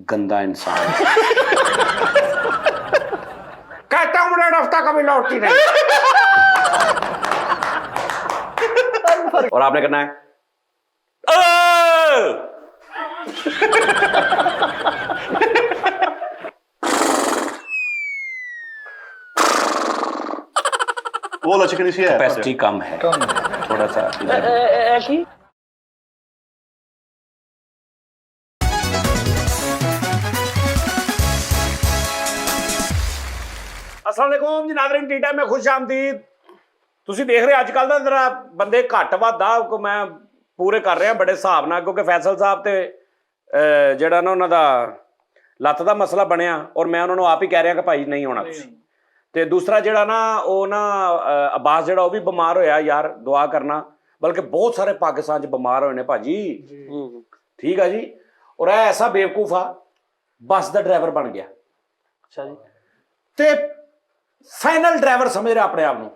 गंदा इंसान कहता हूँ मेरा रफ्ता कभी लौटती नहीं। और आपने करना है वो वाला चिकन इसी है, कैपेसिटी कम है थोड़ा सा। अस्सलाम वालेकुम जी नाज़रीन, टी टाइम में खुश आमदीद। ਤੁਸੀਂ ਦੇਖ ਰਹੇ ਅੱਜ ਕੱਲ ਦਾ ਜਰਾ ਬੰਦੇ ਘੱਟ ਵੱਧ ਆ ਕੋ ਮੈਂ ਪੂਰੇ ਕਰ ਰਿਹਾ ਬੜੇ ਹਿਸਾਬ ਨਾਲ, ਕਿਉਂਕਿ ਫੈਸਲ ਸਾਹਿਬ ਤੇ ਜਿਹੜਾ ਨਾ ਉਹਨਾਂ ਦਾ ਲੱਤ ਦਾ ਮਸਲਾ ਬਣਿਆ ਔਰ ਮੈਂ ਉਹਨਾਂ ਨੂੰ ਆਪ ਹੀ ਕਹਿ ਰਿਹਾ ਕਿ ਭਾਈ ਨਹੀਂ ਹੋਣਾ ਤੁਸੀਂ। ਤੇ ਦੂਸਰਾ ਜਿਹੜਾ ਨਾ ਉਹ ਨਾ ਅਬਾਸ ਜਿਹੜਾ ਉਹ ਵੀ ਬਿਮਾਰ ਹੋਇਆ ਯਾਰ, ਦੁਆ ਕਰਨਾ। ਬਲਕਿ ਬਹੁਤ ਸਾਰੇ ਪਾਕਿਸਤਾਨ 'ਚ ਬਿਮਾਰ ਹੋਏ ਨੇ ਭਾਜੀ, ਠੀਕ ਆ ਜੀ। ਔਰ ਇਹ ਐਸਾ ਬੇਵਕੂਫ ਆ ਬੱਸ ਦਾ ਡਰਾਈਵਰ ਬਣ ਗਿਆ। ਅੱਛਾ ਜੀ। ਤੇ ਫਾਈਨਲ ਡਰਾਈਵਰ ਸਮਝ ਰਿਹਾ ਆਪਣੇ ਆਪ ਨੂੰ,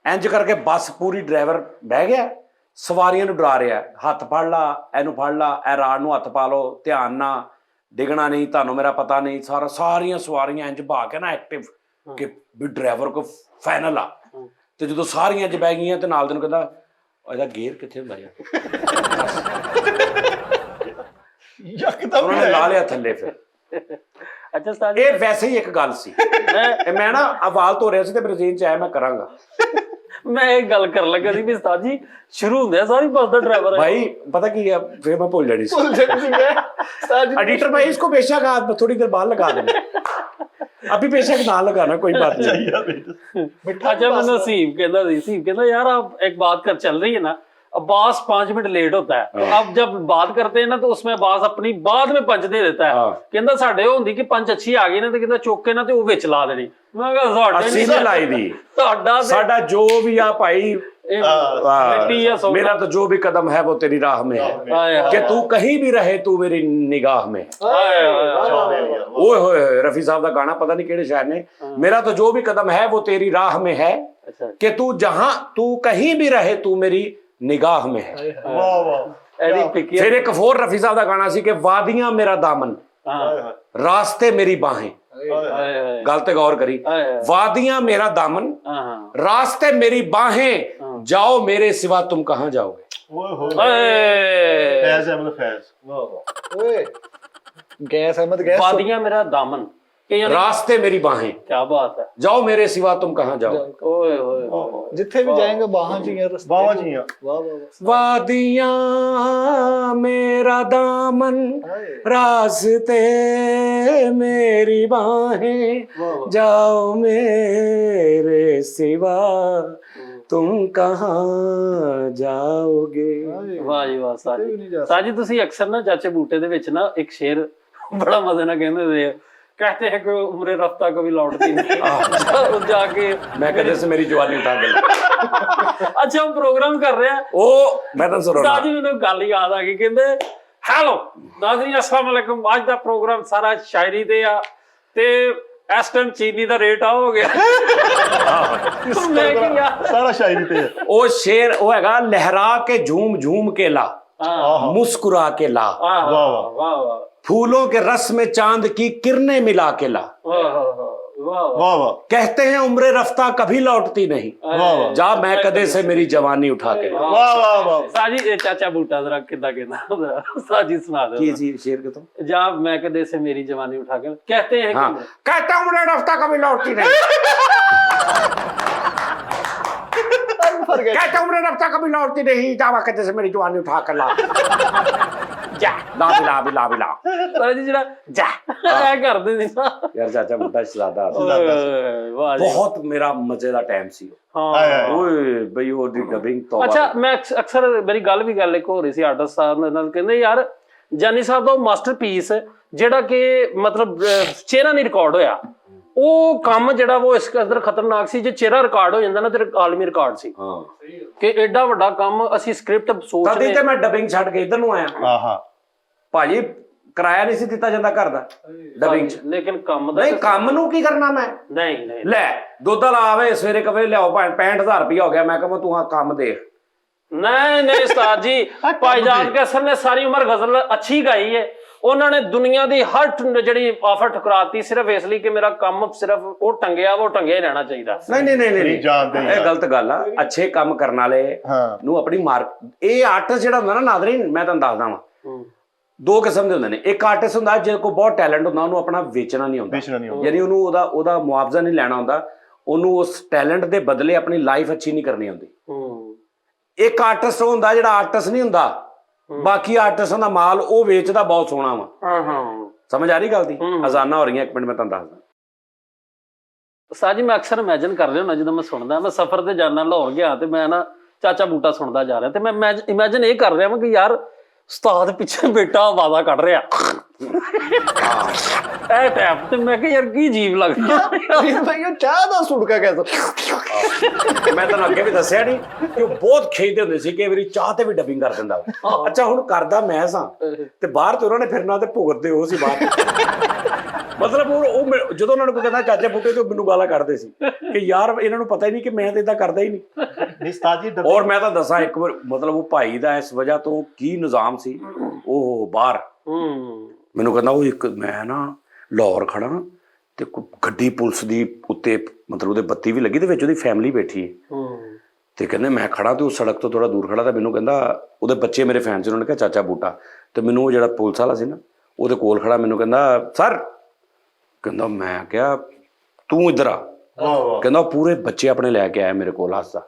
ਇੰਜ ਕਰਕੇ ਬੱਸ ਪੂਰੀ ਡਰਾਈਵਰ ਬਹਿ ਗਿਆ, ਸਵਾਰੀਆਂ ਨੂੰ ਡਰਾ ਰਿਹਾ, ਹੱਥ ਫੜ ਲਾ, ਇਹਨੂੰ ਫੜ ਲਾ, ਇਹ ਰਾੜ ਨੂੰ ਹੱਥ ਪਾ ਲਓ, ਧਿਆਨ ਨਾਲ ਡਿੱਗਣਾ ਨਹੀਂ, ਤੁਹਾਨੂੰ ਮੇਰਾ ਪਤਾ ਨਹੀਂ। ਸਾਰੀਆਂ ਸਵਾਰੀਆਂ ਇੰਜ ਬਹਾ ਕੇ ਨਾ ਐਕਟਿਵ ਕਿ ਵੀ ਡਰਾਈਵਰ ਕੋ ਫਾਈਨਲ ਆ। ਤੇ ਜਦੋਂ ਸਾਰੀਆਂ ਇੰਜ ਬਹਿ ਗਈਆਂ ਤੇ ਨਾਲ ਦੇ ਨੂੰ ਕਹਿੰਦਾ ਇਹਦਾ ਗੇਅਰ ਕਿੱਥੇ ਹੁੰਦਾ ਯਾਰ, ਉਹਨਾਂ ਨੇ ਲਾ ਲਿਆ ਥੱਲੇ। ਫਿਰ ਅੱਛਾ ਉਸਤਾਦ ਇਹ ਵੈਸੇ ਹੀ ਇੱਕ ਗੱਲ ਸੀ, ਮੈਂ ਨਾ ਆਵਾਜ਼ ਧੋ ਰਿਹਾ ਸੀ ਤੇ ਮੇਰੇ ਜ਼ੇਨ ਚ ਆਇਆ ਮੈਂ ਕਰਾਂਗਾ। ਮੈਂ ਇਹ ਗੱਲ ਕਰਨ ਲੱਗਾ ਸੀ ਵੀ ਉਸਤਾਦ ਜੀ ਸ਼ੁਰੂ ਹੁੰਦੇ ਆ ਸਾਰੀ ਬੱਸ ਦਾ ਡਰਾਈਵਰ भाई पता की है, फिर मैं भूल जानी एडिटर भाई इसको बेशक आप थोड़ी देर बाद लगा देना, अभी बेशक ना लगाना कोई बात नहीं। अच्छा मैं नसीब कहता यार आप एक बात कर चल रही है ना, अब्बास 5 मिनट लेट होता है, अब जब बात करते हैं ना तो उसमें अब्बास अपनी बाद में पंच दे देता है। कहता साडे होंदी कि पंच अच्छी आ गई ना तो कहता चौके ना ते वो विच ला देनी। मैं कहा साडे ਅਸੀਂ ਨਹੀਂ ਲਾਈ ਦੀ, ਸਾਡਾ ਜੋ ਵੀ ਆ ਭਾਈ मेरा तो जो भी कदम है वो तेरी राह में है कि तू कहीं भी रहे तू मेरी निगाह में। ओए होए रफी साहब का गाना पता नहीं केड़े शायर ने, मेरा तो जो भी कदम है वो तेरी राह में है कि तू जहां तू कहीं भी रहे तू मेरी निगाह में है। फिर एक और रफी साहब का गाना सी कि वादियां मेरा दामन रास्ते मेरी बाहें, गल ते गौर करी, वादियां मेरा दामन रास्ते मेरी बाहें, जाओ मेरे सिवा तुम कहां जाओगे। वादियां मेरा दामन रास्ते मेरी बाहें, क्या बात है, जाओ मेरे सिवा तुम कहां जाओगे। ओए होए जिथे भी जाएंगे बाहां जी हैं, बाहां जी हैं। वाह वाह वाह। वादियां मेरा दामन रास्ते मेरी बाहें, जाओ मेरे सिवा तुम कहां जाओगे। वाह जी वाह। साजी ਤੁਸੀਂ ਅਕਸਰ ਨਾ ਚਾਚੇ ਬੂਟੇ ਦੇ ਵਿੱਚ ਨਾ ਇੱਕ ਸ਼ੇਰ ਬੜਾ ਮਜ਼ੇ ਨਾਲ ਕਹਿੰਦੇ ਹੁੰਦੇ ਆ, कहते हैं कि उम्र रफ्ता कभी लौटती नहीं। जाके मैं कहते से मेरी जवानी उठा के अच्छा हम प्रोग्राम कर रहे हैं, ओ मैं तो सुनो साजी मैंने गल याद आ गई, कहते हेलो नाज़रीन अस्सलाम वालेकुम, आज दा प्रोग्राम सारा शायरी ते आ ते इस टाइम चीनी दा रेट आ हो गया। सारा शायरी पे ओ शेर ओ हैगा लहरा के झूम झूम के ला, मुस्कुरा के ला, वाह वाह वाह, फूलों के रस में चांद की किरणें मिला के ला, वाह वाह। कहते हैं उम्र रफ्ता कभी लौटती नहीं, जा मैं कदे से मेरी जवानी उठा के। वाह वाह वाह। साजी चाचा बूटा जरा किदा कहना साजी सुना दो जी शेर के तो जा मैं कदे से मेरी जवानी उठा के, कहते हैं हाँ, कहता हूँ उम्र रफ्ता कभी लौटती नहीं, कहता हूँ उम्र रफ्ता कभी लौटती नहीं, जा मैं कदे से मेरी जवानी उठा कर ला, जा ला बिला बिला बिला साजी जरा जा ऐ कर दे ना यार। चाचा बूटा शहजादा वाह जी, बहुत मेरा मजे ਦਾ ਟਾਈਮ ਸੀ। हाँ ਓਏ ਬਈ ਉਹਦੀ ਡਬਿੰਗ ਤੋਂ अच्छा मैं अक्सर मेरी गल भी गल एक हो रही सी आर्टिस्ट साहब नाल, कहंदे यार जानी साहब ਦਾ ਮਾਸਟਰਪੀਸ ਜਿਹੜਾ ਕਿ ਮਤਲਬ ਚਿਹਰਾ ਨਹੀਂ ਰਿਕਾਰਡ ਹੋਇਆ, ਉਹ ਕੰਮ ਜਿਹੜਾ ਉਹ ਇਸ ਕਦਰ ਖਤਰਨਾਕ ਸੀ। ਜੇ ਚਿਹਰਾ ਰਿਕਾਰਡ ਹੋ ਜਾਂਦਾ ਨਾ ਤੇ ਆਲਮੀ ਰਿਕਾਰਡ ਸੀ। ਹਾਂ ਕਿ ਐਡਾ ਵੱਡਾ ਕੰਮ ਅਸੀਂ ਸਕ੍ਰਿਪਟ ਸੋਚ ਤਦ ਤੇ ਮੈਂ ਡਬਿੰਗ ਛੱਡ ਕੇ ਇੱਧਰ ਨੂੰ ਆਇਆ। ਹਾਂ ਭਾਜੀ ਕਿਰਾਇਆ ਨਹੀਂ ਸੀ ਦਿੱਤਾ ਜਾਂਦਾ ਘਰ ਦਾ ਡਬਿੰਗ ਚ, ਲੇਕਿਨ ਕੰਮ ਦਾ ਨਹੀਂ ਕੰਮ ਨੂੰ ਕੀ ਕਰਨਾ ਮੈਂ। ਨਹੀਂ ਲੈ ਦੁੱਧ ਲਾਵੇ ਸਵੇਰੇ ਕਵੇ ਲਿਆਓ 65,000 ਰੁਪਇਆ ਹੋ ਗਿਆ, ਮੈਂ ਕਹਾਂ ਤੂੰ ਆ ਕੰਮ ਦੇਖ। नहीं उस्ताद जी, भाईजान के असर ने सारी उम्र गजल अच्छी गाई है ਉਹਨਾਂ ਨੇ ਦੁਨੀਆ ਦੀ ਹਰ ਜਿਹੜੀ ਆਫਰ ਠੁਕਰਾਤੀ ਸਿਰਫ ਇਸ ਲਈ ਕਿ ਮੇਰਾ ਕੰਮ ਸਿਰਫ ਉਹ ਟੰਗਿਆ ਵਾ, ਉਹ ਟੰਗਿਆ ਹੀ ਰਹਿਣਾ ਚਾਹੀਦਾ। ਨਹੀਂ ਜਾਣਦੇ ਇਹ ਗਲਤ ਗੱਲ ਆ। ਅੱਛੇ ਕੰਮ ਕਰਨ ਵਾਲੇ ਨੂੰ ਆਪਣੀ ਮਾਰਕ, ਇਹ ਆਰਟਿਸਟ ਜਿਹੜਾ ਹੁੰਦਾ ਨਾ ਨਾਜ਼ਰੀਨ, ਮੈਂ ਤੁਹਾਨੂੰ ਦੱਸਦਾ ਵਾਂ ਦੋ ਕਿਸਮ ਦੇ ਹੁੰਦੇ ਨੇ। ਇੱਕ ਆਰਟਿਸਟ ਹੁੰਦਾ ਜਿਹਦੇ ਕੋਲ ਬਹੁਤ ਟੈਲੈਂਟ ਹੁੰਦਾ, ਉਹਨੂੰ ਆਪਣਾ ਵੇਚਣਾ ਨਹੀਂ ਆਉਂਦਾ, ਯਾਨੀ ਉਹਨੂੰ ਉਹਦਾ ਮੁਆਵਜ਼ਾ ਨਹੀਂ ਲੈਣਾ ਹੁੰਦਾ, ਉਹਨੂੰ ਉਸ ਟੈਲੈਂਟ ਦੇ ਬਦਲੇ ਆਪਣੀ ਲਾਈਫ ਅੱਛੀ ਨਹੀਂ ਕਰਨੀ ਆਉਂਦੀ। ਇੱਕ ਆਰਟਿਸਟ ਹੁੰਦਾ ਜਿਹੜਾ ਆਰਟਿਸਟ ਨਹੀਂ ਹੁੰਦਾ, ਬਾਕੀ ਆਰਟਿਸਟਾਂ ਦਾ ਮਾਲ ਉਹ ਵੇਚਦਾ ਬਹੁਤ ਸੋਹਣਾ ਵਾ। ਸਮਝ ਆ ਰਹੀ ਗੱਲ ਦੀ? ਹਜ਼ਾਨਾ ਹੋ ਰਹੀਆਂ, ਇੱਕ ਮਿੰਟ ਮੈਂ ਤੁਹਾਨੂੰ ਦੱਸਦਾ। ਸਾਜੀ ਮੈਂ ਅਕਸਰ ਇਮੇਜਿਨ ਕਰ ਰਿਹਾ ਹੁੰਦਾ ਜਦੋਂ ਮੈਂ ਸੁਣਦਾ, ਮੈਂ ਸਫ਼ਰ ਤੇ ਜਾਣਾ ਲਾਹੌਰ ਗਿਆ ਤੇ ਮੈਂ ਨਾ ਚਾਚਾ ਬੂਟਾ ਸੁਣਦਾ ਜਾ ਰਿਹਾ ਤੇ ਮੈਂ ਇਮੇਜਿਨ ਇਹ ਕਰ ਰਿਹਾ ਵਾਂ ਕਿ ਯਾਰ ਉਸਤਾਦ ਪਿੱਛੇ ਬੇਟਾ ਆਵਾਜ਼ਾਂ ਕੱਢ ਰਿਹਾ ਇਹ ਟੈਪ ਤੇ ਮੈਂ ਕਿਹਾ ਯਾਰ ਕੀ ਅਜੀਬ ਲੱਗਦਾ ਭਾਈ ਉਹ ਚਾਹ ਦਾ ਸੁੜਕਾ ਕਹਿ ਮੈਂ ਤੁਹਾਨੂੰ ਅੱਗੇ ਵੀ ਦੱਸਿਆ ਨਹੀਂ ਕਿ ਉਹ ਬਹੁਤ ਖੇਡਦੇ ਹੁੰਦੇ ਸੀ, ਕਈ ਵਾਰੀ ਚਾਹ ਤੇ ਵੀ ਡੱਬਿੰਗ ਕਰ ਦਿੰਦਾ। ਅੱਛਾ ਹੁਣ ਕਰਦਾ ਮੈਂ ਸਾਂ ਤੇ ਬਾਹਰ ਤੇ ਉਹਨਾਂ ਨੇ ਫਿਰਨਾ ਤੇ ਭੁਗਤਦੇ ਉਹ ਸੀ ਬਾਹਰ। ਮਤਲਬ ਉਹ ਜਦੋਂ ਉਹਨਾਂ ਨੂੰ ਕੋਈ ਕਹਿੰਦਾ ਚਾਚੇ ਬੂਟੇ ਤੇ ਮੈਨੂੰ ਗਾਲਾਂ ਕੱਢਦੇ ਸੀ ਕਿ ਯਾਰ ਇਹਨਾਂ ਨੂੰ ਪਤਾ ਹੀ ਨਹੀਂ ਕਿ ਮੈਂ ਤਾਂ ਇਦਾਂ ਕਰਦਾ ਹੀ ਨਹੀਂ। ਔਰ ਮੈਂ ਤਾਂ ਦੱਸਾਂ ਇੱਕ ਵਾਰ, ਮਤਲਬ ਉਹ ਭਾਈ ਦਾ ਇਸ ਵਜ੍ਹਾ ਤੋਂ ਕੀ ਨਿਜ਼ਾਮ ਸੀ, ਉਹ ਬਾਹਰ ਮੈਨੂੰ ਕਹਿੰਦਾ ਉਹ ਇੱਕ ਮੈਂ ਨਾ ਲਾਹੌਰ ਖੜਾ ਤੇ ਗੱਡੀ ਪੁਲਿਸ ਦੀ ਉੱਤੇ, ਮਤਲਬ ਉਹਦੇ ਬੱਤੀ ਵੀ ਲੱਗੀ ਤੇ ਵਿੱਚ ਉਹਦੀ ਫੈਮਿਲੀ ਬੈਠੀ ਹੈ ਤੇ ਕਹਿੰਦੇ ਮੈਂ ਖੜਾ ਤੇ ਉਹ ਸੜਕ ਤੋਂ ਥੋੜਾ ਦੂਰ ਖੜਾ ਤਾਂ ਮੈਨੂੰ ਕਹਿੰਦਾ, ਉਹਦੇ ਬੱਚੇ ਮੇਰੇ ਫੈਨ ਸੀ, ਉਹਨਾਂ ਨੇ ਕਿਹਾ ਚਾਚਾ ਬੂਟਾ, ਤੇ ਮੈਨੂੰ ਉਹ ਜਿਹੜਾ ਪੁਲਿਸ ਵਾਲਾ ਸੀ ਨਾ ਉਹਦੇ ਕੋਲ ਖੜਾ ਮੈਨੂੰ ਕਹਿੰਦਾ ਸਰ, ਕਹਿੰਦਾ ਮੈਂ ਕਿਹਾ ਤੂੰ ਇੱਧਰ ਆ, ਕਹਿੰਦਾ ਪੂਰੇ ਬੱਚੇ ਆਪਣੇ ਲੈ ਕੇ ਆਇਆ ਮੇਰੇ ਕੋਲ ਹੱਸਦਾ।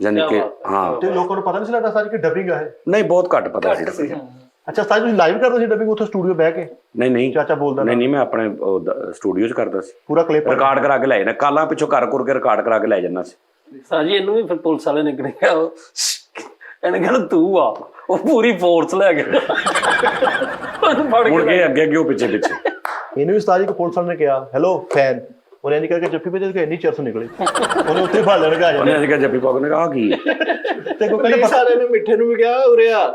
ਯਾਨੀ ਕਿ ਹਾਂ, ਤੇ ਲੋਕਾਂ ਨੂੰ ਪਤਾ ਨਹੀਂ ਸੀ ਲੱਗਦਾ ਸਾਰੀ ਕਿ ਡਬਿੰਗ ਹੈ? ਨਹੀਂ ਬਹੁਤ ਘੱਟ ਪਤਾ ਸੀ। ਅੱਛਾ ਸਾਜ ਤੁਸੀਂ ਲਾਈਵ ਕਰਦੇ ਸੀ ਡਬਿੰਗ ਉੱਥੇ ਸਟੂਡੀਓ ਬਹਿ ਕੇ? ਨਹੀਂ ਚਾਚਾ ਬੋਲਦਾ? ਨਹੀਂ ਮੈਂ ਆਪਣੇ ਸਟੂਡੀਓ 'ਚ ਕਰਦਾ ਸੀ, ਪੂਰਾ ਕਲਿੱਪ ਰਿਕਾਰਡ ਕਰਾ ਕੇ ਲੈ ਜਾਣਾ, ਕਾਲਾਂ ਪਿੱਛੋਂ ਕਰ ਕੇ ਰਿਕਾਰਡ ਕਰਾ ਕੇ ਲੈ ਜਾਂਦਾ ਸੀ। ਸਾਜੀ ਇਹਨੂੰ ਵੀ ਫਿਰ ਪੁਲਿਸ ਵਾਲੇ ਨੇ ਕਿਹਾ, ਇਹਨੇ ਕਹਿੰਦਾ ਤੂੰ ਆ, ਉਹ ਪੂਰੀ ਫੋਰਸ ਲੈ ਗਿਆ ਮੁੜ ਕੇ ਅੱਗੇ ਉਹ ਪਿੱਛੇ ਇਹਨੂੰ ਵੀ ਉਸਤਾਦ ਜੀ ਕੋ ਪੁਲਿਸ ਵਾਲੇ ਨੇ ਕਿਹਾ ਹੈਲੋ ਫੈਨ, ਉਹਨੇ ਨਹੀਂ ਕਰਕੇ ਜੱਫੀ ਭੇਜੇ, ਇੰਨੀ ਚਰਸ ਨਿਕਲੀ, ਉਹਨੇ ਉੱਥੇ ਭਾਲ ਲੈਣ ਗਿਆ ਉਹਨੇ ਅਸੀਂ ਕਿਹਾ ਜੱਫੀ ਪਾਕ ਨੇ ਕਹਾ ਕੀ ਤੇ ਕੋਈ ਕਹਿੰਦੇ ਸਾਰੇ ਨੇ ਮਿੱਠੇ ਨੂੰ ਵੀ ਕਿਹਾ ਉਰੇ ਆ,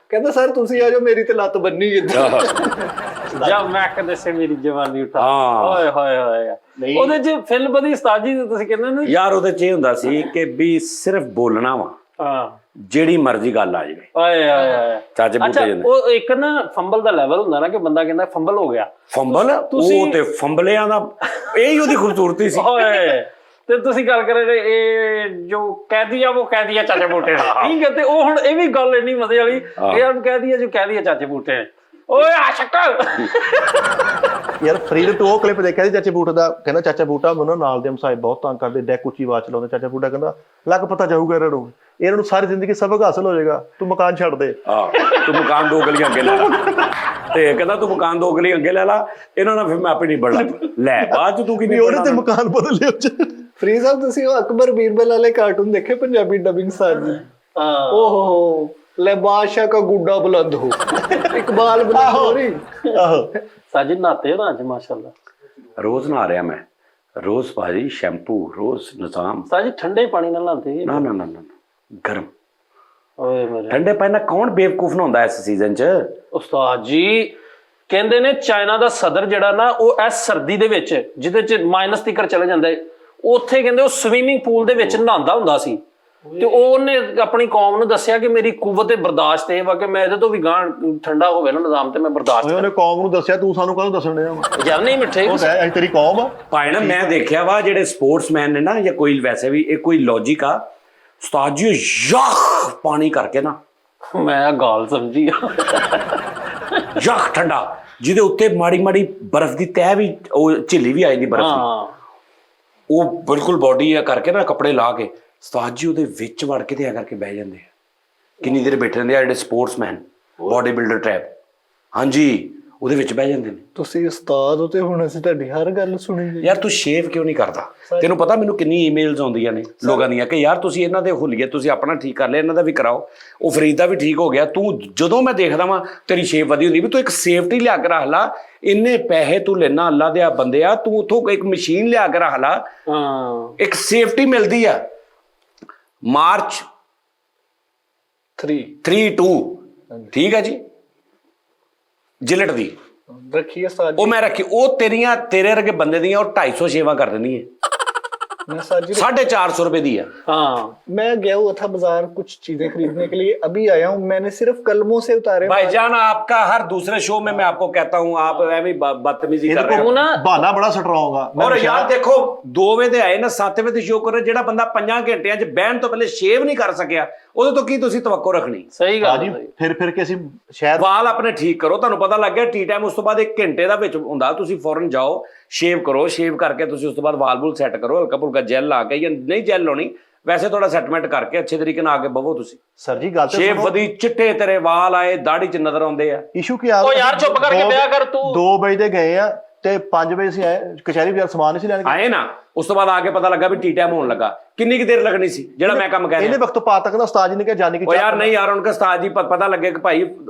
ਕਹਿੰਦਾ ਸਰ ਤੁਸੀਂ ਆ ਜਾਓ ਮੇਰੀ ਤੇ ਲੱਤ ਬੰਨੀ ਜਦ ਮੈਂ ਕਦੇ ਸੇ ਮੇਰੀ ਜਵਾਨੀ ਉਠਾ, ਹਾਂ ਓਏ ਹੋਏ ਹੋਏ। ਉਹਦੇ ਚ ਫਿਲਮ ਬਦੀ ਉਸਤਾਦ ਜੀ ਤੁਸੀਂ ਕਹਿੰਦੇ ਨੇ ਯਾਰ, ਉਹਦੇ ਚ ਇਹ ਹੁੰਦਾ ਸੀ ਕਿ ਵੀ ਸਿਰਫ ਬੋਲਣਾ ਵਾ, ਹਾਂ ਜਿਹੜੀ ਮਰਜ਼ੀ ਗੱਲ ਆ ਜਾਵੇ। ਓਏ ਹੋਏ ਚਾਚੇ ਬੂਟੇ ਅੱਛਾ, ਉਹ ਇੱਕ ਨਾ ਫੰਬਲ ਦਾ ਲੈਵਲ ਹੁੰਦਾ ਨਾ ਕਿ ਬੰਦਾ ਕਹਿੰਦਾ ਫੰਬਲ ਹੋ ਗਿਆ, ਫੰਬਲ, ਉਹ ਤੇ ਫੰਬਲਿਆਂ ਦਾ ਇਹੀ ਉਹਦੀ ਖੂਬਸੂਰਤੀ ਸੀ। ਓਏ ਤੇ ਤੁਸੀਂ ਗੱਲ ਕਰ ਰਹੇ ਇਹ ਜੋ ਕਹਿ ਦਿਆ ਉਹ ਕਹਿ ਦਿਆ ਚਾਚੇ ਬੂਟੇ ਨੇ, ਠੀਕ ਹੈ। ਤੇ ਉਹ ਹੁਣ ਇਹ ਵੀ ਗੱਲ ਇੰਨੀ ਮਜ਼ੇ ਵਾਲੀ, ਇਹ ਹੁਣ ਕਹਿ ਦਿਆ ਜੋ ਕਹਿ ਦਿਆ ਚਾਚੇ ਬੂਟੇ ਨੇ, ਓਏ ਆਸ਼ਕ ਯਾਰ ਫਰੀਦ ਤੋਂ ਉਹ ਕਲਿੱਪ ਦੇਖਿਆ ਸੀ ਚਾਚੇ ਬੂਟੇ ਦਾ, ਕਹਿੰਦਾ ਚਾਚਾ ਬੂਟਾ ਮੈਨੂੰ ਨਾਲ ਦੇ ਹਮਸਾਏ ਬਹੁਤ ਤੰਗ ਕਰਦੇ, ਡੈਕ ਉੱਚੀ ਆਵਾਜ਼ ਚਲਾਉਂਦੇ, ਚਾਚਾ ਬੂਟਾ ਕਹਿੰਦਾ ਲੱਗ ਪਤਾ ਜਾਊਗਾ ਇਹਨਾਂ ਨੂੰ ਸਾਰੀ ਜ਼ਿੰਦਗੀ ਸਬਕ ਹਾਸਲ ਹੋ ਜਾਏਗਾ, ਤੂੰ ਮਕਾਨ ਛੱਡ ਦੇ। ਤੂੰ ਮਕਾਨ 2 ਗਲੀਆਂ ਅੱਗੇ ਲੈ ਲਾ, ਤੇ ਕਹਿੰਦਾ ਤੂੰ ਮਕਾਨ 2 ਗਲੀਆਂ ਅੱਗੇ ਲੈ ਲਾ, ਇਹਨਾਂ ਨਾਲ ਫਿਰ ਮੈਂ ਆਪੇ ਨਿਬੜ ਲਾ, ਲੈ ਬਾਅਦ ਚ ਤੂੰ ਕੀ ਉਹਨੇ ਤੇ ਮਕਾਨ ਬਦਲ ਲਿਆ। ਫਰੀ ਸਾਹਿਬ ਤੁਸੀਂ ਉਹ ਅਕਬਰ ਬੀਰਬਲ ਵਾਲੇ ਕਾਰਟੂਨ ਦੇਖੇ ਪੰਜਾਬੀ ਡਬਿੰਗ ਸਾਜੀ? ਓਹੋ ਲੈ ਬਾਦਸ਼ਾਹ ਕਾ ਗੁੱਡਾ ਬੁਲੰਦ ਹੋ, ਇਕਬਾਲ ਬੁਲੰਦ ਹੋ ਰਹੀ। ਆਹੋ ਸਾਜੀ ਨਾਤੇ ਨਾ ਅੱਜ ਮਾਸ਼ਾਅੱਲਾ, ਰੋਜ਼ ਨਹਾ ਰਿਹਾ ਮੈਂ, ਰੋਜ਼ ਭਾਜੀ ਸ਼ੈਂਪੂ, ਰੋਜ਼ ਨਿਜ਼ਾਮ। ਸਾਜੀ ਠੰਡੇ ਪਾਣੀ ਨਾਲ ਨਹਾਤੇ? ਨਾ ਗਰਮ। ਓਏ ਮੇਰੇ ਠੰਡੇ ਪਾਣੀ ਨਾਲ ਕੌਣ ਬੇਵਕੂਫ ਨਾ ਹੁੰਦਾ ਇਸ ਸੀਜ਼ਨ 'ਚ? ਉਸਤਾਦ ਜੀ ਕਹਿੰਦੇ ਨੇ ਚਾਈਨਾ ਦਾ ਸਦਰ ਜਿਹੜਾ ਨਾ, ਉਹ ਇਸ ਸਰਦੀ ਦੇ ਵਿੱਚ ਜਿਹਦੇ 'ਚ ਮਾਈਨਸ ਤੀਕਰ ਚਲੇ ਜਾਂਦਾ ਹੈ, ਉੱਥੇ ਕਹਿੰਦੇ ਉਹ ਸਵੀਮਿੰਗ ਪੂਲ ਦੇ ਵਿੱਚ ਨਹਾਉਂਦਾ ਹੁੰਦਾ ਸੀ, ਤੇ ਉਹਨੇ ਆਪਣੀ ਕੌਮ ਨੂੰ ਦੱਸਿਆ ਕਿ ਮੇਰੀ ਕੁਵਤ ਬਰਦਾਸ਼ਤ ਇਹ ਵਾ ਕਿ ਮੈਂ ਇਹਦੇ ਤੋਂ ਵੀ ਗਾਂ ਠੰਡਾ ਹੋਵੇ ਨਾ ਨਿਜ਼ਾਮ ਤੇ ਮੈਂ ਬਰਦਾਸ਼ਤ। ਉਹਨੇ ਕੌਮ ਨੂੰ ਦੱਸਿਆ, ਤੂੰ ਸਾਨੂੰ ਕਾਹਨੂੰ ਦੱਸਣ ਡਿਆ? ਯਾਰ ਨਹੀਂ ਮਿੱਠੇ, ਉਹ ਅਸੀਂ ਤੇਰੀ ਕੌਮ ਆ ਭਾਈ ਨਾ, ਮੈਂ ਦੇਖਿਆ ਵਾ ਜਿਹੜੇ ਸਪੋਰਟਸਮੈਨ ਨੇ ਨਾ, ਜਾਂ ਕੋਈ ਵੈਸੇ ਵੀ ਇਹ ਕੋਈ ਲੌਜੀਕ ਆ, ਉਸਤਾਦ ਜੀ ਯਾਖ ਪਾਣੀ ਕਰਕੇ ਨਾ, ਮੈਂ ਗਾਲ ਸਮਝੀ ਯਾਖ ਠੰਡਾ, ਜਿਹਦੇ ਉੱਤੇ ਮਾੜੀ ਮਾੜੀ ਬਰਫ਼ ਦੀ ਤਹਿ ਵੀ, ਉਹ ਝਿੱਲੀ ਵੀ ਆ ਜਾਂਦੀ ਬਰਫ਼ ਦੀ, ਉਹ ਬਿਲਕੁਲ ਬੋਡੀ ਆ ਕਰਕੇ ਨਾ ਕੱਪੜੇ ਲਾ ਕੇ ਉਸਤਾਦ ਜੀ ਉਹਦੇ ਵਿੱਚ ਵੜ ਕੇ ਤੇ ਆ ਕਰਕੇ ਬਹਿ ਜਾਂਦੇ ਆ, ਕਿੰਨੀ ਦੇਰ ਬੈਠੇ ਰਹਿੰਦੇ ਆ ਜਿਹੜੇ ਸਪੋਰਟਸਮੈਨ, ਬੋਡੀ ਬਿਲਡਰ ਟਾਈਪ, ਹਾਂਜੀ ਉਹਦੇ ਵਿੱਚ ਬਹਿ ਜਾਂਦੇ ਨੇ। ਤੁਸੀਂ ਉਸਤਾਦ ਹੋ ਤੇ ਹੁਣ ਅਸੀਂ ਤੁਹਾਡੀ ਹਰ ਗੱਲ ਸੁਣੀ ਯਾਰ ਤੂੰ ਸ਼ੇਵ ਕਿਉਂ ਨਹੀਂ ਕਰਦਾ? ਤੈਨੂੰ ਪਤਾ ਮੈਨੂੰ ਕਿੰਨੀ ਈਮੇਲਸ ਆਉਂਦੀਆਂ ਨੇ ਲੋਕਾਂ ਦੀਆਂ ਕਿ ਯਾਰ ਤੁਸੀਂ ਇਹਨਾਂ ਦੇ ਹੁਲੀਏ, ਤੁਸੀਂ ਆਪਣਾ ਠੀਕ ਕਰ ਲਿਆ, ਇਹਨਾਂ ਦਾ ਵੀ ਕਰਾਓ, ਉਹ ਫਰੀਦ ਦਾ ਵੀ ਠੀਕ ਹੋ ਗਿਆ, ਤੂੰ ਜਦੋਂ ਮੈਂ ਦੇਖਦਾ ਵਾਂ ਤੇਰੀ ਸ਼ੇਵ ਵਧੀ ਹੁੰਦੀ, ਵੀ ਤੂੰ ਇੱਕ ਸੇਫਟੀ ਲਿਆ ਕੇ ਰੱਖ ਲਾ, ਇੰਨੇ ਪੈਸੇ ਤੂੰ ਲੈਣਾ ਅੱਲਾ ਦੇ ਬੰਦੇ ਆ, ਤੂੰ ਉੱਥੋਂ ਇੱਕ ਮਸ਼ੀਨ ਲਿਆ ਕੇ ਰੱਖ ਲਾ, ਇੱਕ ਸੇਫਟੀ ਮਿਲਦੀ ਆ। ਮਾਰਚ 3-2 ਠੀਕ ਹੈ ਜੀ, ਜਿਲਟ ਦੀ ਰੱਖੀ ਉਸਤਾਦ ਉਹ ਮੈਂ ਰੱਖੀ, ਉਹ ਤੇਰੇ ਵਰਗੇ ਬੰਦੇ ਦੀਆਂ ਉਹ 250 ਸ਼ੇਵਾਂ ਕਰ ਦਿੰਦੀ ਹੈ। मैं उस्ताद जी 450 रुपए दी है। हाँ मैं गया हुआ था बाजार कुछ चीजें खरीदने के लिए, अभी आया हूँ, मैंने सिर्फ कलमों से उतारे भाईजान आपका हर दूसरे शो में मैं आपको कहता हूँ आप ਐਵੇਂ बदतमीजी कर रहे वो हो। ना ਬਹਾਨਾ ਬੜਾ ਸਟਰੋਂਗ ਆ। ਔਰ ਯਾਰ ਦੇਖੋ 2 ਵਜੇ ਦੇ ਆਏ ਨਾ 7 ਵਜੇ ਦੀ ਸ਼ੋਅ ਕਰ ਜਿਹੜਾ ਬੰਦਾ 5 ਘੰਟਿਆਂ 'ਚ ਬਹਿਣ ਤੋਂ ਪਹਿਲੇ ਸ਼ੇਵ ਨਹੀਂ ਕਰ ਸਕਿਆ ਉਹਦੇ ਤੋਂ ਕੀ ਤੁਸੀਂ ਤਵੱਕੋ ਰੱਖਣੀ। ਸਹੀ ਗੱਲ ਜੀ ਹੈ। ਫਿਰ ਕੇ ਅਸੀਂ ਸ਼ਾਇਦ ਵਾਲ ਆਪਣੇ ਠੀਕ ਕਰੋ, ਤੁਹਾਨੂੰ ਪਤਾ ਲੱਗ ਗਿਆ ਟੀ ਟਾਈਮ ਉਸ ਤੋਂ ਬਾਅਦ 1 ਘੰਟੇ ਦਾ ਵਿੱਚ ਹੁੰਦਾ, ਤੁਸੀਂ ਫੌਰਨ ਜਾਓ ਸ਼ੇਵ ਕਰੋ, ਸ਼ੇਵ ਕਰਕੇ ਤੁਸੀਂ ਉਸ ਤੋਂ ਬਾਅਦ ਵਾਲ ਬੁਲ ਸੈੱਟ ਕਰੋ, ਹਲਕਾ ਫੁਲਕਾ ਜੈਲ ਲਾ ਕੇ ਜਾਂ ਨਹੀਂ ਜੈਲ ਲਾਉਣੀ ਵੈਸੇ ਥੋੜਾ ਸੈਟਮੈਂਟ ਕਰਕੇ ਅੱਛੇ ਤਰੀਕੇ ਨਾਲ ਆ ਕੇ ਬਵੋ ਤੁਸੀਂ। ਸਰ ਜੀ ਗੱਲ ਤੇ ਸ਼ੇਵ ਵਧੀ ਚਿੱਟੇ ਤੇਰੇ ਵਾਲ ਆਏ ਦਾੜੀ 'ਚ ਨਜ਼ਰ ਆਉਂਦੇ ਆ। ਇਸ਼ੂ ਕੀ ਆ ਉਹ ਯਾਰ ਚੁੱਪ ਕਰਕੇ ਵਿਆਹ ਕਰ ਤੂੰ। 2 ਵਜੇ ਦੇ ਗਏ ਆ ਤੇ 5 ਵਜੇ ਅਸੀਂ ਆਏ ਕਚਹਿਰੀ ਬਾਜ਼ਾਰ ਸਮਾਨ ਨਹੀਂ ਸੀ ਲੈਣ ਗਏ। ਆਏ ਨਾ ਉਸ ਤੋਂ ਬਾਅਦ ਆ ਕੇ ਪਤਾ ਲੱਗਾ ਵੀ ਟੀ ਟਾਈਮ ਹੋਣ ਲੱਗਾ। ਕਿੰਨੀ ਕੁ ਦੇਰ ਲੱਗਣੀ ਸੀ ਜਿਹੜਾ ਮੈਂ ਕੰਮ ਕਹਿ ਇਹਨੇ ਰਿਹਾ। ਵਕਤ ਪਾ ਤੱਕ ਨਾ ਉਸਤਾਦ ਜੀ ਨੇ ਕਿਹਾ ਜਾਨੀ ਕਿ ਉਹ ਯਾਰ ਨਹੀਂ ਯਾਰ ਉਹਨਾਂ ਉਸਤਾਦ ਜੀ ਪਤਾ ਲੱਗੇ ਕਿ ਭਾਈ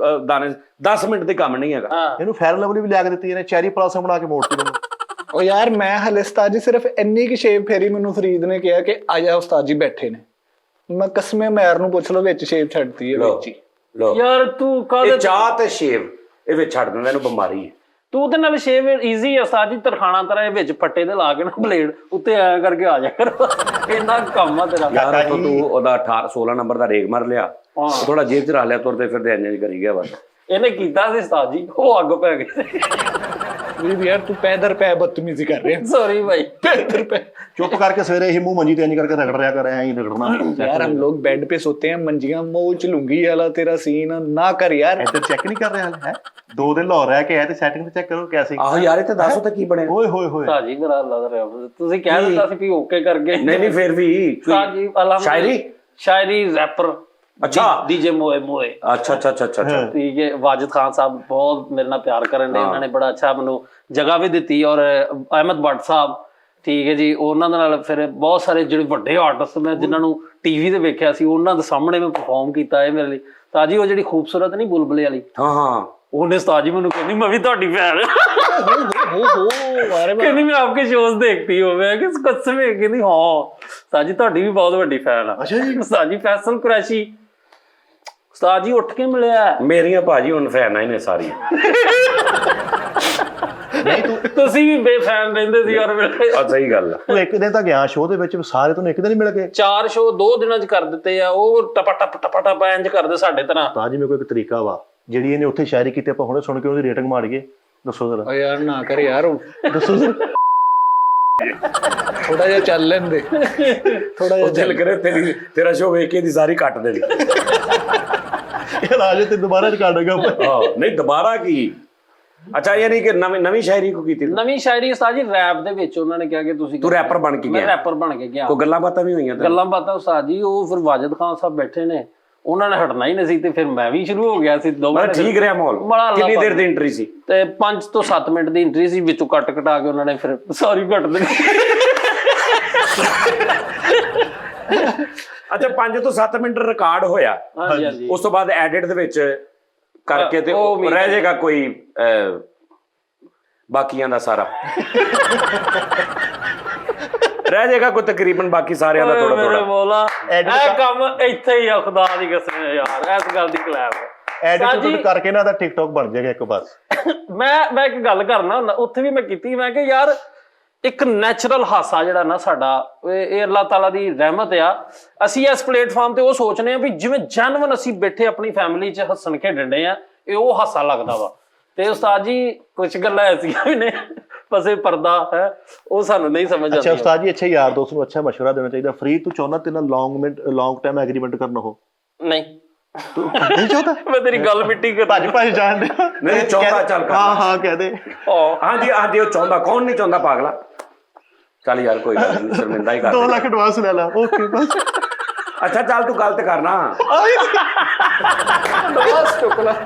ਦਾਣੇ 10 ਮਿੰਟ ਦੇ ਕੰਮ ਨਹੀਂ ਹੈਗਾ। ਇਹਨੂੰ ਫੈਰ ਲਵਲੀ ਵੀ ਲਿਆ ਕੇ ਦਿੱਤੀ ਇਹਨੇ ਚੈਰੀ ਪਲਾਸਾ ਬਣਾ ਕੇ ਮੋੜਤੀ ਮੈਨੂੰ। ਉਹ ਯਾਰ ਮੈਂ ਹਲੇ ਉਸਤਾਦ ਜੀ ਸਿਰਫ ਇੰਨੀ ਕਿ ਸ਼ੇਵ ਫੇਰੀ ਮੈਨੂੰ ਫਰੀਦ ਨੇ ਕਿਹਾ ਕਿ ਆ ਜਾ ਉਸਤਾਦ ਜੀ ਬੈਠੇ ਨੇ, ਮੈਂ ਕਸਮੇ ਮੈਰ ਨੂੰ ਪੁੱਛ ਲਓ ਵਿੱਚ ਸ਼ੇਵ ਛੱਡਤੀ ਹੈ ਵਿੱਚ ਹੀ। ਲੋ ਯਾਰ ਤੂੰ ਇਹ ਕਾਹਦੇ ਚਾਹ ਤੇ ਸ਼ੇਵ ਇਹ ਵਿੱਚ ਛੱਡ ਦਿੰਦਾ, ਇਹਨੂੰ ਬਿਮਾਰੀ ਹੈ। ਤੂੰ ਤੇ ਨਾਲ ਸ਼ੇਵ ਈਜ਼ੀ ਆ ਉਸਤਾਦ ਜੀ, ਤਰਖਾਣਾ ਤਰ੍ਹਾਂ ਇਹ ਵਿੱਚ ਪੱਟੇ ਤੇ ਲਾ ਕੇ ਨਾ ਬਲੇਡ ਉੱਤੇ ਆਇਆ ਕਰਕੇ ਆ ਜਾ ਕਰ ਇੰਨਾ ਕੰਮ ਆ ਤੇਰਾ। ਯਾਰ ਉੱਥੋਂ ਤੂੰ ਉਹਦਾ 16 ਨੰਬਰ ਦਾ ਰੇਗ ਮਾਰ ਲਿਆ, ਥੋੜਾ ਜੇਬ 'ਚ ਰੱਖ ਲਿਆ, ਤੁਰਦੇ ਫਿਰਦੇ ਇੰਜ ਕਰੀ ਗਿਆ ਬਸ। ਇਹਨੇ ਕੀਤਾ ਸੀ ਉਸਤਾਦ ਜੀ, ਉਹ ਅੱਗ ਪੈ ਗਈ। ਵੀ ਯਾਰ ਤੂੰ ਪੈਦਰ ਪੈ ਬਦਤਮੀਜ਼ੀ ਕਰ ਰਿਹਾ ਸੌਰੀ ਭਾਈ। पैदर पे ਚੁੱਪ ਕਰਕੇ ਸਵੇਰੇ ਹੀ ਮੂੰਹ ਮੰਜੀ ਤੇ ਇੰਜ ਕਰਕੇ ਰਗੜ ਰਿਆ ਕਰ, ਐਂ ਹੀ ਰਗੜਨਾ। यार हम लोग बेड पे सोते हैं, मंजियां मोच लुंगी वाला तेरा सीन ना कर यार। ਇੱਧਰ ਚੈੱਕ ਨਹੀਂ ਕਰ ਰਿਹਾ ਹੈ 2 ਦਿਨ ਲਾਹੌਰ ਰਹਿ ਕੇ ਆਏ ਤੇ ਸੈਟਿੰਗ ਤੇ ਚੈੱਕ ਕਰੋ ਕੈਸੀ। ਆਹੋ ਯਾਰ ਇਹ ਤੇ ਦੱਸੋ ਤਾਂ ਕੀ ਬਣਿਆ। ਓਏ ਹੋਏ ਹੋਏ ਉਸਤਾਦ ਜੀ ਮੇਰਾ ਲੱਗ ਰਿਹਾ ਤੁਸੀਂ ਕਹਿ ਦਿੱਤਾ ਸੀ ਵੀ ਓਕੇ ਕਰਕੇ। ਨਹੀਂ ਨਹੀਂ ਫਿਰ ਵੀ ਉਸਤਾਦ ਜੀ ਅਲਹਮਦੁਲਿਲਾ शायरी रैपर अच्छा डीजे मोए मोए अच्छा अच्छा अच्छा अच्छा अच्छा ठीक है। वाजिद खान साहब बहुत मेरे नाल प्यार करन दे, उन्होंने बड़ा अच्छा मैनू जगह भी दी। और अहमद भट्ट साहब ठीक है जी, ਉਹਨਾਂ ਦੇ ਨਾਲ ਫਿਰ ਬਹੁਤ ਸਾਰੇ ਜਿਹੜੇ ਵੱਡੇ ਆਰਟਿਸਟ ਮੈਂ ਜਿਨ੍ਹਾਂ ਨੂੰ ਟੀਵੀ ਤੇ ਵੇਖਿਆ ਸੀ ਉਹਨਾਂ ਦੇ ਸਾਹਮਣੇ ਮੈਂ ਪਰਫਾਰਮ ਕੀਤਾ ਇਹ ਮੇਰੇ ਲਈ। ਉਸਤਾਦ ਜੀ ਉਹ ਜਿਹੜੀ ਖੂਬਸੂਰਤ ਨਹੀਂ ਬੁਲਬੁਲੇ ਵਾਲੀ, ਹਾਂ ਹਾਂ ਉਹਨੇ ਉਸਤਾਦ ਜੀ ਮੈਨੂੰ ਕਹਿੰਦੀ ਮੈਂ ਵੀ ਤੁਹਾਡੀ ਫੈਨ अरे ਕਹਿੰਦੀ ਮੈਂ ਆਪਕੇ ਸ਼ੋਜ਼ ਦੇਖਤੀ ਹੂੰ। ਮੈਂ ਕਿਸ कसम है ਕਹਿੰਦੀ ਹਾਂ ਉਸਤਾਦ ਜੀ ਤੁਹਾਡੀ ਵੀ ਬਹੁਤ ਵੱਡੀ ਫੈਨ ਆ। ਅੱਛਾ ਜੀ। ਉਸਤਾਦ ਜੀ ਫੈਸਲ ਕੁਰੈਸ਼ੀ ਉਸਤਾਦ ਜੀ ਉੱਠ ਕੇ ਮਿਲਿਆ। ਮੇਰੀਆਂ ਭਾਜੀ ਹੁਣ ਫੈਨਾਂ ਹੀ ਨੇ ਸਾਰੀਆਂ। ਤੁਸੀਂ ਵੀ ਬੇਫੈਨ ਰਹਿੰਦੇ ਸੀ ਯਾਰ ਮੇਰੇ। ਆ ਸਹੀ ਗੱਲ ਆ। ਤੂੰ ਇੱਕ ਦਿਨ ਤਾਂ ਗਿਆ ਸ਼ੋਅ ਦੇ ਵਿੱਚ ਸਾਰੇ ਤੁਹਾਨੂੰ ਇੱਕ ਦਿਨ ਹੀ ਮਿਲ ਗਏ। 4 ਸ਼ੋਅ 2 ਦਿਨਾਂ ਚ ਕਰ ਦਿੱਤੇ ਆ, ਉਹ ਟਪਾ ਟਪ ਟਪਾ ਟਪ ਇੰਜ ਕਰਦੇ ਸਾਡੇ ਤਰ੍ਹਾਂ। ਉਸਤਾਦ ਜੀ ਮੇਰੇ ਕੋਲ ਇੱਕ ਤਰੀਕਾ ਵਾ ਜਿਹੜੀ ਇਹਨੇ ਉੱਥੇ ਸ਼ਾਇਰੀ ਕੀਤੀ ਆਪਾਂ ਹੁਣੇ ਸੁਣ ਕੇ ਉਹਦੀ ਰੇਟਿੰਗ ਮਾਰੀਏ। ਦੱਸੋ ਜ਼ਰਾ। ओ यार ना कर यार, ਦੱਸੋ ਜ਼ਰਾ। थोड़ा जा चल लेन दे, थोड़ा ਉਹ जा ਦਿਲ ਕਰੇ ਤੇਰਾ ਸ਼ੋਅ ਵੇਖ ਕੇ ਦੀ ਸਾਰੀ ਕੱਟ ਦੇਣੀ। ਯਾਰ ਆ ਜਾ ਤੇ ਦੁਬਾਰਾ ਰਿਕਾਰਡਿੰਗ ਆ। ਹਾਂ ਨਹੀਂ ਦੁਬਾਰਾ ਕੀ। ਅੱਛਾ ਯਾਨੀ ਕਿ ਨਵੀਂ ਸ਼ਾਇਰੀ ਕੋ ਕੀਤੀ ਨਵੀਂ ਸ਼ਾਇਰੀ ਉਸਤਾਦ ਜੀ ਰੈਪ ਦੇ ਵਿੱਚ ਉਹਨਾਂ ਨੇ ਕਿਹਾ ਕਿ ਤੁਸੀਂ ਤੂੰ ਰੈਪਰ ਬਣ ਕੇ ਮੈਂ ਗਿਆ। ਰੈਪਰ ਬਣ ਕੇ ਗਿਆ। ਕੋਈ ਗੱਲਾਂ ਬਾਤਾਂ ਵੀ ਹੋਈਆਂ ਤੇਰੇ? ਗੱਲਾਂ ਬਾਤਾਂ ਉਸਤਾਦ ਜੀ ਉਹ ਫਿਰ ਵਾਜਿਦ ਖਾਨ ਸਾਹਿਬ ਬੈਠੇ ਨੇ, ਉਹਨਾਂ ਨੇ ਹਟਣਾ ਹੀ ਨਹੀਂ ਸੀ ਤੇ ਫਿਰ ਮੈਂ ਵੀ ਸ਼ੁਰੂ ਹੋ ਗਿਆ ਸੀ। ਦੋਵਾਂ ਮੈਂ ਠੀਕ ਰਿਹਾ ਮਾਹੌਲ। ਬੜਾ ਅੱਲਾ ਕਿੰਨੀ ਦੇਰ ਦੀ ਐਂਟਰੀ ਸੀ? ਤੇ 5 ਤੋਂ 7 ਮਿੰਟ ਦੀ ਐਂਟਰੀ ਸੀ, ਵਿੱਚੋਂ ਕੱਟ ਕਟਾ ਕੇ ਉਹਨਾਂ ਨੇ ਫਿਰ ਸੌਰੀ ਕੱਟ ਦੇਣੀ। ਅੱਛਾ 5 ਤੋਂ 7 ਮਿੰਟ ਰਿਕਾਰਡ ਹੋਇਆ, ਹਾਂਜੀ ਹਾਂਜੀ। ਉਸ ਤੋਂ ਬਾਅਦ ਐਡਿਟ ਦੇ ਵਿੱਚ ਕਰਕੇ ਤੇ ਉਹ ਵੀ- ਰਹਿ ਜਾਏਗਾ ਕੋਈ ਬਾਕੀਆਂ ਦਾ ਸਾਰਾ ਰਹਿ ਜਾਏਗਾ ਕੋਈ ਤਕਰੀਬਨ ਬਾਕੀ ਸਾਰਿਆਂ ਦਾ ਥੋੜਾ ਮੇਰੇ ਥੋੜਾ। ਮੌਲਾ ਇਹ ਕੰਮ ਇੱਥੇ ਹੀ ਆ, ਖੁਦਾ ਦੀ ਕਸਮ ਯਾਰ ਇਸ ਗੱਲ ਦੀ ਕਲੈਪ। ਐਡੀਟ ਕਰਕੇ ਨਾ ਦਾ ਟਿਕਟੌਕ ਬਣ ਜਾਏਗਾ ਇੱਕ ਬਸ। ਮੈਂ ਇੱਕ ਗੱਲ ਕਰਨਾ ਹੁੰਦਾ, ਉੱਥੇ ਵੀ ਮੈਂ ਕੀਤੀ। ਮੈਂ ਕਿ ਯਾਰ ਇੱਕ ਨੈਚੁਰਲ ਹਾਸਾ ਜਿਹੜਾ ਨਾ ਸਾਡਾ ਇਹ ਅੱਲਾਹ ਤਾਲਾ ਦੀ ਰਹਿਮਤ ਆ। ਅਸੀਂ ਇਸ ਪਲੇਟਫਾਰਮ ਤੇ ਉਹ ਸੋਚਨੇ ਆ ਵੀ ਜਿਵੇਂ ਜੈਨੂਇਨ ਅਸੀਂ ਬੈਠੇ ਆਪਣੀ ਫੈਮਿਲੀ 'ਚ ਹੱਸਣ ਖੇਡਣ ਦੇ ਆ, ਇਹ ਉਹ ਹਾਸਾ ਲੱਗਦਾ ਵਾ। ਤੇ ਉਸਤਾਦ ਜੀ ਕੁਝ ਗੱਲਾਂ ਐਸੀਆਂ ਵੀ ਨੇ ਪਸੇ ਪਰਦਾ ਹੈ ਉਹ ਸਾਨੂੰ ਨਹੀਂ ਸਮਝ ਆਉਂਦੀ। ਅੱਛਾ ਉਸਤਾਦ ਜੀ, ਅੱਛਾ ਯਾਰ ਦੋਸਤ ਨੂੰ ਅੱਛਾ ਮਸ਼ਵਰਾ ਦੇਣਾ ਚਾਹੀਦਾ। ਫ੍ਰੀ ਤੂੰ ਚਾਹੁੰਦਾ ਤੇ ਨਾਲ ਲੌਂਗ ਟਾਈਮ ਐਗਰੀਮੈਂਟ ਕਰਨਾ ਹੋ? ਨਹੀਂ ਤੂੰ ਨਹੀਂ ਚਾਹੁੰਦਾ? ਮੈਂ ਤੇਰੀ ਗੱਲ ਮਿੱਟੀ ਕਰ ਭੱਜ ਜਾਣ ਦੇ। ਨਹੀਂ ਚਾਹੁੰਦਾ ਚੱਲ ਕਰ। ਹਾਂ ਕਹਿ ਦੇ। ਹਾਂਜੀ ਹਾਂਜੀ ਉਹ ਚਾਹੁੰਦਾ, ਕੌਣ ਨਹੀਂ ਚਾਹੁੰਦਾ ਪਾਗਲਾ। ਚੱਲ ਯਾਰ ਕੋਈ ਗੱਲ ਨਹੀਂ, ਸ਼ਰਮਿੰਦਾ ਹੀ ਕਰ 2 ਲੱਖ ਐਡਵਾਂਸ ਲੈ ਲਾ। ਓਕੇ ਬਸ। ਅੱਛਾ ਚੱਲ ਤੂੰ ਗਲਤ ਕਰਨਾ।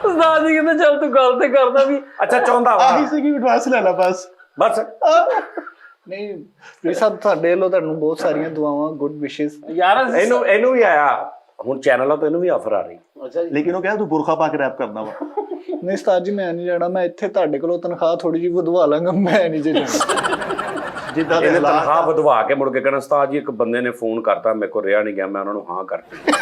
ਉਸਤਾਦ ਜੀ ਕਹਿੰਦੇ ਚੱਲ ਤੂੰ ਗੱਲ ਤੇ ਕਰਦਾ ਵੀ। ਅੱਛਾ ਚਾਹੁੰਦਾ ਵਾ ਆਹੀ ਸੀਗੀ ਐਡਵਾਂਸ ਲੈ ਲਾ ਬਸ। ਬਸ। नहीं ये सब ਤੁਹਾਡੇ ਵੱਲੋਂ ਤੁਹਾਨੂੰ ਬਹੁਤ ਸਾਰੀਆਂ ਦੁਆਵਾਂ, ਗੁੱਡ ਵਿਸ਼ੇਸ। ਯਾਰ ਇਹਨੂੰ ਵੀ ਆਇਆ ਹੁਣ ਚੈਨਲ ਆ ਤਾਂ ਇਹਨੂੰ ਵੀ ਆਫਰ ਆ ਰਹੀ। ਅੱਛਾ ਜੀ। ਲੇਕਿਨ ਉਹ ਕਹਿੰਦਾ ਤੂੰ ਬੁਰਖਾ ਪਾ ਕੇ ਰੈਪ ਕਰਦਾ ਵਾ। ਨਹੀਂ ਉਸਤਾਦ ਜੀ ਮੈਂ ਨਹੀਂ ਜਾਣਾ, ਮੈਂ ਇੱਥੇ ਤੁਹਾਡੇ ਕੋਲੋਂ ਤਨਖਾਹ ਥੋੜੀ ਜਿਹੀ ਵਧਵਾ ਲਾਂਗਾ, ਮੈਂ ਨਹੀਂ ਜੇ ਜਾਣਾ। ਜਿੱਦਾਂ ਦੇ ਇਹਨੇ ਹਾਲਾਤ ਤਨਖਾਹ ਵਧਵਾ ਕੇ ਮੁੜ ਕੇ ਕਹਿਣਾ ਉਸਤਾਦ ਜੀ ਇੱਕ ਬੰਦੇ ਨੇ ਫੋਨ ਕਰਤਾ ਮੇਰੇ ਕੋਲ ਰਿਹਾ ਨਹੀਂ ਗਿਆ, ਮੈਂ ਉਹਨਾਂ ਨੂੰ ਹਾਂ ਕਰਤੀ।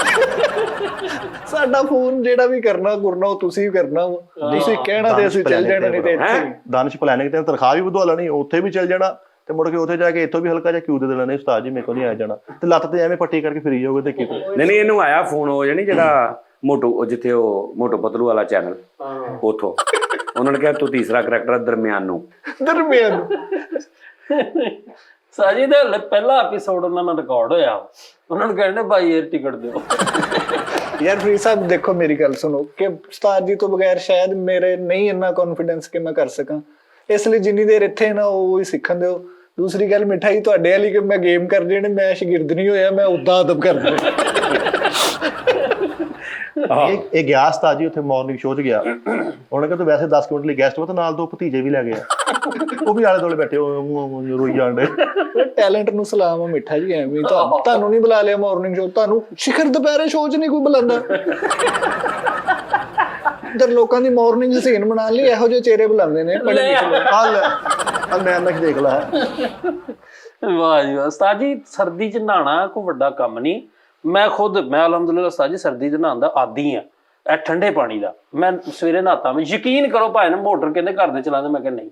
ਸਾਡਾ ਫੋਨ ਜਿਹੜਾ ਵੀ ਕਰਨਾ ਉਹ ਤੁਸੀਂ ਕਰਨਾ ਵਾ। ਤੁਸੀਂ ਕਹਿਣਾ ਤੇ ਅਸੀਂ ਚੱਲ ਜਾਣਾ, ਨਹੀਂ ਤੇ ਇੱਥੇ ਹੀ। ਦਾਨਿਸ਼ ਪਲੈਨਿੰਗ ਤੇ ਤਨਖਾਹ ਵੀ ਵਧਵਾ ਲੈਣੀ, ਉੱਥੇ ਵੀ ਚੱਲ ਜਾਣਾ ਤੇ ਮੁੜ ਕੇ ਉੱਥੇ ਜਾ ਕੇ ਇੱਥੋਂ ਵੀ ਹਲਕਾ ਜਿਹਾ ਕਿਉਂ ਦੇ ਦੇਣਾ, ਨਹੀਂ ਉਸਤਾਦ ਜੀ ਮੇਰੇ ਕੋਲ ਨਹੀਂ ਆਇਆ ਜਾਣਾ, ਤੇ ਲੱਤ ਤੇ ਐਵੇਂ ਪੱਟੀ ਕਰਕੇ ਫਿਰੀ ਜਾਓਗੇ ਦੇਖੀ ਤੂੰ। ਨਹੀਂ ਇਹਨੂੰ ਆਇਆ ਫੋਨ, ਉਹ ਜਾਨੀ ਜਿਹੜਾ ਮੋਟੂ, ਉਹ ਜਿੱਥੇ ਉਹ ਮੋਟੂ ਪਤਲੂ ਵਾਲਾ ਚੈਨਲ, ਉਥੋਂ ਉਹਨਾਂ ਨੇ ਕਿਹਾ ਤੂੰ ਤੀਸਰਾ ਕਰੈਕਟਰ ਦਰਮਿਆਨ ਨੂੰ। ਸਾਜੀ ਦਾ ਪਹਿਲਾ ਐਪੀਸੋਡ ਉਹਨਾਂ ਨਾਲ ਰਿਕਾਰਡ ਹੋਇਆ, ਉਹਨਾਂ ਨੂੰ ਕਹਿੰਦੇ ਭਾਈ 에ਅਰ ਟਿਕਟ ਦਿਓ। ਯਾਰ ਫਰੀਦ ਸਾਹਿਬ ਦੇਖੋ ਮੇਰੀ ਗੱਲ ਸੁਣੋ ਕਿ ਉਸਤਾਦ ਜੀ ਤੋਂ ਬਗੈਰ ਸ਼ਾਇਦ ਮੇਰੇ ਨਹੀਂ ਇੰਨਾ ਕੌਨਫੀਡੈਂਸ ਕਿ ਮੈਂ ਕਰ ਸਕਾਂ, ਇਸ ਲਈ ਜਿੰਨੀ ਦੇਰ ਇੱਥੇ ਨਾ ਉਹ ਹੀ ਸਿੱਖਣ ਦਿਓ। ਦੂਸਰੀ ਗੱਲ ਮਿਠਾਈ ਤੁਹਾਡੇ ਵਾਲੀ ਕਿ ਮੈਂ ਗੇਮ ਕਰ ਦੇਣੇ, ਮੈਂ ਸ਼ਾਗਿਰਦ ਨਹੀਂ ਹੋਇਆ, ਮੈਂ ਉਦਾਂ ਅਦਬ ਕਰ ਦੇਣਾ। ਇਹ ਗਿਆ ਉਸਤਾਦ ਜੀ ਉੱਥੇ ਮਾਰਨਿੰਗ ਸ਼ੋਅ 'ਚ ਗਿਆ, ਉਹਨੇ ਕਿਹਾ ਤੂੰ ਵੈਸੇ 10 ਮਿੰਟ ਲਈ ਗੈਸਟ ਹੋ ਤਾਂ ਨਾਲ 2 ਭਤੀਜੇ ਵੀ ਲੈ ਗਿਆ, ਉਹ ਵੀ ਆਲੇ ਦੁਆਲੇ ਬੈਠੇ ਰੋਈ ਜਾਣ ਡੇ। ਟੈਲੈਂਟ ਨੂੰ ਸਲਾਮ ਆ ਮਿੱਠਾ ਜੀ, ਐਵੇਂ ਤੁਹਾਨੂੰ ਨਹੀਂ ਬੁਲਾ ਲਿਆ ਮਾਰਨਿੰਗ ਸ਼ੋਅ, ਤੁਹਾਨੂੰ ਸ਼ਿਖਰ ਦੁਪਹਿਰੇ ਸ਼ੋਅ 'ਚ ਨਹੀਂ ਕੋਈ ਬੁਲਾਉਂਦਾ। ਇੱਧਰ ਲੋਕਾਂ ਦੀ ਮਾਰਨਿੰਗ ਸੀਨ ਬਣਾਉਣ ਲਈ ਇਹੋ ਜਿਹੇ ਚਿਹਰੇ ਬੁਲਾਉਂਦੇ ਨੇ। ਮੈਂ ਨਾ ਦੇਖ ਲਾ। ਵਾਹ ਜੀ ਵਾਹ ਉਸਤਾਦ ਜੀ, ਸਰਦੀ 'ਚ ਨਹਾਉਣਾ ਕੋਈ ਵੱਡਾ ਕੰਮ ਨਹੀਂ। ਮੈਂ ਅਲਹਮਦੁਲਿਲਾ ਉਸਤਾਦ ਜੀ ਸਰਦੀ 'ਚ ਨਹਾਉਣ ਦਾ ਆਦੀ ਆ। ਇਹ ਠੰਡੇ ਪਾਣੀ ਦਾ ਮੈਂ ਸਵੇਰੇ ਨਹਾਤਾ, ਮੈਂ ਯਕੀਨ ਕਰੋ ਭਾਵੇਂ ਨਾ ਮੋਟਰ ਕਹਿੰਦੇ ਘਰ ਦੇ ਚਲਾਉਂਦੇ, ਮੈਂ ਕਿਹਾ ਨਹੀਂ,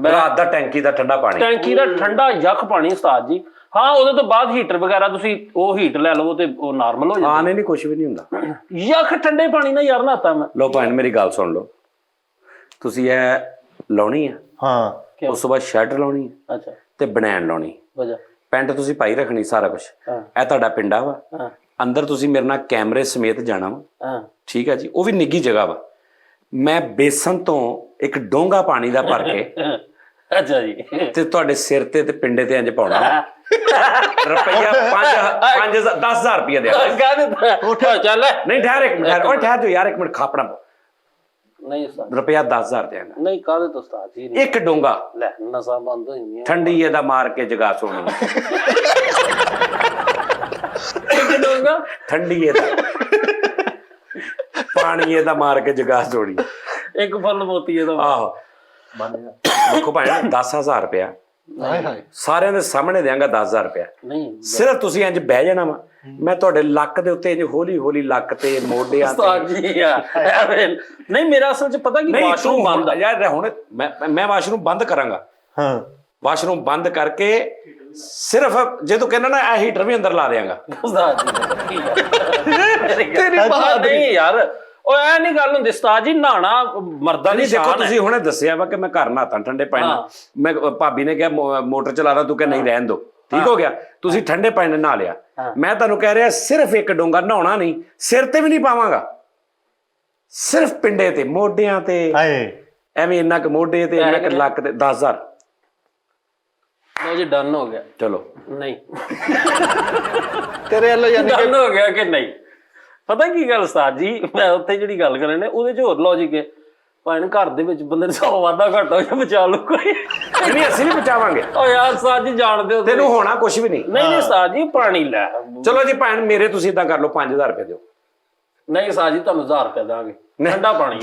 ਰਾਤ ਦਾ ਟੈਂਕੀ ਦਾ ਠੰਡਾ ਪਾਣੀ, ਟੈਂਕੀ ਦਾ ਠੰਡਾ ਯੱਖ ਪਾਣੀ ਉਸਤਾਦ ਜੀ। ਹਾਂ ਉਹਦੇ ਤੋਂ ਬਾਅਦ ਹੀਟਰ ਵਗੈਰਾ ਤੁਸੀਂ ਉਹ ਹੀਟ ਲੈ ਲਵੋ ਤੇ ਉਹ ਨਾਰਮਲ ਹੋ ਜਾਂਦਾ। ਹਾਂ ਨਹੀਂ ਕੁਝ ਵੀ ਨਹੀਂ ਹੁੰਦਾ, ਯੱਖ ਠੰਡੇ ਪਾਣੀ ਨਾਲ ਯਾਰ ਨਹਾਤਾ ਮੈਂ। ਲੋ ਭੈਣ ਮੇਰੀ ਗੱਲ ਸੁਣ ਲਓ, ਤੁਸੀਂ ਇਹ ਲਾਉਣੀ ਆ, ਹਾਂ ਉਸ ਤੋਂ ਬਾਅਦ ਸ਼ਰਟ ਲਾਉਣੀ ਆ ਅੱਛਾ ਤੇ ਬਨੈਣ ਲਾਉਣੀ, ਵਜਾ ਪੈਂਟ ਤੁਸੀਂ ਪਾਈ ਰੱਖਣੀ, ਸਾਰਾ ਕੁਝ। ਇਹ ਤੁਹਾਡਾ ਪਿੰਡਾ ਵਾ, ਅੰਦਰ ਤੁਸੀਂ ਮੇਰੇ ਨਾਲ ਕੈਮਰੇ ਸਮੇਤ ਜਾਣਾ ਵਾ, ਠੀਕ ਹੈ ਜੀ, ਉਹ ਵੀ ਨਿੱਗੀ ਜਗ੍ਹਾ ਵਾ। ਮੈਂ ਬੇਸਨ ਤੋਂ ਇੱਕ ਡੋਂਗਾ ਪਾਣੀ ਦਾ ਭਰ ਕੇ ਅੱਛਾ ਜੀ ਤੇ ਤੁਹਾਡੇ ਸਿਰ ਤੇ ਪਿੰਡੇ ਤੇ ਇੰਜ ਪਾਉਣਾ, ਰੁਪਈਆ 10,000 ਰੁਪਈਆ ਦੇ ਚੱਲ ਨਹੀਂ। ਠਹਿਰ ਇੱਕ ਮਿੰਟ, ਓਏ ਠਹਿਰ ਜੋ ਯਾਰ ਇੱਕ ਮਿੰਟ, ਖਾਪਣਾ ਨਹੀਂ ਉਸਤਾਦ, ਰੁਪਈਆ 10,000 ਦੇਣਾ, ਨਹੀਂ ਕਾਹਦੇ ਤੋਂ ਉਸਤਾਦ ਜੀ, ਇੱਕ ਡੋਂਗਾ ਲੈ ਨਸਾਂ ਬੰਦ ਹੋ ਜਾਂਦੀਆਂ। ਠੰਡੀ ਇਹਦਾ ਮਾਰ ਕੇ ਜਗਾ ਸੋਣੀ, ਇੱਕ ਡੋਂਗਾ ਠੰਡੀ ਇਹਦਾ ਪਾਣੀ ਇਹਦਾ ਮਾਰ ਕੇ ਜਗਾ ਸੋਣੀ, ਇੱਕ ਫੁੱਲ ਮੋਤੀ ਇਹਦਾ। ਆਹੋ ਦੇਖੋ ਭਾਈ 10,000 ਰੁਪਇਆ ਹਾਏ ਹਾਏ ਸਾਰਿਆਂ ਦੇ ਸਾਹਮਣੇ ਦਿਆਂਗਾ, 10,000 ਰੁਪਇਆ ਨਹੀਂ ਸਿਰਫ ਤੁਸੀਂ ਇੰਜ ਬਹਿ ਜਾਣਾ ਵਾ, ਮੈਂ ਤੁਹਾਡੇ ਲੱਕ ਦੇ ਉੱਤੇ ਇੰਜ ਹੌਲੀ ਹੌਲੀ ਲੱਕ ਤੇ ਮੋਢਿਆਂ ਉਸਤਾਦ ਜੀ ਆ ਨਹੀਂ, ਮੇਰਾ ਅਸਲ ਚ ਪਤਾ ਕੀ ਵਾਸ਼ਰੂਮ ਬੰਦ ਆ ਯਾਰ। ਹੁਣ ਮੈਂ ਵਾਸ਼ਰੂਮ ਬੰਦ ਕਰਾਂਗਾ, ਹਾਂ ਵਾਸ਼ਰੂਮ ਬੰਦ ਕਰਕੇ ਸਿਰਫ ਜੇ ਤੂੰ ਕਹਿੰਦਾ ਨਾ ਇਹ ਹੀਟਰ ਵੀ ਅੰਦਰ ਲਾ ਦੇਵਾਂਗਾ। ਉਸਤਾਦ ਜੀ ਤੇਰੀ ਬਾਤ ਨਹੀਂ ਯਾਰ, ਉਹ ਐ ਨਹੀਂ ਗੱਲ ਹੁੰਦੀ ਉਸਤਾਦ ਜੀ, ਨਹਾਣਾ ਮਰਦਾਂ ਦੀ ਦੇਖੋ ਸ਼ਾਨ ਤੁਸੀਂ ਹੁਣੇ ਦੱਸਿਆ ਵਾ ਕਿ ਮੈਂ ਘਰ ਨਹਾਤਾ ਠੰਡੇ ਪਾਣੀ ਨਾਲ, ਮੈਂ ਭਾਬੀ ਨੇ ਕਿਹਾ ਮੋਟਰ ਚਲਾ ਦਾ, ਤੂੰ ਕਿਹਾ ਨਹੀਂ ਰਹਿਣ ਦੋ, ਠੀਕ ਹੋ ਗਿਆ, ਤੁਸੀਂ ਠੰਡੇ ਪਾਣੀ ਨਾਲ ਨਹਾ ਲਿਆ। ਮੈਂ ਤੁਹਾਨੂੰ ਕਹਿ ਰਿਹਾ ਸਿਰਫ ਇੱਕ ਡੋਂਗਾ, ਨਹਾਉਣਾ ਨਹੀਂ, ਸਿਰ ਤੇ ਵੀ ਨਹੀਂ ਪਾਵਾਂਗਾ, ਸਿਰਫ ਪਿੰਡੇ ਤੇ ਮੋਢਿਆਂ ਤੇ, ਐਵੇਂ ਇੰਨਾ ਕੁ ਮੋਢੇ ਤੇ ਇੰਨਾ ਕੁ ਲੱਕ ਤੇ। 10,000 ਲੋ ਜੀ, ਡਨ ਹੋ ਗਿਆ। ਚਲੋ ਨਹੀਂ ਤੇਰੇ ਵੱਲੋਂ ਯਾਨੀ ਡਨ ਹੋ ਗਿਆ ਕਿ ਨਹੀਂ। ਪਤਾ ਕੀ ਗੱਲ ਉਸਤਾਦ ਜੀ, ਮੈਂ ਉੱਥੇ ਜਿਹੜੀ ਗੱਲ ਕਰਨ ਨੇ ਉਹਦੇ ਚ ਹੋਰ ਲੌਜਿਕ ਹੈ। ਭਾਵੇਂ ਘਰ ਦੇ ਵਿੱਚ ਬੰਦੇ ਨੂੰ 100 ਵਾਧਾ ਘਾਟਾ ਹੋ ਜਾ, ਬਚਾ ਲਓ ਕੋਈ ਨਹੀਂ, ਅਸੀਂ ਵੀ ਬਚਾਵਾਂਗੇ। ਓ ਯਾਰ ਉਸਤਾਦ ਜੀ ਜਾਣਦੇ ਹੋ ਤੈਨੂੰ ਹੋਣਾ ਕੁਝ ਵੀ ਨਹੀਂ। ਨਹੀਂ ਉਸਤਾਦ ਜੀ, ਪਾਣੀ ਲੈ। ਚਲੋ ਜੀ ਭੈਣ ਮੇਰੇ, ਤੁਸੀਂ ਇਦਾਂ ਕਰ ਲਓ 5,000 ਰੁਪਏ ਦਿਓ। ਨਹੀਂ ਉਸਤਾਦ ਜੀ, ਤੁਹਾਨੂੰ 1000 ਰੁਪਏ ਦਾਂਗੇ, ਠੰਡਾ ਪਾਣੀ।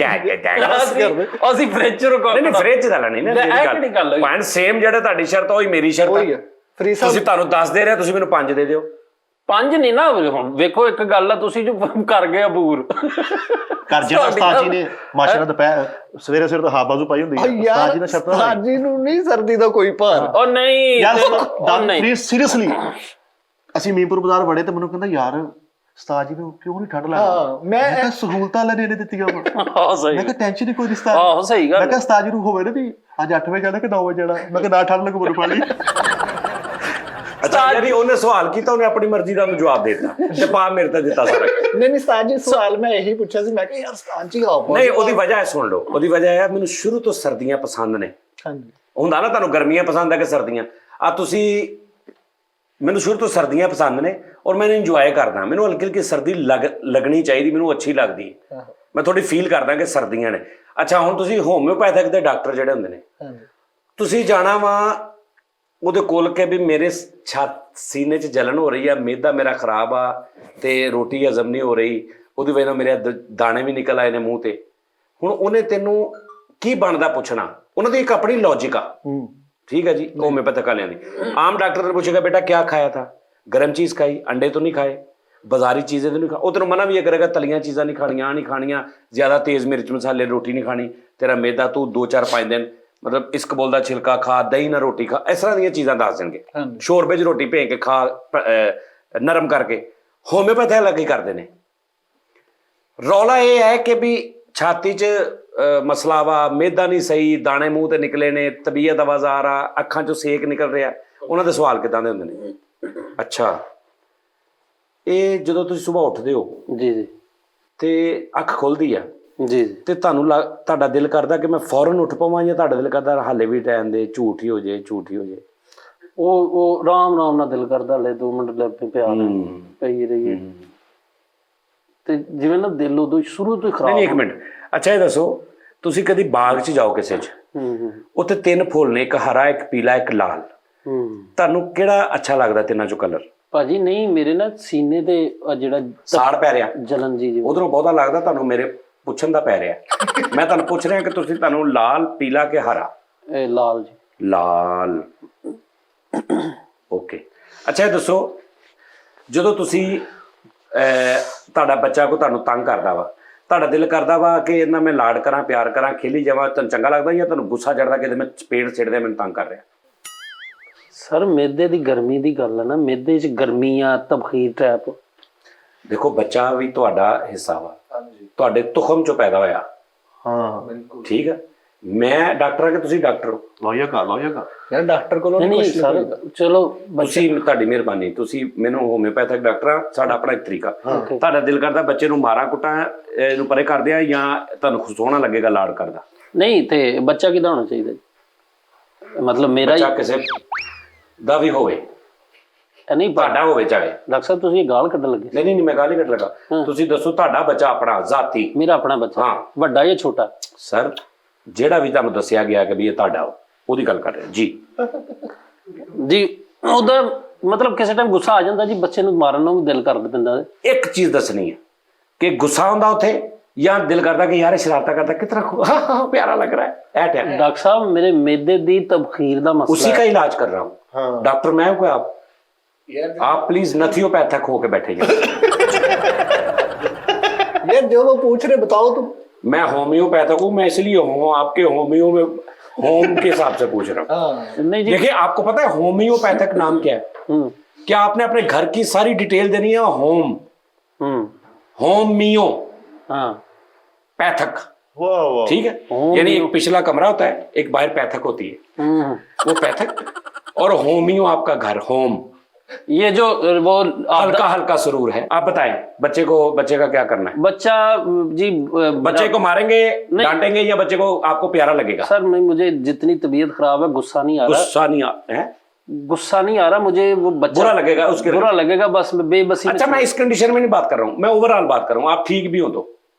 ਅਸੀਂ ਫ੍ਰਿਜ ਚ ਰੁਕਾ ਨਹੀਂ ਫ੍ਰਿਜ ਦਾ ਲੈਣੀ ਨਾ, ਭੈਣ ਸੇਮ ਜਿਹੜਾ ਤੁਹਾਡੀ ਸ਼ਰਤ ਉਹੀ ਮੇਰੀ ਸ਼ਰਤ ਹੈ। ਫਰੀ ਸਾਹਿਬ ਤੁਸੀਂ ਤੁਹਾਨੂੰ 10 ਦੇ ਰਿਹਾ, ਤੁਸੀਂ ਮੈਨੂੰ 5 ਦੇ ਦਿਓ। 5 ਨਹੀਂ ਨਾ, ਹੁਣ ਵੇਖੋ ਇੱਕ ਗੱਲ ਆ, ਤੁਸੀਂ ਜੋ ਕਰ ਗਏ ਅਬੂਰ ਕਰ ਜਿਹੜਾ ਉਸਤਾਦ ਜੀ ਨੇ ਮਾਸ਼ਾਅੱਲਾ ਦੁਪਹਿਰ ਸਵੇਰੇ ਤਾਂ ਹਾਫ ਬਾਜ਼ੂ ਪਾਈ ਹੁੰਦੀ ਹੈ ਉਸਤਾਦ ਜੀ ਨੇ ਸ਼ਰਤਾਂ ਉਸਤਾਦ ਜੀ ਨੂੰ ਨਹੀਂ ਸਰਦੀ ਦਾ ਕੋਈ ਭਾਰ। ਉਹ ਨਹੀਂ ਯਾਰ ਸੀਰੀਅਸਲੀ, ਅਸੀਂ ਮੀਮਪੁਰ ਬਾਜ਼ਾਰ ਵੜੇ ਤੇ ਮੈਨੂੰ ਕਹਿੰਦਾ ਯਾਰ ਉਸਤਾਦ ਜੀ ਨੂੰ ਕਿਉਂ ਨਹੀਂ ਠੰਡ ਲੱਗਦੀ, ਮੈਂ ਕਿਹਾ ਸਹੂਲਤਾਂ ਲੈਣੇ ਨੇ ਦਿੱਤੀਆਂ ਵਾ, ਹਾਂ ਸਹੀ, ਮੈਂ ਕਿਹਾ ਟੈਨਸ਼ਨ ਹੀ ਕੋਈ ਨਹੀਂ ਉਸਤਾਦ। ਆਹੋ ਸਹੀ ਗੱਲ, ਮੈਂ ਕਿਹਾ ਉਸਤਾਦ ਜੀ ਨੂੰ ਹੋਵੇ ਨਾ ਵੀ ਅੱਜ 8 ਵਜੇ ਜਾਣਾ ਕਿ 9 ਵਜੇ ਜਾਣਾ, ਮੈਂ ਕਿਹਾ ਨਾ ਠੰਡ ਲੱਗੂ ਮੈਨੂੰ ਪਾਣੀ। ਅੱਛਾ ਯਾਰੀ ਉਹਨੇ ਸਵਾਲ ਕੀਤਾ, ਉਹਨੇ ਆਪਣੀ ਮਰਜ਼ੀ ਦਾ ਜਵਾਬ ਦੇ ਦਿੱਤਾ ਤੇ ਪਾ ਮੇਰੇ ਤੇ ਦਿੱਤਾ ਸਾਰਾ। ਨਹੀਂ ਉਸਤਾਦ ਜੀ, ਸਵਾਲ ਮੈਂ ਇਹੀ ਪੁੱਛਿਆ ਸੀ, ਮੈਂ ਕਿਹਾ ਯਾਰ ਉਸਤਾਦ ਜੀ ਆਓ। ਨਹੀਂ ਉਹਦੀ ਵਜ੍ਹਾ ਹੈ, ਸੁਣ ਲਓ ਉਹਦੀ ਵਜ੍ਹਾ ਹੈ, ਮੈਨੂੰ ਸ਼ੁਰੂ ਤੋਂ ਸਰਦੀਆਂ ਪਸੰਦ ਨੇ। ਹਾਂਜੀ ਹੁੰਦਾ ਨਾ ਤੁਹਾਨੂੰ ਗਰਮੀਆਂ ਪਸੰਦ ਹੈ ਕਿ ਸਰਦੀਆਂ, ਆ ਤੁਸੀਂ ਮੈਨੂੰ ਸ਼ੁਰੂ ਤੋਂ ਸਰਦੀਆਂ ਪਸੰਦ ਨੇ ਔਰ ਮੈਨੂੰ ਇੰਜੋਏ ਕਰਦਾ, ਮੈਨੂੰ ਹਲਕੀ ਹਲਕੀ ਸਰਦੀ ਲੱਗਣੀ ਚਾਹੀਦੀ, ਮੈਨੂੰ ਅੱਛੀ ਲੱਗਦੀ ਹੈ, ਮੈਂ ਥੋੜੀ ਫੀਲ ਕਰਦਾ ਕਿ ਸਰਦੀਆਂ ਨੇ। ਅੱਛਾ ਹੁਣ ਤੁਸੀਂ ਹੋਮਿਓਪੈਥਿਕ ਦੇ ਡਾਕਟਰ ਜਿਹੜੇ ਹੁੰਦੇ ਨੇ, ਤੁਸੀਂ ਜਾਣਾ ਵਾ ਉਹਦੇ ਕੋਲ ਕੇ ਵੀ ਮੇਰੇ ਸੀਨੇ 'ਚ ਜਲਨ ਹੋ ਰਹੀ ਆ, ਮਿਹਦਾ ਮੇਰਾ ਖਰਾਬ ਆ ਤੇ ਰੋਟੀ ਹਜ਼ਮ ਨਹੀਂ ਹੋ ਰਹੀ, ਉਹਦੀ ਵਜ੍ਹਾ ਨਾਲ ਮੇਰੇ ਦਾਣੇ ਵੀ ਨਿਕਲ ਆਏ ਨੇ ਮੂੰਹ ਤੇ। ਹੁਣ ਉਹਨੇ ਤੈਨੂੰ ਕੀ ਬਣਦਾ ਪੁੱਛਣਾ, ਉਹਨਾਂ ਦੀ ਇੱਕ ਆਪਣੀ ਲੌਜਿਕ ਆ, ठीक है जी। होम्योपैथिक वाले आम डॉक्टर ने पूछेगा बेटा क्या खाया था, गर्म चीज़ खाई, अंडे तो नहीं खाए, बाजारी चीज़ें तो नहीं खा, वो तेरे मना भी ये करेगा तलियां चीज़ा नहीं खानियां, ज़्यादा तेज़ मिर्च मसाले रोटी नहीं खानी, तेरा मैदा तू 2-4-5 दिन ਮਤਲਬ ਇਸਕਬਲ ਦਾ ਛਿਲਕਾ ਖਾ, ਦਹੀਂ ਨਾਲ ਰੋਟੀ ਖਾ, ਇਸ ਤਰ੍ਹਾਂ ਦੀਆਂ ਚੀਜ਼ਾਂ ਦੱਸ ਦੇਣਗੇ। ਹਾਂਜੀ। ਸ਼ੋਰਬੇ 'ਚ ਰੋਟੀ ਭੇਂ ਕੇ ਖਾ, ਨਰਮ ਕਰਕੇ। ਹੋਮਿਓਪੈਥੀ ਵਾਲੇ ਕੀ ਕਰਦੇ ਨੇ, ਰੌਲਾ ਇਹ ਹੈ ਕਿ ਵੀ ਛਾਤੀ 'ਚ ਮਸਲਾ ਵਾ, ਮਿਹਦਾ ਨਹੀਂ ਸਹੀ, ਦਾਣੇ ਮੂੰਹ ਤੇ ਨਿਕਲੇ ਨੇ, ਤਬੀਅਤ ਆਵਾਜ਼ਾਰ ਆ, ਅੱਖਾਂ 'ਚੋਂ ਸੇਕ ਨਿਕਲ ਰਿਹਾ। ਉਹਨਾਂ ਦੇ ਸਵਾਲ ਕਿੱਦਾਂ ਦੇ ਹੁੰਦੇ ਨੇ? ਅੱਛਾ, ਇਹ ਜਦੋਂ ਤੁਸੀਂ ਸਵੇਰ ਉੱਠਦੇ ਹੋ ਜੀ ਜੀ ਤੇ ਅੱਖ ਖੁੱਲਦੀ ਆ ਜੀ ਜੀ। ਤੇ ਤੁਹਾਡਾ ਦਿਲ ਕਰਦਾ ਕਿ ਮੈਂ ਫੌਰਨ ਉੱਠ ਪਾਵਾਂ, ਜਾਂ ਤੁਹਾਡਾ ਦਿਲ ਕਰਦਾ ਹਾਲੇ ਵੀ ਟਾਈਮ ਦੇ, ਝੂਠ ਹੀ ਹੋ ਜੇ, ਝੂਠ ਹੀ ਹੋ ਜੇ? ਉਹ ਰਾਮ ਨਾਲ ਦਿਲ ਕਰਦਾ ਹਲੇ 2 ਮਿੰਟ ਲੈ ਪਿਆ ਪਈ ਰਹੀਏ। ਤੇ ਜਿਵੇਂ ਨਾ ਦਿਲ ਉਦੋਂ ਸ਼ੁਰੂ ਤੋਂ ਹੀ ਖਰਾਬ। ਨਹੀਂ, 1 ਮਿੰਟ। ਅੱਛਾ, ਇਹ ਦੱਸੋ, ਤੁਸੀਂ ਕਦੀ ਬਾਗ 'ਚ ਜਾਓ ਕਿਸੇ 'ਚ, ਉੱਥੇ 3 ਫੁੱਲ ਨੇ, ਇੱਕ ਹਰਾ, ਇੱਕ ਪੀਲਾ, ਇੱਕ ਲਾਲ। ਤੁਹਾਨੂੰ ਕਿਹੜਾ ਅੱਛਾ ਲੱਗਦਾ ਤਿੰਨਾਂ 'ਚੋਂ ਕਲਰ? ਭਾਜੀ ਨਹੀਂ, ਮੇਰੇ ਨਾ ਸੀਨੇ ਤੇ ਜਿਹੜਾ ਸਾੜ ਪੈ ਰਿਹਾ, ਜਲਨ ਜੀ ਉਧਰੋਂ ਬਹੁਤਾ ਲੱਗਦਾ ਤੁਹਾਨੂੰ ਮੇਰੇ ਪੁੱਛਣ ਦਾ ਪੈ ਰਿਹਾ। ਮੈਂ ਤੁਹਾਨੂੰ ਪੁੱਛ ਰਿਹਾ ਕਿ ਤੁਹਾਨੂੰ ਲਾਲ, ਪੀਲਾ ਕਿ ਹਰਾ? ਇਹ ਲਾਲ ਜੀ। ਲਾਲ। ਓਕੇ। ਅੱਛਾ, ਇਹ ਦੱਸੋ, ਜਦੋਂ ਤੁਸੀਂ ਤੁਹਾਡਾ ਬੱਚਾ ਕੋ ਤੁਹਾਨੂੰ ਤੰਗ ਕਰਦਾ ਵਾ, ਤੁਹਾਡਾ ਦਿਲ ਕਰਦਾ ਵਾ ਕਿ ਇਹਨਾਂ ਮੈਂ ਲਾਡ ਕਰਾਂ, ਪਿਆਰ ਕਰਾਂ, ਖੇਲੀ ਜਾਵਾਂ, ਤੁਹਾਨੂੰ ਚੰਗਾ ਲੱਗਦਾ, ਜਾਂ ਤੁਹਾਨੂੰ ਗੁੱਸਾ ਚੜਦਾ ਕਿ ਮੈਂ ਚਪੇੜ ਸਿੱਟਦੇ ਮੈਨੂੰ ਤੰਗ ਕਰ ਰਿਹਾ? ਸਰ ਮਿਹਦੇ ਦੀ ਗਰਮੀ ਦੀ ਗੱਲ ਹੈ ਨਾ, ਮਿਹਦੇ 'ਚ ਗਰਮੀ ਆ, ਤਬਖੀਰ ਟੈਪ। ਦੇਖੋ, ਬੱਚਾ ਵੀ ਤੁਹਾਡਾ ਹਿੱਸਾ ਵਾ, ਤੁਹਾਡੇ ਤੁਖਮ 'ਚੋਂ ਪੈਦਾ ਹੋਇਆ। ਹਾਂ, ਠੀਕ ਆ। ਮੈਂ ਡਾਕਟਰ ਆ ਕਿ ਤੁਸੀਂ ਡਾਕਟਰ ਹੋ? ਲਾਇਕ ਯਾਰ ਡਾਕਟਰ ਕੋਲੋਂ ਨਹੀਂ ਸਰ, ਚਲੋ ਤੁਸੀਂ, ਤੁਹਾਡੀ ਮਿਹਰਬਾਨੀ, ਤੁਸੀਂ ਮੈਨੂੰ ਹੋਮਿਓਪੈਥਿਕ ਡਾਕਟਰ ਆ, ਸਾਡਾ ਆਪਣਾ ਇੱਕ ਤਰੀਕਾ। ਤੁਹਾਡਾ ਦਿਲ ਕਰਦਾ ਬੱਚੇ ਨੂੰ ਮਾਰਾਂ ਕੁੱਟਾਂ, ਇਹਨੂੰ ਪਰੇ ਕਰਦੇ ਆ, ਜਾਂ ਤੁਹਾਨੂੰ ਸੋਹਣਾ ਲੱਗੇਗਾ ਲਾਡ ਕਰਦਾ? ਨਹੀਂ, ਤੇ ਬੱਚਾ ਕਿੱਦਾਂ ਹੋਣਾ ਚਾਹੀਦਾ ਜੀ? ਮਤਲਬ ਮੇਰਾ ਬੱਚਾ ਕਿਸੇ ਦਾ ਵੀ ਹੋਵੇ, ਨਹੀਂ ਤੁਹਾਡਾ ਹੋਵੇ ਚਾਹੇ। ਡਾਕਟਰ ਸਾਹਿਬ ਤੁਸੀਂ ਇਹ ਗਾਲ ਕੱਢਣ ਲੱਗੇ? ਨਹੀਂ, ਮੈਂ ਗੱਲ ਹੀ ਕੱਢ ਲਗਾ। ਤੁਸੀਂ ਦੱਸੋ, ਤੁਹਾਡਾ ਬੱਚਾ ਆਪਣਾ ਜ਼ਾਤੀ? ਮੇਰਾ ਆਪਣਾ ਬੱਚਾ। ਹਾਂ। ਵੱਡਾ ਜਾਂ ਛੋਟਾ? ਸਰ, ਜਿਹੜਾ ਵੀ ਤੁਹਾਨੂੰ ਦੱਸਿਆ ਗਿਆ ਕਿ ਵੀ ਇਹ ਤੁਹਾਡਾ, ਉਹਦੀ ਗੱਲ ਕਰ ਰਹੇ ਜੀ। ਜੀ, ਉਹਦਾ ਮਤਲਬ ਕਿਸੇ ਟਾਈਮ ਗੁੱਸਾ ਆ ਜਾਂਦਾ ਜੀ, ਬੱਚੇ ਨੂੰ ਮਾਰਨ ਨੂੰ ਵੀ ਦਿਲ ਕਰ ਪੈਂਦਾ। ਇੱਕ ਚੀਜ਼ ਦੱਸਣੀ ਹੈ ਕਿ ਗੁੱਸਾ ਹੁੰਦਾ ਉੱਥੇ, ਜਾਂ ਦਿਲ ਕਰਦਾ ਕਿ ਯਾਰ ਇਹ ਸ਼ਰਾਰਤਾਂ ਕਰਦਾ, कितना प्यारा लग रहा है। डॉक्टर साहब मेरे मैदे दी तबखीर दा मसला उसी का इलाज कर रहा हूँ। डॉक्टर मैं हूँ, आप प्लीज नथियोपैथिक होके बैठेंगे। यार जो वो पूछ रहे बताओ तुम। मैं होम्योपैथिक हूँ, मैं इसलिए हूँ आपके होम्यो में होम के हिसाब से पूछ रहा हूँ। देखिए, आपको पता है होम्योपैथिक नाम क्या है? क्या आपने अपने घर की सारी डिटेल देनी है? होम, होमियो पैथक, ठीक है। यानी एक पिछला कमरा होता है, एक बाहर पैथक होती है, वो पैथक, और होमियो आपका घर, होम। ये जो वो हल्का हल्का सुरूर है। आप बताएं, बच्चे का क्या करना है? बच्चा जी, बच्चे को मारेंगे, डांटेंगे, या बच्चे को आपको प्यारा लगेगा? सर मुझे जितनी तबीयत खराब है, गुस्सा नहीं आ रहा। गुस्सा नहीं आ रहा मुझे, वो बच्चा बुरा लगेगा, उसके बुरा लगेगा, बस बेबसी। अच्छा, मैं इस कंडीशन में नहीं बात कर रहा हूँ, मैं ओवरऑल बात कर रहा हूँ। आप ठीक भी हो तो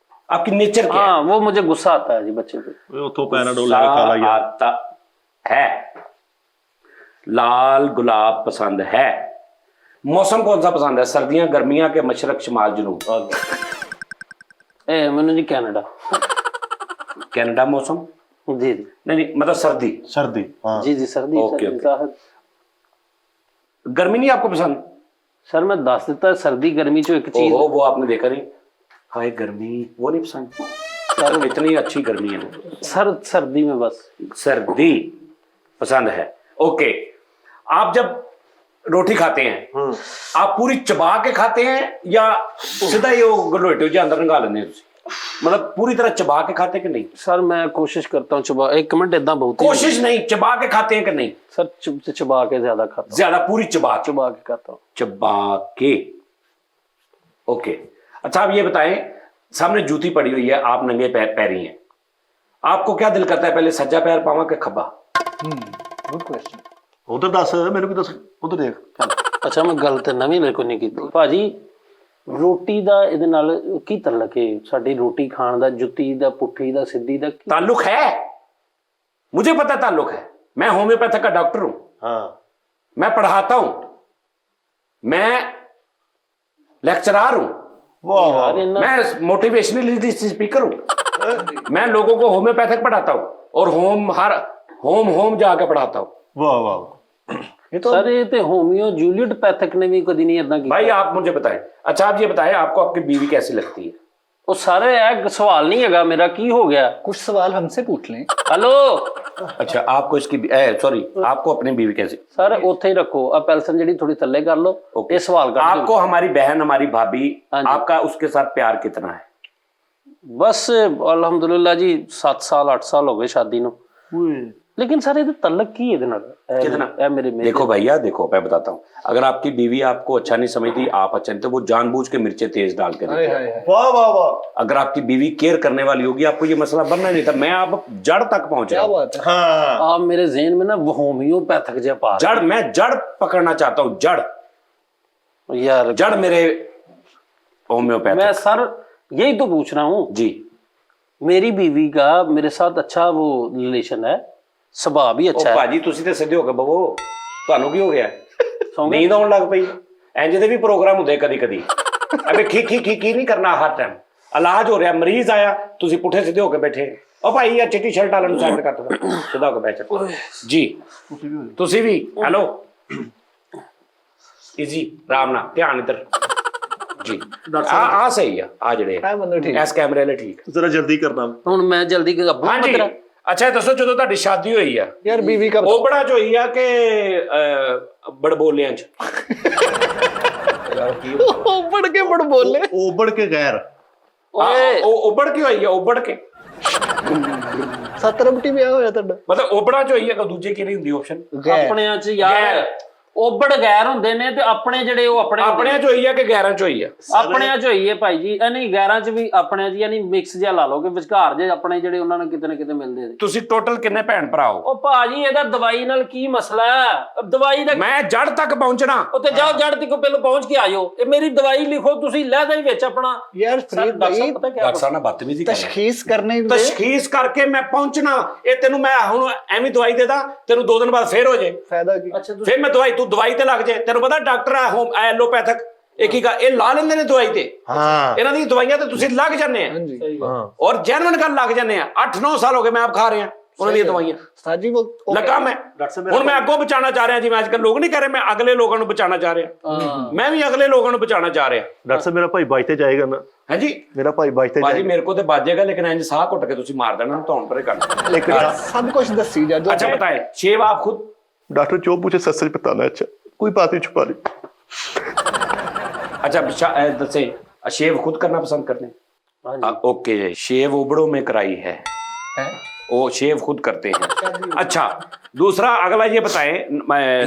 आपकी नेचर क्या है? हाँ, वो मुझे गुस्सा आता है जी बच्चे पे। उतो पैराडोल खा लिया आता है। लाल गुलाब पसंद है। मौसम कौन सा पसंद है? सर्दियां, गर्मियां के मशरक, शिमाल, जनूब? मैंने जी कनाडा। कनाडा मौसम? जी जी। नहीं, मतलब सर्दी। सर्दी, हाँ जी जी, सर्दी। Okay, okay. गर्मी नहीं आपको पसंद? सर मैं 10 देता, सर्दी गर्मी जो एक चीज, वो आपने देखा नहीं? हाय गर्मी, वो नहीं पसंद? सर इतनी अच्छी गर्मी है। सर्दी में बस सर्दी पसंद है। ओके। आप जब रोटी खाते हैं, आप पूरी चबा के खाते हैं, या सीधा ही वो गलोटे जो अंदर निकाल लेते हैं? मतलब पूरी तरह चबा के खाते हैं कि नहीं? सर मैं कोशिश करता हूँ चबा, 1 मिनट इतना बहुत कोशिश नहीं, चबा के खाते हैं कि नहीं? सर चबा के ज्यादा खाता हूँ। ज्यादा पूरी चबा के खाता हूँ। चबा के। ओके। अच्छा, आप ये बताएं, सामने जूती पड़ी हुई है, आप नंगे पैरी हैं, आपको क्या दिल करता है, पहले सज्जा पैर पावा के खब्बा? Good question. उधर दस, मेरे को दस, उधर देख। अच्छा, मैं गल ते नवीं ले को नहीं की भाजी। रोटी दा इहदे नाल की तल्लक है? साडी रोटी खाण दा, जुत्ती दा, पुट्ठी दा, सिद्धी दा ताल्लुक है? मुझे पता ताल्लुक है। मैं होम्योपैथिक का डॉक्टर हूं। हाँ, मैं पढ़ाता हूं, मैं लेक्चरर हूं, मैं मोटिवेशनल स्पीकर हूं। मैं लोगों को होम्योपैथिक पढ़ाता हूं, और होम जाके पढ़ाता हूं। वाह वाह, ये तो सर ये ते होमियो जूलियट पैथिक ने भी कभी नहीं इतना किया। भाई आप मुझे बताएं। अच्छा, आप ये बताएं, आपको आपकी बीवी कैसी लगती है? वो सारे एक सवाल नहीं है मेरा, की हो गया? कुछ सवाल हमसे पूछ लें। हेलो अच्छा आपको इसकी सॉरी आपको अपनी बीवी कैसे? सर ਉੱਥੇ ਹੀ ਰੱਖੋ ਆ ਪੈਲਸਨ ਜਿਹੜੀ ਥੋੜੀ ਥੱਲੇ ਕਰ ਲਓ ਇਹ ਸਵਾਲ ਕਰ ਦਿਓ आपको हमारी बहन हमारी भाभी हाँ जी। आपका उसके साथ प्यार कितना है? बस ਅਲਹਮਦੁਲਿਲਾ जी 7 साल 8 साल हो गए शादी ਨੂੰ लेकिन सर ਇਹਦੇ ਤਲਕ ਕੀ ਇਹਦੇ ਨਾਲ कितना? ਇਹ ਮੇਰੇ देखो भैया देखो मैं बताता हूँ, अगर आपकी बीवी आपको अच्छा नहीं समझती, आप अच्छा नहीं, तो वो जानबूझ के मिर्चें तेज डाल के देती है। वाह वाह वाह, अगर आपकी बीवी केयर करने वाली होगी आपको ये मसला बनना नहीं था। मैं आप जड़ तक पहुंच क्या रहा हूँ, बात है। हाँ आप मेरे ज़हन में ना वो होम्योपैथिक जब पा जड़, मैं जड़ पकड़ना चाहता हूँ, जड़ यार जड़ मेरे होम्योपैथ। मैं सर यही तो पूछ रहा हूँ जी मेरी बीवी का मेरे साथ अच्छा वो रिलेशन है ਸੁਭਾਅ ਵੀ ਅੱਛਾ ਹੈ ਭਾਜੀ ਤੁਸੀਂ ਤੇ ਸਿੱਧੇ ਹੋ ਕੇ ਬਵੋ, ਤੁਹਾਨੂੰ ਕੀ ਹੋ ਗਿਆ? ਸੌਂ ਗਏ? ਨੀਂਦ ਆਉਣ ਲੱਗ ਪਈ? ਇੰਜ ਦੇ ਵੀ ਪ੍ਰੋਗਰਾਮ ਹੁੰਦੇ ਕਦੀ ਕਦੀ। ਅਬੇ ਕੀ ਨਹੀਂ ਕਰਨਾ ਹਰ ਟਾਈਮ। ਇਲਾਜ ਹੋ ਰਿਹਾ, ਮਰੀਜ਼ ਆਇਆ, ਤੁਸੀਂ ਪੁੱਠੇ ਸਿੱਧੇ ਹੋ ਕੇ ਬੈਠੇ। ਉਹ ਭਾਈ ਆ ਚਿੱਟੀ ਸ਼ਰਟ ਵਾਲਿਆਂ ਨੂੰ ਸਾਈਡ ਕਰ ਦੋ, ਸਿੱਧਾ ਹੋ ਕੇ ਬੈਠ ਜਾਓ ਜੀ। ਤੁਸੀਂ ਵੀ ਹੈਲੋ ਇਜੀ ਆਰਾਮ ਨਾਲ ਧਿਆਨ ਇੱਧਰ ਜੀ। ਆ ਸਹੀ ਆ ਜਿਹੜੇ ਹੈ ਮੈਨੂੰ ਠੀਕ। ਇਸ ਕੈਮਰੇ ਵਾਲੇ ਠੀਕ। जरा जल्दी करना। ਹੁਣ ਮੈਂ ਜਲਦੀ ਅੱਬੂ ਹਾਂਜੀ ਮਤਰਾ ਅੱਛਾ ਦੱਸੋ, ਜਦੋਂ ਤੁਹਾਡੀ ਸ਼ਾਦੀ ਹੋਈ ਆ यार बीवी का ਉਹ ਬੜਾ ਚ ਹੋਈ ਆ ਕਿ ਬੜਬੋਲਿਆਂ ਚ? बढ़ के बढ़ बोले ओबड़ के गैर। ਓਏ ਉਹ ਉਬੜ ਕੇ ਹੋਈ ਆ, ਉਬੜ ਕੇ। 70 ਵਿਆਹ ਹੋਇਆ ਤੁਹਾਡਾ। ਮਤਲਬ ਉਬੜਾਂ ਚ ਹੋਈ ਆ ਕਿ ਦੂਜੇ ਕੀ ਨਹੀਂ ਹੁੰਦੀ ਆਪਸ਼ਨ? ਆਪਣਿਆਂ ਚ ਯਾਰ ਗੈਰ। ਓਬੜ ਗੈਰ ਹੁੰਦੇ ਨੇ ਤੇ ਆਪਣੇ ਜਿਹੜੇ ਉਹ ਆਪਣੇ ਆਪਣਿਆਂ ਚ ਹੋਈ ਆ ਕਿ ਗੈਰਾਂ ਚ ਹੋਈ ਆ? ਆਪਣਿਆਂ ਚ ਹੋਈ ਹੈ ਭਾਈ ਜੀ। ਇਹ ਨਹੀਂ ਗੈਰਾਂ ਚ ਵੀ ਆਪਣਿਆਂ ਚ ਯਾਨੀ ਮਿਕਸ ਜਿਹਾ ਲਾ ਲਓ ਕਿ ਵਿਚਕਾਰ ਜੇ ਆਪਣੇ ਜਿਹੜੇ ਉਹਨਾਂ ਨੂੰ ਕਿਤੇ ਨਾ ਕਿਤੇ ਮਿਲਦੇ ਨੇ। ਤੁਸੀਂ ਟੋਟਲ ਕਿੰਨੇ ਭੈਣ ਭਰਾ ਹੋ? ਉਹ ਭਾਜੀ ਇਹਦਾ ਦਵਾਈ ਨਾਲ ਕੀ ਮਸਲਾ ਹੈ? ਦਵਾਈ ਦਾ ਮੈਂ ਜੜ ਤੱਕ ਪਹੁੰਚਣਾ। ਉੱਤੇ ਜਾਓ ਜੜ ਤੱਕ ਪਹਿਲਾਂ ਪਹੁੰਚ ਕੇ ਆਇਓ। ਇਹ ਮੇਰੀ ਦਵਾਈ ਲਿਖੋ ਤੁਸੀਂ ਲਹਿਦਾ ਹੀ ਵਿੱਚ ਆਪਣਾ। यार ਸਰ फरीद ਡਾਕਟਰ भाई ਸਾਹਿਬ ਪਤਾ ਕਿਆ ਡਾਕਟਰ ਸਾਹਿਬ ਨਾਲ ਬਦਤਮੀਜ਼ੀ ਕਰ ਰਿਹਾ। तशखीस करने दे। ਤਸ਼ਖੀਸ ਕਰਕੇ ਮੈਂ ਪਹੁੰਚਣਾ। ਇਹ ਤੈਨੂੰ ਮੈਂ ਹੁਣ ਐਵੇਂ ਦਵਾਈ ਦੇ ਦਾਂ, ਤੈਨੂੰ 2 ਦਿਨ ਬਾਅਦ ਫੇਰ ਹੋ ਜੇ। फायदा की ਅੱਛਾ ਫਿਰ ਮੈਂ ਤੂੰ ਦਵਾਈ ਤੇ ਲੱਗ ਜੇ। ਤੈਨੂੰ ਪਤਾ ਡਾਕਟਰ ਆ ਐਲੋਪੈਥਿਕ ਇਹ ਕੀ ਇਹ ਲਾ ਲੈਂਦੇ ਨੇ ਦਵਾਈ ਤੇ। हाँ ਇਹਨਾਂ ਦੀ ਦਵਾਈਆਂ ਤੇ ਤੁਸੀਂ ਲੱਗ ਜਾਂਦੇ ਆ। हाँ जी हाँ ਔਰ ਜੈਨੂਇਨ ਗੱਲ ਲੱਗ ਜਾਂਦੇ ਆ। 8-9 ਸਾਲ ਹੋ ਗਏ ਮੈਂ ਆਪ ਖਾ ਰਿਹਾ ਉਹਨਾਂ ਦੀਆਂ ਦਵਾਈਆਂ। उस्ताद जी वो ਲੱਗਾ ਮੈਂ। ਹੁਣ ਮੈਂ ਅੱਗੋਂ ਬਚਾਉਣਾ ਚਾਹ ਰਿਹਾ, ਜਿਵੇਂ ਅੱਜ ਕੱਲ੍ਹ ਲੋਕ ਨਹੀਂ ਕਰ ਰਹੇ, ਮੈਂ ਅਗਲੇ ਲੋਕਾਂ ਨੂੰ ਬਚਾਉਣਾ ਚਾਹ ਰਿਹਾ। ਮੈਂ ਵੀ ਅਗਲੇ ਲੋਕਾਂ ਨੂੰ ਬਚਾਉਣਾ ਚਾਹ ਰਿਹਾ। डॉक्टर साहब मेरा भाई बाइक ते जाएगा ना, ਹਾਂਜੀ मेरा भाई बाइक ते ਭਾਜੀ जाएगा। ਮੇਰੇ ਕੋਲ ਤੇ ਬਾਜੇਗਾ, ਲੇਕਿन ਇੰਜ ਸਾਹ ਘੁੱਟ ਕੇ ਤੁਸੀਂ ਮਾਰ ਦੇਣਾ ਧੌਣ ਪਰੇ ਕਰ। एक सब कुछ दसी जा जो अच्छा बताएं, शेव आप खुद? डॉक्टर जो पूछे सच सच बताना। अच्छा कोई बात नहीं छुपा ली। अच्छा दसे शेव खुद करना पसंद करते हैं? ओके, शेव उबड़ों में कराई है, वो शेव खुद करते हैं। अच्छा दूसरा अगला ये बताएं,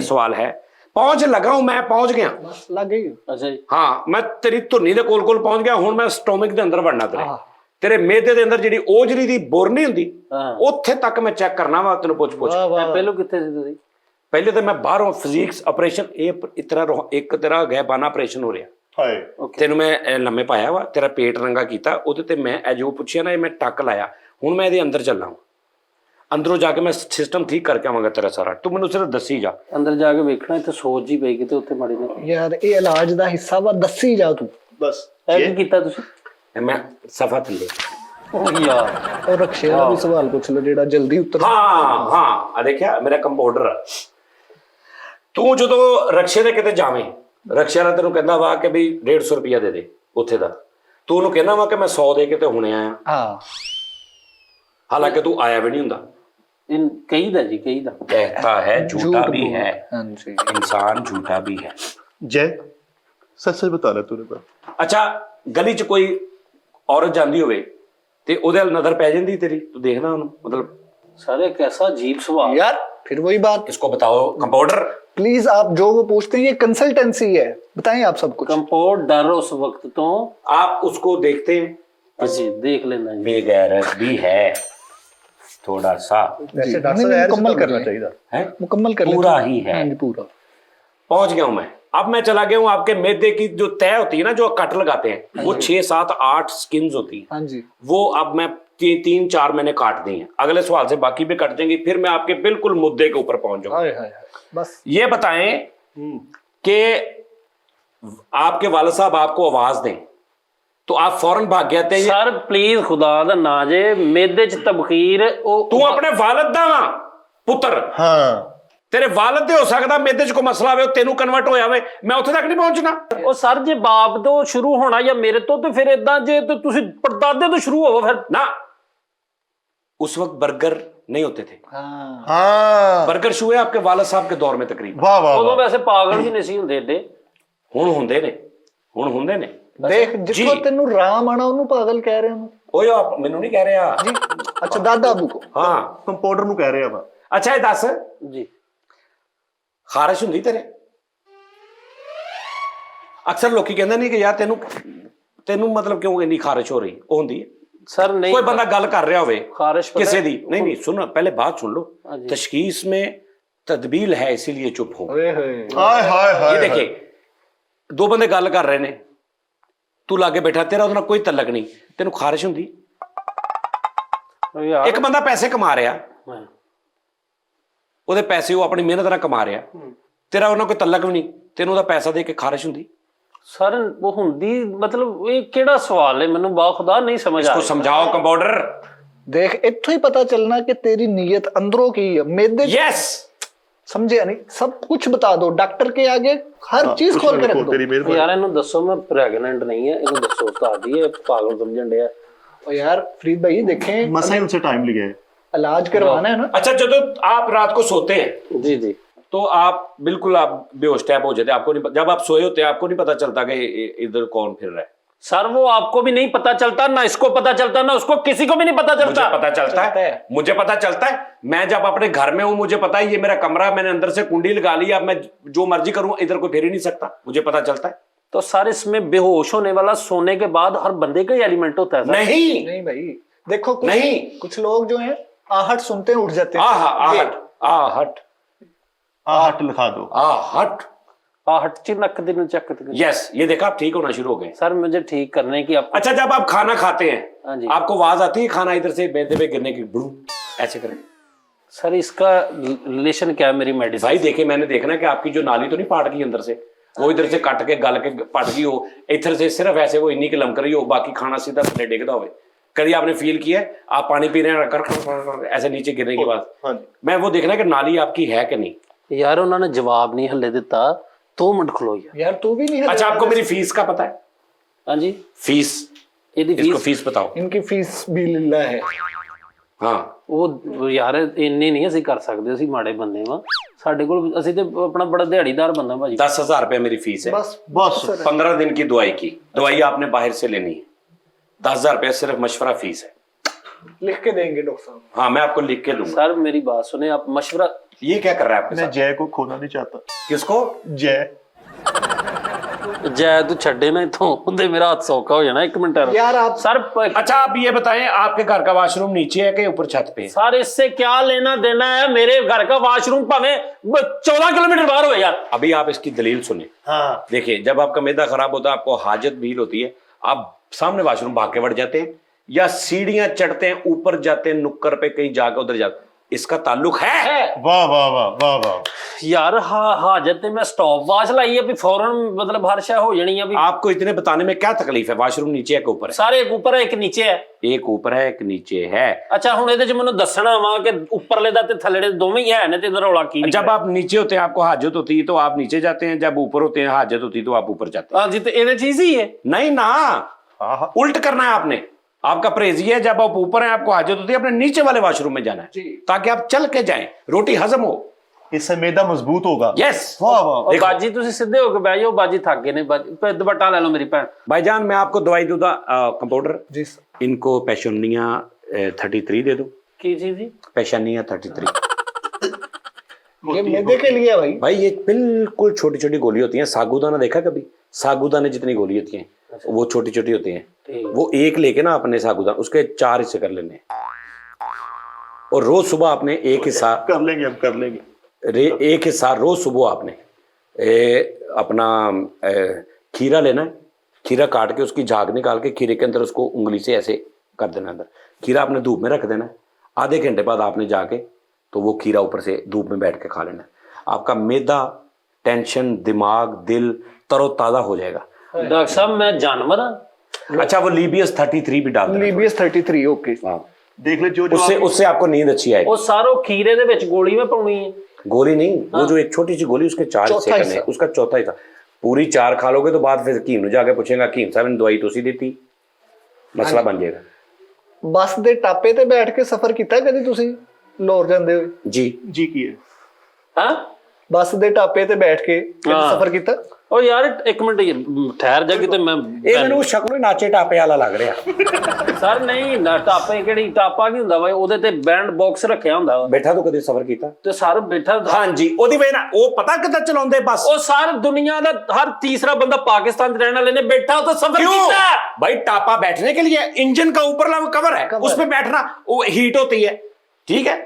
सवाल है, पहुंच लगा हूं मैं, पहुंच गया। लग गई। ਅੱਛਾ ਜੀ। हाँ मैं तेरी धुनी दे कोल कोल पहुंच गया। हुण मैं स्टोमिक दे अंदर वड़ना तेरे मेदे दे अंदर ਜਿਹੜੀ ओजरी दी बोर नहीं हुंदी ਉੱਥੇ ਤੱਕ ਮੈਂ ਚੈੱਕ ਕਰਨਾ ਵਾ ਤੈਨੂੰ ਪੁੱਛ ਪਹਿਲੋਂ ਕਿੱਥੇ ਸੀ ਤੁਸੀਂ? ਪਹਿਲੇ ਤਾਂ ਮੈਂ ਬਾਹਰੋਂ ਫਿਜ਼ਿਕਸ ਆਪਰੇਸ਼ਨ ਇਹ ਇਤਰਾ ਇੱਕ ਤੇਰਾ ਗੈਬਾਨਾ ਆਪਰੇਸ਼ਨ ਹੋ ਰਿਹਾ। हाय ਤੈਨੂੰ ਮੈਂ ਲੰਮੇ ਪਾਇਆ ਵਾ, ਤੇਰਾ ਪੇਟ ਰੰਗਾ ਕੀਤਾ, ਉਹਦੇ ਤੇ ਮੈਂ ਇਹ ਜੋ ਪੁੱਛਿਆ ਨਾ ਇਹ ਮੈਂ ਟੱਕ ਲਾਇਆ। ਹੁਣ ਮੈਂ ਇਹਦੇ ਅੰਦਰ ਚੱਲਾਂ, ਅੰਦਰੋਂ ਜਾ ਕੇ ਮੈਂ ਸਿਸਟਮ ਠੀਕ ਕਰਕੇ ਆਵਾਂਗਾ ਤੇਰਾ ਸਾਰਾ। ਤੂੰ ਮੈਨੂੰ ਸਿਰਫ ਦੱਸੀ ਜਾ। ਅੰਦਰ ਜਾ ਕੇ ਵੇਖਣਾ ਇੱਥੇ ਸੋਚ ਜੀ ਪਈ ਕਿਤੇ ਉੱਥੇ ਮਾੜੀ ਨੇ। यार ये इलाज दा हिस्सा वा दसी जा तू। बस ਇਹ ਕੀ ਕੀਤਾ ਤੁਸੀਂ? ਮੈਂ ਸਫਾ ਥੱਲੇ ਉਹ ਯਾਰ और रक्षे का भी सवाल पूछ लो जेड़ा जल्दी उत्तर। ਹਾਂ ਆ ਦੇਖਿਆ ਮੇਰਾ ਕੰਪਾਊਂਡਰ। ਤੂੰ ਜਦੋਂ ਰਕਸ਼ੇ ਦੇ ਕਿਤੇ ਜਾਵੇਂ, ਰਕਸ਼ੇ ਵਾਲਾ ਤੈਨੂੰ ਕਹਿੰਦਾ ਵਾ ਕਿ ਵੀ 150 ਰੁਪਇਆ ਦੇ ਦੇ ਉੱਥੇ ਦਾ, ਤੂੰ ਉਹਨੂੰ ਕਹਿੰਦਾ ਵਾ ਕਿ ਮੈਂ 100 ਦੇ ਕੇ ਤੇ ਹੁਣੇ ਆਇਆ, हाँ ਹਾਲਾਂਕਿ ਤੂੰ ਆਇਆ ਵੀ ਨਹੀਂ ਹੁੰਦਾ। ਇਹ ਕਹੀ ਦਾ ਜੀ ਕਹੀ ਦਾ। कहता है झूठा भी है, हाँ जी इंसान झूठा भी है। जय सच सच बताना तूने पर। ਅੱਛਾ ਗਲੀ 'ਚ ਕੋਈ ਔਰਤ ਜਾਂਦੀ ਹੋਵੇ ਤੇ ਉਹਦੇ ਵੱਲ ਨਜ਼ਰ ਪੈ ਜਾਂਦੀ ਤੇਰੀ, ਤੂੰ ਦੇਖਦਾ ਉਹਨੂੰ, ਮਤਲਬ ਸਾਰੇ ਕੈਸਾ ਅਜੀਬ ਸਵਾਲ। यार फिर वही बात। इसको बताओ कंपाउंडर। प्लीज आप जो वो पूछते हैं ये कंसल्टेंसी है, बताएं आप सब कुछ। ਕੰਪੋਰਟ ਡਰ ਉਸ ਵਕਤ ਤੋਂ आप उसको देखते हैं, ਅਸੀਂ ਦੇਖ ਲੈਣਾ ਜੀ। बेगैरत भी है थोड़ा सा, वैसे डॉक्टर नहीं, साहब ऐसे मुकम्मल तो कर करना लें। चाहिए। है मुकम्मल कर पूरा लेते हैं। ही है। हाँ जी पूरा। पहुंच गया हूं मैं। अब मैं चला गया हूं आपके मैदे की जो तय होती है ना, जो कट लगाते हैं, वो 6, 7, 8 स्किन्स होती है, हाँ जी वो अब मैं 3-4 मैंने काट दी हैं। अगले सवाल से बाकी भी कट देंगे, फिर मैं आपके बिल्कुल मुद्दे के ऊपर पहुंच जाऊंगा। हाय हाय हाय। बस ये बताएं कि आपके वालिद साहब आपको आवाज दें तो आप फौरन भाग गए थे? ਸਰ ਪਲੀਜ਼ ਖੁਦਾ ਦਾ ਨਾ ਜੇ ਮੇਦੇ ਚ ਤਬਖੀਰ ਉਹ तू अपने वालिद दा वा पुत्र, हाँ तेरे वालिद दे हो सकदा मेदे च कोई मसला आवे, तेनू कन्वर्ट होया होवे, मैं उत्थे तक नहीं पहुंचना। ਉਹ ਸਰ ਜੇ ਬਾਪ ਤੋਂ ਸ਼ੁਰੂ ਹੋਣਾ ਜਾਂ ਮੇਰੇ ਤੋਂ ਤੇ ਫਿਰ ਇਦਾਂ ਜੇ ਤੇ ਤੁਸੀਂ ਪੜਦਾਦੇ ਤੋਂ ਸ਼ੁਰੂ ਹੋਵੋ ਫਿਰ। ना उस वक्त बर्गर नहीं होते थे। हाँ ਹਾਂ बर्गर शू है आपके वालिद साहब के दौर में तकरीबन। ਵਾਹ ਵਾਹ ਉਦੋਂ ਵਾਹ ਵੈਸੇ ਪਾਗਲ ਵੀ ਨਹੀਂ ਸੀ ਹੁੰਦੇ ਏਡੇ। ਹੁਣ ਹੁੰਦੇ ਨੇ, ਹੁਣ ਹੁੰਦੇ ਨੇ। ਦੇਖ ਜਿੱਥੋਂ ਤੈਨੂੰ ਰਾਮ ਆਣਾ ਉਹਨੂੰ ਪਾਗਲ ਕਹਿ ਰਹੇ ਹੋ ਓਏ ਆਪ ਮੈਨੂੰ ਨਹੀਂ ਕਹਿ ਰਿਹਾ ਜੀ। ਅੱਛਾ ਦਾਦਾ ਅਬੂ ਕੋ ਹਾਂ। ਕੰਪਾਊਂਡਰ ਨੂੰ ਕਹਿ ਰਿਹਾ ਵਾ। ਅੱਛਾ ਇਹ ਦੱਸ ਜੀ ਖਾਰਿਸ਼ ਹੁੰਦੀ ਤੇਰੇ? ਅਕਸਰ ਲੋਕੀ ਕਹਿੰਦੇ ਨੇ ਕਿ ਯਾਰ ਤੈਨੂੰ ਮਤਲਬ ਕਿਉਂ ਇੰਨੀ ਖਾਰਿਸ਼ ਹੋ ਰਹੀ? ਉਹ ਹੁੰਦੀ ਹੈ। सर नहीं कोई बंदा गल कर रहा होवे खारिश पता किसी है? दी नहीं सुनो पहले बात सुन लो। हाँ जी। तशखीस में तदबील है इसीलिए चुप हो। ਓਏ ਹੋਏ ਹਾਏ ਹਾਏ ये ਹਾਏ देखिए दो बंदे गल कर रहे ने, तू लागे बैठा, तेरा उहदे नाल कोई तलक नहीं, तेनू खारिश हुंदी? यार एक बंदा पैसे कमा रहा, हाँ। ਉਹਦੇ ਪੈਸੇ ਉਹ ਆਪਣੀ ਮਿਹਨਤ ਨਾਲ ਕਮਾ ਰਿਹਾ, ਤੇਰਾ ਉਹਨਾਂ ਕੋਈ ਤਲਕ ਵੀ ਨਹੀਂ, ਤੈਨੂੰ ਉਹਦਾ ਪੈਸਾ ਦੇ ਕੇ ਖਾਰਿਸ਼ ਹੁੰਦੀ? सर वो हुंदी मतलब ये केड़ा सवाल है, मैनू बाखुदा नहीं समझ आ इसको समझाओ कंपाउंडर। ਦੇਖ ਇੱਥੋਂ ਹੀ ਪਤਾ ਚੱਲਣਾ ਕਿ ਤੇਰੀ ਨੀयत ਅੰਦਰੋਂ ਕੀ ਹੈ ਮੇਦੇ यस ਸਮਝਿਆ ਨਹੀਂ सब कुछ बता दो डॉक्टर के आगे हर चीज खोल के रख दो ਤੇਰੀ ਮਿਹਰਬਾਨੀ। यार इन्हू दसो मैं प्रेगनेंट नहीं है, इन्हू दसो उस्ताद जी ये पागल समझन डे। और यार फरीद भाई देखें मसा ही उनसे टाइम लिया है। इलाज करवाना है ना। अच्छा जब आप रात को सोते हैं जी जी तो आप बिल्कुल आप बेहोश टाइप हो जाते हैं, आपको नहीं, जब आप सोए होते हैं आपको नहीं पता चलता कि इधर कौन फिर रहा है? सर वो आपको भी नहीं पता चलता, ना इसको पता चलता, ना उसको, किसी को भी नहीं पता मुझे चलता। पता चलता है, मुझे पता चलता है। मैं जब अपने घर में हूं मुझे पता है ये मेरा कमरा, मैंने अंदर से कुंडी लगा ली, अब मैं जो मर्जी करूं इधर कोई फिर ही नहीं सकता, मुझे पता चलता है। तो सर इसमें बेहोश होने वाला सोने के बाद हर बंदे का ही एलिमेंट होता है सर। नहीं नहीं भाई देखो कुछ नहीं। कुछ लोग जो हैं आहट सुनते हैं उठ जाते हैं। आहट आहट आहट लिखा दो। आहट आहट ची नक दिन चक दिन। यस ये देखा आप ठीक होना शुरू हो गए। सर मुझे ठीक करने की आप अच्छा जब आप खाना खाते हैं हाँ जी। आपको आवाज आती है खाना इधर से बेदे पे गिरने की, बुड़ू ऐसे करें? सर इसका रिलेशन क्या है मेरी मेडिसिन? भाई देखिए मैंने देखना कि आपकी जो नाली तो नहीं पाट गई अंदर से, वो इधर से कट के गल के पट गई हो, इधर से सिर्फ ऐसे वो इन्हीं की लमक रही हो, बाकी खाना सीधा थले डिगता हो। कभी आपने फील किया है आप पानी पी रहे हैं कर ऐसे नीचे गिरने के बाद? हाँ जी। मैं वो देखना कि नाली आपकी है कि नहीं। यार उन्होंने जवाब नहीं हले दिता, 2 मिनट खलो यार। यार तू भी नहीं है। अच्छा आपको मेरी फीस का पता है? हाँ जी फीस ਇਹਦੀ इसको फीस फीस बताओ। इनकी फीस भी लिल्ला है। हाँ ਉਹ ਯਾਰ ਇੰਨੇ ਨਹੀਂ ਅਸੀਂ ਕਰ ਸਕਦੇ, ਅਸੀਂ ਮਾੜੇ ਬੰਦੇ ਵਾਂ, ਸਾਡੇ ਕੋਲ ਅਸੀਂ ਤੇ ਆਪਣਾ ਬੜਾ ਦਿਹਾੜੀਦਾਰ ਬੰਦਾ ਭਾਜੀ। 10,000 रुपये मेरी फीस है, बस बस 15 दिन की दवाई की, दवाई आपने बाहर से लेनी है, 10,000 रुपये सिर्फ मशवरा फीस है। लिख के देंगे डॉक्टर साहब। हाँ मैं आपको लिख के दूंगा। सर मेरी बात सुने, आप मशवरा ये क्या कर रहा है आपके मैं साथ? जय को खोना नहीं चाहता। किसको? जय जै तू छड़े ना इथों ਉਹਦੇ ਮੇਰਾ ਹੱਥ ਸੌਖਾ ਹੋ ਜਾਣਾ। 1 मिनट यार आप सर अच्छा आप ये बताएं आपके घर का वॉशरूम नीचे है कि ऊपर छत पे है? सर इससे क्या लेना देना है, मेरे घर का वॉशरूम भावे 14 किलोमीटर बाहर हो यार। अभी आप इसकी दलील सुनिए। हाँ देखिए जब आपका मैदा खराब होता है आपको हाजत भील होती है, आप सामने वॉशरूम भाग के बढ़ जाते हैं या सीढ़ियां चढ़ते हैं ऊपर जाते हैं नुक्कर पे कहीं जाकर उधर जाते, इसका ताल्लुक है? वाह वाह वाह वाह वाह। यार हाजत में स्टॉप वॉच लाई है, अभी फौरन मतलब हर शय हो जानी है। अभी आपको इतने बताने में क्या तकलीफ है? वॉशरूम नीचे है कि ऊपर है? सारे एक ऊपर है एक नीचे है। एक ऊपर है एक नीचे है। अच्छा हुण ਇਹਦੇ ਚ ਮੈਨੂੰ ਦੱਸਣਾ ਵਾ ਕਿ ਉੱਪਰਲੇ ਦਾ ਤੇ ਥੱਲੜੇ ਦੋਵੇਂ ਹੀ ਹੈ ਨੇ ਤੇ ਰੌਲਾ ਕੀ ਨਹੀਂ। जब आप नीचे होते हैं आपको हाजत होती है तो आप नीचे जाते हैं, जब ऊपर होते हैं हाजत होती है तो आप ऊपर जाते हैं। हाँ जी तो ਇਹਦੇ चीज ही है। नहीं ना, हाँ हाँ उल्ट करना है आपने। आपका परहेज ये है जब आप ऊपर हैं आपको हाजत होती है अपने नीचे वाले वॉशरूम में जाना है ताकि आप चल के जाएं, रोटी हजम हो। इससे मैदा मजबूत होगा। यस वाह वाह। और बाजी ਤੁਸੀਂ ਸਿੱਧੇ ਹੋ ਕੇ ਬਹਿ ਜਾਓ, ਬਾਜੀ ਥੱਕ ਗਏ ਨੇ, ਬਾਜੀ ਦੁਪੱਟਾ ਲੈ ਲਓ ਮੇਰੀ ਭੈਣ। भाईजान मैं आपको दवाई दूंगा कंपाउंडर, जी सर। इनको पेशानिया 33 दे दो। ਕੀ ਚੀਜ਼ ਜੀ? पेशानिया 33। ये मैदे के लिए है भाई। भाई ये बिल्कुल छोटी छोटी गोली होती हैं, सागुदाना देखा कभी? सागुदाने जितनी गोली होती हैं वो छोटी छोटी होती हैं, वो एक लेके ना अपने सागुदाना उसके 4 हिस्से कर लेने और रोज सुबह आपने एक हिस्सा कर लेंगे हम कर लेंगे। एक हिस्सा रोज सुबह आपने अपना खीरा लेना है, खीरा काट के उसकी झाग निकाल के खीरे के अंदर उसको उंगली से ऐसे कर देना अंदर, खीरा आपने धूप में रख देना है, आधे घंटे बाद आपने जाके तो वो खीरा ऊपर से धूप में बैठ के खा लेना है। आपका मैदा, टेंशन, दिमाग, दिल तरोताज़ा हो जाएगा। डॉक्टर साहब मैं जानवर हाँ। अच्छा वो लीबियस 33 भी डाल देना। लीबियस 33 ओके। हाँ देख ले जो जो उससे उससे आपको नींद अच्छी आएगी। ਉਹ ਸਾਰੋ ਖੀਰੇ ਦੇ ਵਿੱਚ ਗੋਲੀ में ਪਾਉਣੀ है। गोली नहीं, वो जो एक छोटी सी गोली उसके 4 हिस्से करने हैं, उसका चौथा हिस्सा पूरी 4 खा लोगे तो बाद फिर हकीम ने जाके पूछेगा हकीम साहब ने दवाई तो सी दी थी, मसला बन जाएगा। ਬੱਸ ਦੇ ਟਾਪੇ ਤੇ ਬੈਠ ਕੇ ਸਫ਼ਰ ਕੀਤਾ ਕਦੀ ਤੁਸੀਂ? ਲਾਹੌਰ ਜਾਂਦੇ ਹੋਏ? ਜੀ ਕੀ ਹੈ? ਹਾਂ ਬੱਸ ਦੇ ਟਾਪੇ ਤੇ ਬੈਠ ਕੇ ਸਫ਼ਰ ਕੀਤਾ? ਉਹ ਯਾਰ ਇੱਕ ਮਿੰਟ ਠਹਿਰ ਜਾ ਕਿਤੇ ਮੈਂ ਇਹ ਮੈਨੂੰ ਸ਼ਕਲੋਂ ਹੀ ਨਾਚੇ ਟਾਪੇ ਵਾਲਾ ਲੱਗ ਰਿਹਾ। ਸਰ ਨਹੀਂ ਨਾ ਟਾਪੇ ਕਿਹੜੀ ਟਾਪਾ ਕੀ ਹੁੰਦਾ ਵਾ ਉਹਦੇ ਤੇ ਬੈਂਡ ਬਾਕਸ ਰੱਖਿਆ ਹੁੰਦਾ ਵਾ ਬੈਠਾ ਤੂੰ ਕਦੇ ਸਫ਼ਰ ਕੀਤਾ? ਤੇ ਸਰ ਬੈਠਾ ਹਾਂਜੀ ਉਹਦੀ ਵਜ੍ਹਾ ਨਾਲ ਉਹ ਪਤਾ ਕਿੱਦਾਂ ਚਲਾਉਂਦੇ ਬੱਸ। ਉਹ ਸਾਰ ਦੁਨੀਆ ਦਾ ਹਰ ਤੀਸਰਾ ਬੰਦਾ पाकिस्तान में रहने वाले ने बैठा तो सफर क्यों किया। भाई टापा बैठने के लिए, इंजन का ऊपरला कवर है उसमें बैठना, वो हीट होती है, ठीक है?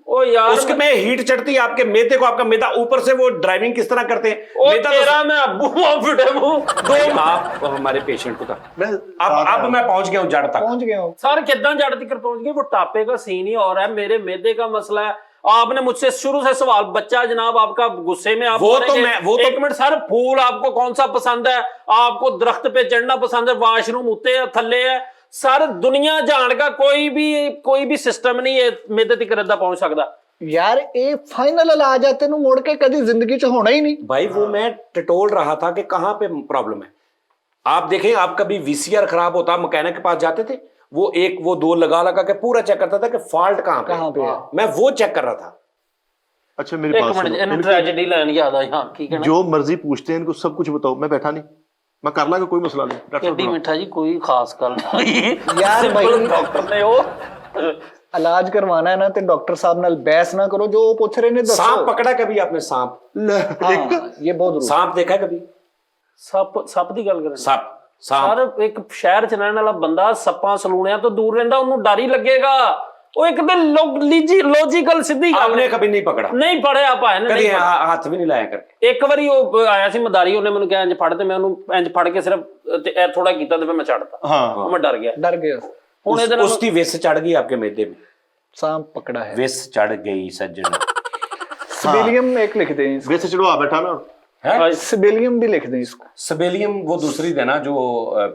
ओ यार उसके में हीट चढ़ती है आपके मैदे को, आपका मैदा ऊपर से वो ड्राइविंग किस तरह करते हैं। ओ मैदा तेरा मैं अब्बू फिटे मुंह तो आप हमारे पेशेंट को था। अब मैं पहुंच गया हूँ जड़ तक। पहुंच गया हूँ सर कितना जड़ तक पहुंच गए? वो टापे का सीन ही और है, मेरे मैदे का मसला है। आपने मुझसे शुरू से सवाल, बच्चा जनाब आपका गुस्से में आप वो तो एक मिनट सर, फूल आपको कौन सा पसंद है? आपको दरख्त पे चढ़ना पसंद है? वॉशरूम उत्ते है थल्ले है? सर दुनिया जान का कोई भी सिस्टम नहीं है मेदे तक रद्दा पहुंच सकता। यार ये फाइनल इलाज है, तेनू मुड़ के कभी जिंदगी च होना ही नहीं। भाई वो मैं टटोल रहा था कि कहाँ पे प्रॉब्लम है। आप देखें, आप कभी वीसीआर खराब होता मैकेनिक के पास जाते थे, वो दो लगा के पूरा चेक करता था कि फॉल्ट कहाँ पे है। मैं वो चेक कर रहा था। अच्छा मेरी बात सुनो, इन्हें ट्रेजेडी लाइन याद आई। हाँ ठीक है ना, जो मर्जी पूछते हैं इनको सब कुछ बताओ, मैं बैठा नहीं, मैं कर लांगा, कोई मसला नहीं। डॉक्टर केडी मिठा जी कोई खास गल यार भाई डॉक्टर ने वो इलाज करवाना है ना तो डॉक्टर साहब नाल बहस ना करो, जो वो पूछ रहे ने दसो। सांप पकड़ा कभी आपने? सांप ये बहुत जरूरी। सांप देखा कभी? ਸੱਪ ਦੀ ਗੱਲ ਕਰ ਰਹੇ सांप ਸਰ ਇੱਕ ਸ਼ਹਿਰ ਚ ਰਹਿਣ ਵਾਲਾ ਬੰਦਾ ਸੱਪਾਂ ਸਲੂਣਿਆਂ ਤੋਂ ਦੂਰ ਰਹਿੰਦਾ, ਉਹਨੂੰ ਡਰ ਹੀ ਲੱਗੇਗਾ। ਉਹ ਇੱਕ ਤੇ ਲੌਜੀਕਲ ਸਿੱਧੀ ਗੱਲ आपने कभी नहीं पकड़ा? ਨਹੀਂ ਪੜਿਆ ਭਾਏ ਨੇ कभी हाथ भी नहीं लाया करके? ਇੱਕ ਵਾਰੀ ਉਹ ਆਇਆ ਸੀ ਮਦਾਰੀ, ਉਹਨੇ ਮੈਨੂੰ ਕਿਹਾ ਇੰਜ ਫੜ, ਤੇ ਮੈਂ ਉਹਨੂੰ ਇੰਜ ਫੜ ਕੇ ਸਿਰਫ ਤੇ ਇਹ ਥੋੜਾ ਕੀਤਾ ਤੇ ਫਿਰ ਮੈਂ ਛੱਡਤਾ। हाँ ਮੈਂ ਡਰ ਗਿਆ। डर गया। ਹੁਣ ਇਹਦੇ ਨਾਲ उसकी विस चढ़ गई आपके मैदे में? सांप पकड़ा है। विस चढ़ गई सज्जन। सिबिलियम एक लिख दें इसको। वैसे चढ़वा बैठा ना, सिबिलियम भी लिख दें इसको। सबेलियम वो दूसरी देना जो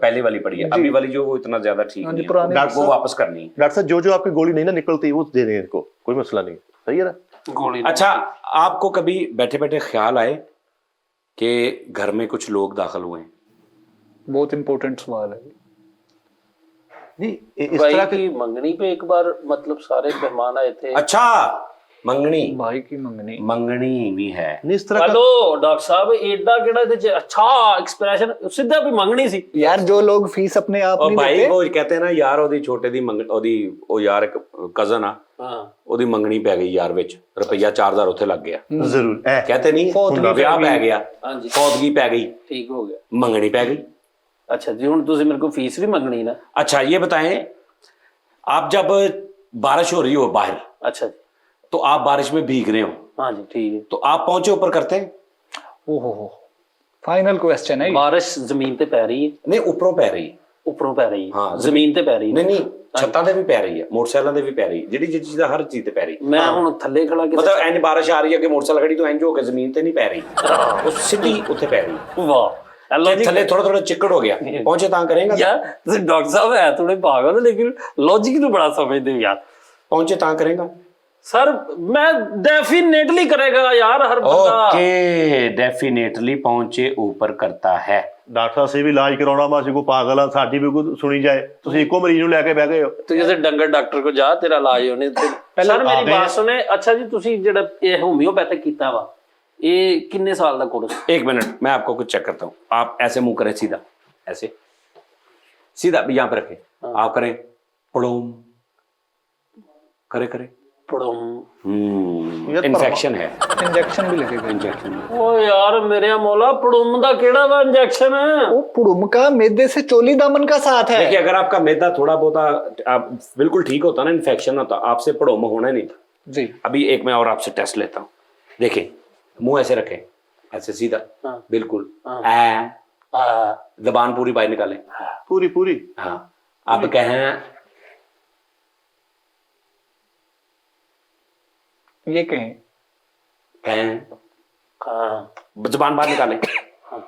पहले वाली पड़ी है, अभी वाली जो वो इतना ज्यादा ठीक नहीं है, पुरानी वो वापस करनी है। डॉक्टर साहब जो आपकी गोली नहीं ना निकलती वो दे देंगे इनको, कोई मसला नहीं, सही है ना? ਗੋਲੀ अच्छा, आपको कभी बैठे बैठे ख्याल आए कि घर में कुछ लोग दाखिल हुए हैं? बहुत इंपॉर्टेंट सवाल है। नहीं इस भाई तरह की मंगनी पे एक बार मतलब सारे मेहमान आए थे। अच्छा, मंगनी भाई की मंगनी मंगनी भी है। नहीं इस तरह का हेलो डॉक्टर साहब, एडा केड़ा ਇਹਦੇ ਚ अच्छा एक्सप्रेशन ਸਿੱਧਾ ਵੀ ਮੰਗਣੀ ਸੀ। यार जो लोग फीस अपने आप और नहीं भाई देते। वो कहते हैं ना यार, ਉਹਦੀ ਛੋਟੇ ਦੀ ਉਹਦੀ ਉਹ ਯਾਰ ਇੱਕ ਕਜ਼ਨ ਆ, ਹਾਂ ਉਹਦੀ ਮੰਗਣੀ ਪੈ ਗਈ ਯਾਰ ਵਿੱਚ, ਰੁਪਈਆ 4000 ਉੱਥੇ ਲੱਗ ਗਿਆ। जरूर है। कहते नहीं ਵਿਆਹ ਪੈ ਗਿਆ, ਹਾਂਜੀ फौतगी पै गई, ਠੀਕ ਹੋ ਗਿਆ। मंगनी पै गई। अच्छा जी, ਹੁਣ ਤੁਸੀਂ ਮੇਰੇ को फीस भी मंगनी ना। अच्छा ये बताएं, आप जब बारिश हो रही हो बाहर, अच्छा जी, तो आप बारिश में भीग रहे हो, हाँ जी ठीक है। तो आप पहुंचे ऊपर करते हैं? ओहो फाइनल क्वेश्चन है ये। बारिश जमीन ते पै रही है, नहीं ऊपरों पै रही है। ਉੱਪਰੋਂ ਪੈ ਰਹੀ ਹੈ, ਹਾਂ, ਜ਼ਮੀਨ ਤੇ ਪੈ ਰਹੀ ਹੈ। नहीं छत्तां ते भी पै रही है, मोटरसाइकिलों ते भी पै रही है, ਜਿਹੜੀ ਚੀਜ਼ ਦਾ ਹਰ ਚੀਜ਼ ਤੇ ਪੈ ਰਹੀ ਹੈ। मैं ਹੁਣ ਥੱਲੇ ਖੜਾ ਕੇ मतलब ਇੰਜ ਬਾਰਿਸ਼ ਆ ਰਹੀ ਹੈ ਕਿ ਮੋਟਰਸਾਈਕਲ ਖੜੀ ਤੋਂ ਇੰਜ ਹੋ ਕੇ ਜ਼ਮੀਨ ਤੇ ਨਹੀਂ ਪੈ ਰਹੀ, ਉਹ ਸਿੱਧੀ ਉੱਥੇ ਪੈ ਰਹੀ ਹੈ। ਵਾਹ ਐਲੋ ਜੀ ਥੱਲੇ ਥੋੜਾ ਥੋੜਾ ਚਿੱਕੜ ਹੋ ਗਿਆ, ਪਹੁੰਚੇ ਤਾਂ ਕਰੇਗਾ? ਯਾਰ ਤੁਸੀਂ ਡਾਕਟਰ ਸਾਹਿਬ ਹੈ ਥੋੜੇ ਪਾਗਲ ਹੋ, ਲੇਕਿਨ ਲੌਜੀਕ ਨੂੰ ਬੜਾ ਸਮਝਦੇ ਹੋ ਯਾਰ। पहुंचे ਤਾਂ ਕਰੇਗਾ? सर मैं डेफिनेटली करेगा यार हर बंदा। ओके, डेफिनेटली पहुंचे ऊपर करता है। ਡਾਕਟਰ ਸਾਹਿਬ ਵੀ ਇਲਾਜ ਕਰਾਉਣਾ ਵਾ, ਅਸੀਂ ਕੋਈ ਪਾਗਲ ਆ, ਸਾਡੀ ਵੀ ਕੋਈ ਸੁਣੀ ਜਾਏ, ਤੁਸੀਂ ਇੱਕੋ ਮਰੀਜ਼ ਨੂੰ ਲੈ ਕੇ ਬਹਿ ਗਏ ਹੋ। ਤੂੰ ਜਿਵੇਂ ਡੰਗਰ ਡਾਕਟਰ ਕੋ ਜਾ, ਤੇਰਾ ਇਲਾਜ ਹੋਣੇ ਤੇ ਸਰ ਮੇਰੀ ਬਾਤ ਸੁਣੇ। ਅੱਛਾ ਜੀ, ਤੁਸੀਂ ਜਿਹੜਾ ਇਹ ਹੋਮਿਓਪੈਥਿਕ ਕੀਤਾ ਵਾ, ਇਹ ਕਿੰਨੇ ਸਾਲ ਦਾ ਕੋਰਸ? एक मिनट, मैं आपको कुछ चेक करता हूँ। आप ऐसे मुंह करें, सीधा ऐसे, सीधा यहाँ पे रखें। आप करें पड़ोम, करे ਪੜਮ। इन्फेक्शन है, इंजेक्शन भी लगेगा। इंजेक्शन। ਓ ਯਾਰ ਮੇਰੇ ਮੌਲਾ, ਪੜਮ ਦਾ ਕਿਹੜਾ ਵਾ ਇੰਜੈਕਸ਼ਨ? वो पुड़ुम का मैदे से चोली दामन का साथ है। देखिए, अगर आपका मैदा थोड़ा बहुत आप बिल्कुल ठीक होता ना, इन्फेक्शन होता, आपसे पड़ोम होना नहीं था। जी अभी एक मैं और आपसे टेस्ट लेता हूँ। देखें, मुंह ऐसे रखें, ऐसे सीधा, बिल्कुल जबान पूरी बाहर निकालें। पूरी पूरी हाँ, आप कहें, ये कहें जबान बाहर निकालें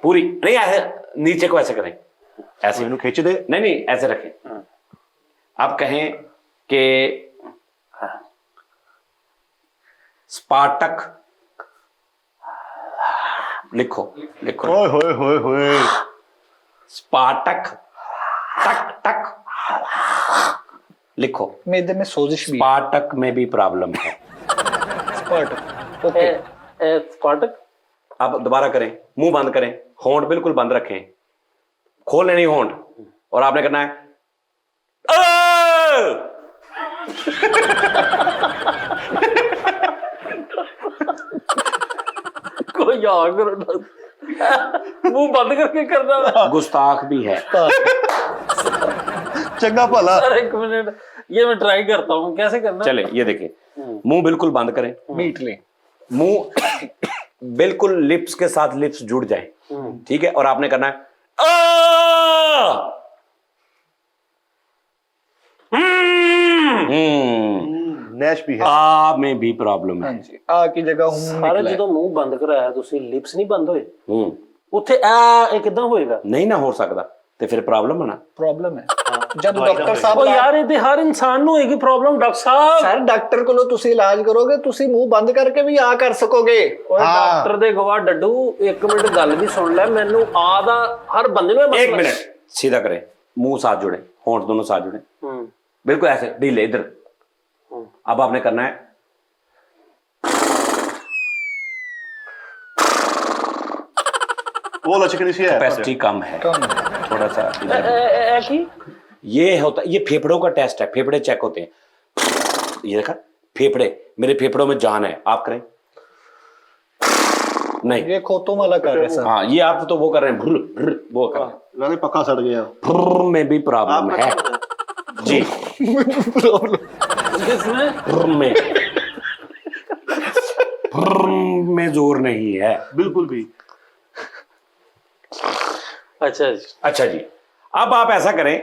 पूरी, नहीं ऐसे नीचे को ऐसे करें, ऐसे इन्हें खींच दे। नहीं ऐसे रखें। आप कहें कि स्पार्टक, लिखो ओए होए होए होए, स्पार्टक, टक टक लिखो, मैदे में सोजिश भी है। स्पार्टक में भी प्रॉब्लम है। स्पार्टक, ओके। स्पार्टक। अब दोबारा करें, मुंह बंद करें, होंठ बिल्कुल बंद रखें, खोलें नहीं होंठ, और आपने करना है कोई यार करो ना। मुंह बंद करके करना। गुस्ताख भी है। चंगा भला। सर एक मिनट, ये मैं ट्राई करता हूँ, कैसे करना। चले ये देखिए, मुंह बिल्कुल बंद करें, मीट ले। मुंह बिल्कुल लिप्स के साथ लिप्स जुड़ जाए, ठीक है, और आपने करना है नैश भी है। आ में भी प्रॉब्लम हाँ है। जी, आ की जगह हूं सारे निकला है। जो मुंह बंद कराया ਤੁਸੀਂ ਲਿਪਸ ਨਹੀਂ ਬੰਦ ਹੋਏ ਉੱਥੇ ਇਹ ਕਿਦਾਂ ਹੋਏਗਾ। नहीं ना हो सकता ਤੇ ਫਿਰ ਪ੍ਰੋਬਲਮ ਹੋਣਾ। प्रॉब्लम है जब डॉक्टर साहब ਉਹ ਯਾਰ ਇਹ ਤੇ ਹਰ ਇਨਸਾਨ ਨੂੰ ਹੋਏਗੀ ਪ੍ਰੋਬਲਮ ਡਾਕਟਰ ਸਾਹਿਬ। सर डॉक्टर ਕੋਲੋਂ ਤੁਸੀਂ ਇਲਾਜ ਕਰੋਗੇ, ਤੁਸੀਂ ਮੂੰਹ ਬੰਦ ਕਰਕੇ ਵੀ ਆ ਕਰ ਸਕੋਗੇ। ਓਏ ਡਾਕਟਰ ਦੇ ਗਵਾ ਡੱਡੂ ਇੱਕ ਮਿੰਟ ਗੱਲ ਵੀ ਸੁਣ ਲੈ, ਮੈਨੂੰ ਆ ਦਾ ਹਰ ਬੰਦੇ ਨੂੰ ਇਹ एक ਮਸਲਾ। मिनट, सीधा करें, मुंह साथ जुड़े, होंठ दोनों साथ जुड़े, बिल्कुल ऐसे ढीले इधर। अब आपने करना है वो लचकनी सी है। कैपेसिटी कम है, थोड़ा सा इधर। ਇਹ ਕੀ ये होता, ये फेफड़ों का टेस्ट है, फेफड़े चेक होते हैं। ये देखा, फेफड़े, मेरे फेफड़ों में जान है, आप करें नहीं। ये खोतों वाला कर रहे सर। हाँ, ये आप तो वो कर रहे हैं, भुर, भुर, वो कर रहे हैं। लगे पक्का सड़ गया। भुर में भी प्रॉब्लम है जी। किसमें। भुर में, भुर में जोर नहीं है बिल्कुल भी। अच्छा जी। अच्छा जी, अब आप ऐसा करें,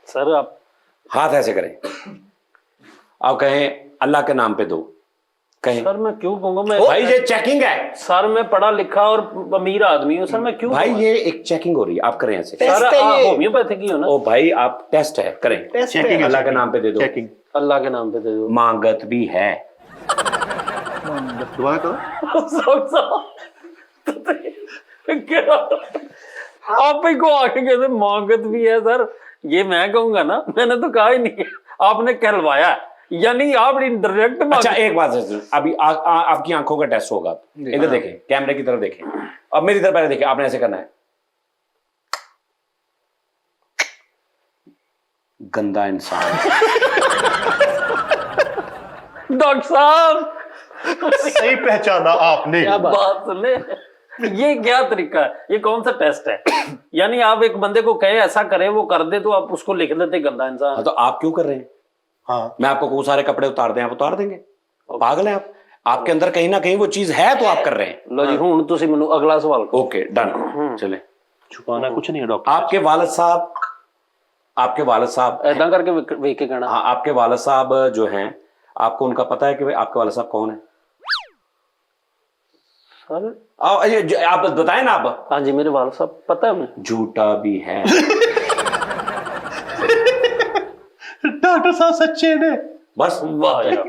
सर आप हाथ ऐसे करें, आप कहें अल्लाह के नाम पे दो, कहें। सर मैं क्यों कहूंगा, मैं भाई ये चेकिंग है, सर मैं पढ़ा लिखा और अमीर आदमी हूँ, सर मैं क्यों भाई कहूंगा? ये एक चेकिंग हो रही है, आप करें ऐसे। टेस्ट सर है ये। होम्योपैथिक ही हो ना। ओ भाई आप टेस्ट है, करें, टेस्ट चेकिंग है। अल्लाह के नाम पे दे दो। चेकिंग। अल्लाह के नाम पे दे दो। मांगत भी है। दोबारा करो। आप ही को आके कहते मांगत भी है सर, ये मैं कहूंगा ना, मैंने तो कहा ही नहीं है, आपने कहलवाया है। यानी आप डायरेक्ट। अच्छा एक बात है, अभी आपकी आंखों का टेस्ट होगा, इधर देखें, कैमरे की तरफ देखें, अब मेरी तरफ पहले देखें, आपने ऐसे करना है। गंदा इंसान। डॉक्टर साहब सही पहचाना आपने। क्या बात। बात सुने, ये क्या तरीका है, ये कौन सा टेस्ट है। यानी आप एक बंदे को कहे ऐसा करे, वो कर दे, तो आप उसको लिख देते गंदा इंसान। हाँ, तो आप क्यों कर रहे हैं? हाँ, मैं आपको बहुत सारे कपड़े उतार दें, आप उतार देंगे? पागल हैं आप? आपके अंदर कहीं ना कहीं वो चीज है, तो आप कर रहे हैं। लो जी, हूं तुसी मैनू अगला सवाल करो। ओके डन, चले। छुपाना कुछ नहीं है डॉक्टर। आपके वालिद साहब, आपके वालिद साहब, ऐदा करके वेख के कहना। हाँ, आपके वालिद साहब जो हैं, आपको उनका पता है कि भाई आपके वालिद साहब कौन है? सर आप बताएं ना आप। हाँ जी, मेरे वाल साहब पता है मुझे। झूठा भी है। डॉक्टर साहब सच्चे ने। बस वाह यार,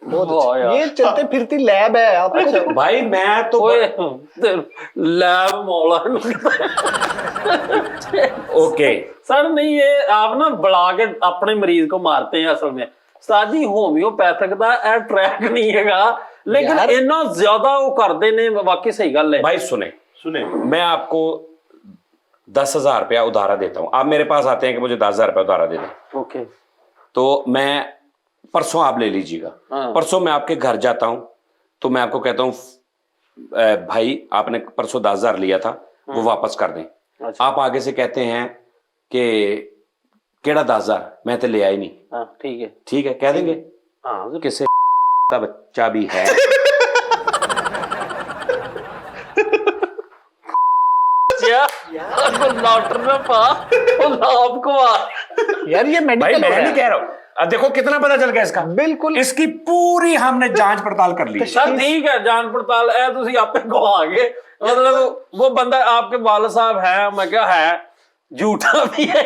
बहुत वाह अच्छा। यार। ये चलते फिरती लैब है आपको। भाई मैं तो ओए लैब मौला। ओके। सर नहीं, ये आप ना बुला के अपने मरीज को मारते हैं असल में। उस्ताद जी होम्योपैथिक ਦਾ ਇਹ ट्रैक नहीं हैगा, लेकिन यार। इतना ज्यादा वो करते ने, वाकई सही गल है। भाई सुने, सुने। मैं आपको 10,000 रुपया उधारा देता हूँ, आप मेरे पास आते हैं कि मुझे 10,000 रुपया उधारा दे दें, ओके। तो मैं परसों आप ले लीजिएगा। हाँ। परसों मैं आपके घर जाता हूँ, तो मैं आपको कहता हूँ भाई आपने परसों 10,000 लिया था, वो वापस कर दें। अच्छा। आप आगे से कहते हैं कि केड़ा 10,000, मैं तो ले आई नहीं। हाँ ठीक है। ठीक है, कह देंगे हाँ किसे का बच्चा भी है। डॉक्टर ने पा आपको यार ये भाई मेडिकल मैं नहीं कह रहा हूँ, अब देखो कितना पता चल गया इसका। बिल्कुल। इसकी पूरी हमने जांच पड़ताल कर ली। सर ठीक है, जान पड़ताल है, तुसी आपे को आगे, मतलब वो बंदा आपके वाल साहब है, मैं क्या है, झूठा भी है।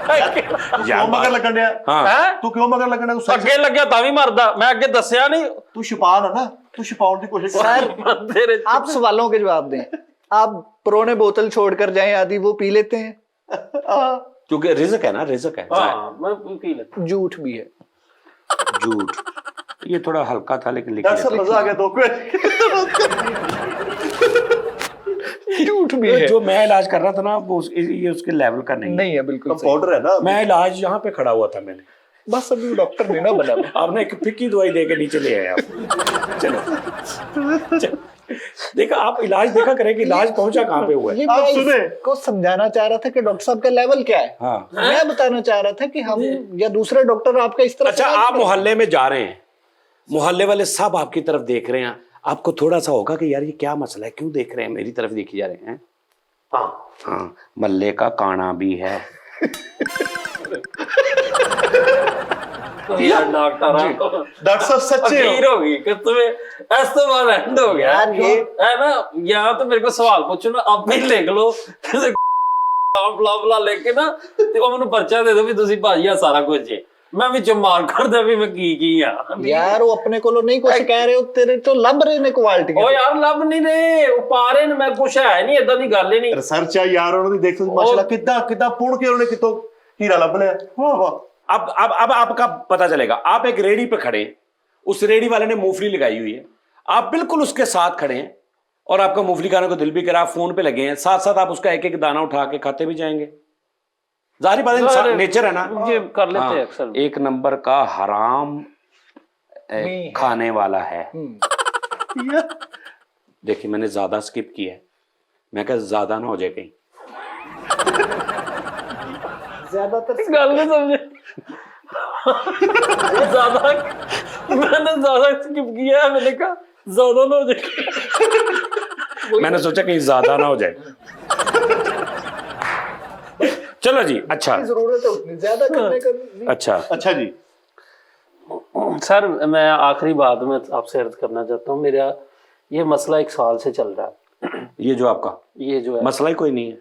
क्यों मगर लगन दिया? हाँ। हैं? तू क्यों मगर लगन दिया? ਅੱਗੇ ਲੱਗਿਆ ਤਾਂ ਵੀ ਮਰਦਾ, मैं ਅੱਗੇ ਦੱਸਿਆ नहीं। तू छुपा ना, तू छुपाने की कोशिश कर। तेरे आप सवालों के जवाब दें। आप पुराने बोतल छोड़कर जाएं आदि, वो पी लेते हैं? क्योंकि रिज़्क है ना, रिज़्क है। हाँ मैं पी लेता झूठ भी है। झूठ, ये थोड़ा हल्का था लेकिन लिख डॉक्टर साहब मजा आ गया तो झूठ भी है। जो मैं इलाज कर रहा था ना वो ये उसके लेवल का नहीं नहीं है बिल्कुल सही। पाउडर है ना। मैं इलाज यहाँ पे खड़ा हुआ था मैंने, बस अभी डॉक्टर नहीं ना बना मैं। आपने एक फिक्की दवाई दे के नीचे ले आए आप। चलो देखा, आप इलाज देखा करें कि इलाज पहुंचा कहाँ पे हुआ है। ये आप मैं सुने? को समझाना चाह रहा था कि डॉक्टर साहब का लेवल क्या है। हाँ मैं बताना चाह रहा था कि हम या दूसरे डॉक्टर आपका इस तरह अच्छा, आप मोहल्ले में जा रहे हैं, मोहल्ले वाले सब आपकी तरफ देख रहे हैं, आपको थोड़ा सा होगा कि यार ये क्या मसला है, क्यों देख रहे हैं, मेरी तरफ देखी जा रहे हैं। हाँ हाँ, मल्ले का काना भी है। तो यार डॉक्टर साहब सच्चे हो। अखीर होगी कि तुम्हें ऐसे बार एंड हो गया यार ये है ना। यहाँ तो मेरे को सवाल पूछो ना, आप भी लिख लो ਬਲਾ ਲਿਖ ਕੇ ਨਾ ਤੇ ਉਹ ਮੈਨੂੰ ਪਰਚਾ ਦੇ ਦਿਓ ਵੀ ਤੁਸੀਂ ਭਾਜੀ ਆ ਸਾਰਾ ਕੁਝ ਜੇ ਮੈਂ ਵਿੱਚ ਮਾਰ ਕਰਦਾ ਵੀ ਮੈਂ ਕੀ ਆ यार वो अपने को नहीं कुछ कह रहे हो, तेरे तो लब रहे ने क्वालिटी। ਉਹ ਯਾਰ ਲੱਭ ਨਹੀਂ ਰਹੇ, ਉਹ ਪਾ ਰਹੇ ਨੇ, ਮੈਂ ਕੁਛ ਹੈ ਨਹੀਂ, ਏਦਾਂ ਦੀ ਗੱਲ ਹੀ ਨਹੀਂ। ਰਿਸਰਚ ਆ ਯਾਰ ਉਹਨਾਂ ਦੀ, ਦੇਖੋ ਮਾਸ਼ਾਅੱਲਾ ਕਿੱਦਾਂ ਕਿੱਦਾਂ ਪੁਣ ਕੇ ਉਹਨੇ ਕਿਤੋਂ ਹੀਰਾ ਲੱਭ ਲਿਆ। ਵਾਹ ਵਾਹ। अब आपका पता चलेगा। आप एक रेडी पे खड़े हैं, उस रेडी वाले ने मूंगफली लगाई हुई है, आप बिल्कुल उसके साथ खड़े हैं और आपका मूंगफली खाने को दिल भी करा, आप फोन पे लगे हैं, साथ साथ आप उसका एक एक दाना उठा के खाते भी जाएंगे। जाहिर बात है, नेचर है ना, ये कर लेते हैं हाँ, अक्सर। एक नंबर का हराम खाने वाला है। देखिए मैंने ज्यादा स्किप किया है, मैं कहा ज्यादा ना हो जाए कहीं। ज्यादातर गल नहीं समझे ज्यादा, मैंने ज्यादा स्किप किया है, मैंने कहा ज्यादा ना हो जाए। मैंने सोचा कहीं ज्यादा ना हो जाए। चलो जी, अच्छा जरूरत है उतनी ज्यादा करने का। अच्छा अच्छा जी। सर मैं आखिरी बात में आपसे अर्ज करना चाहता हूँ, मेरा ये मसला 1 साल से चल रहा है। ये जो आपका ये जो है मसला ही कोई नहीं है,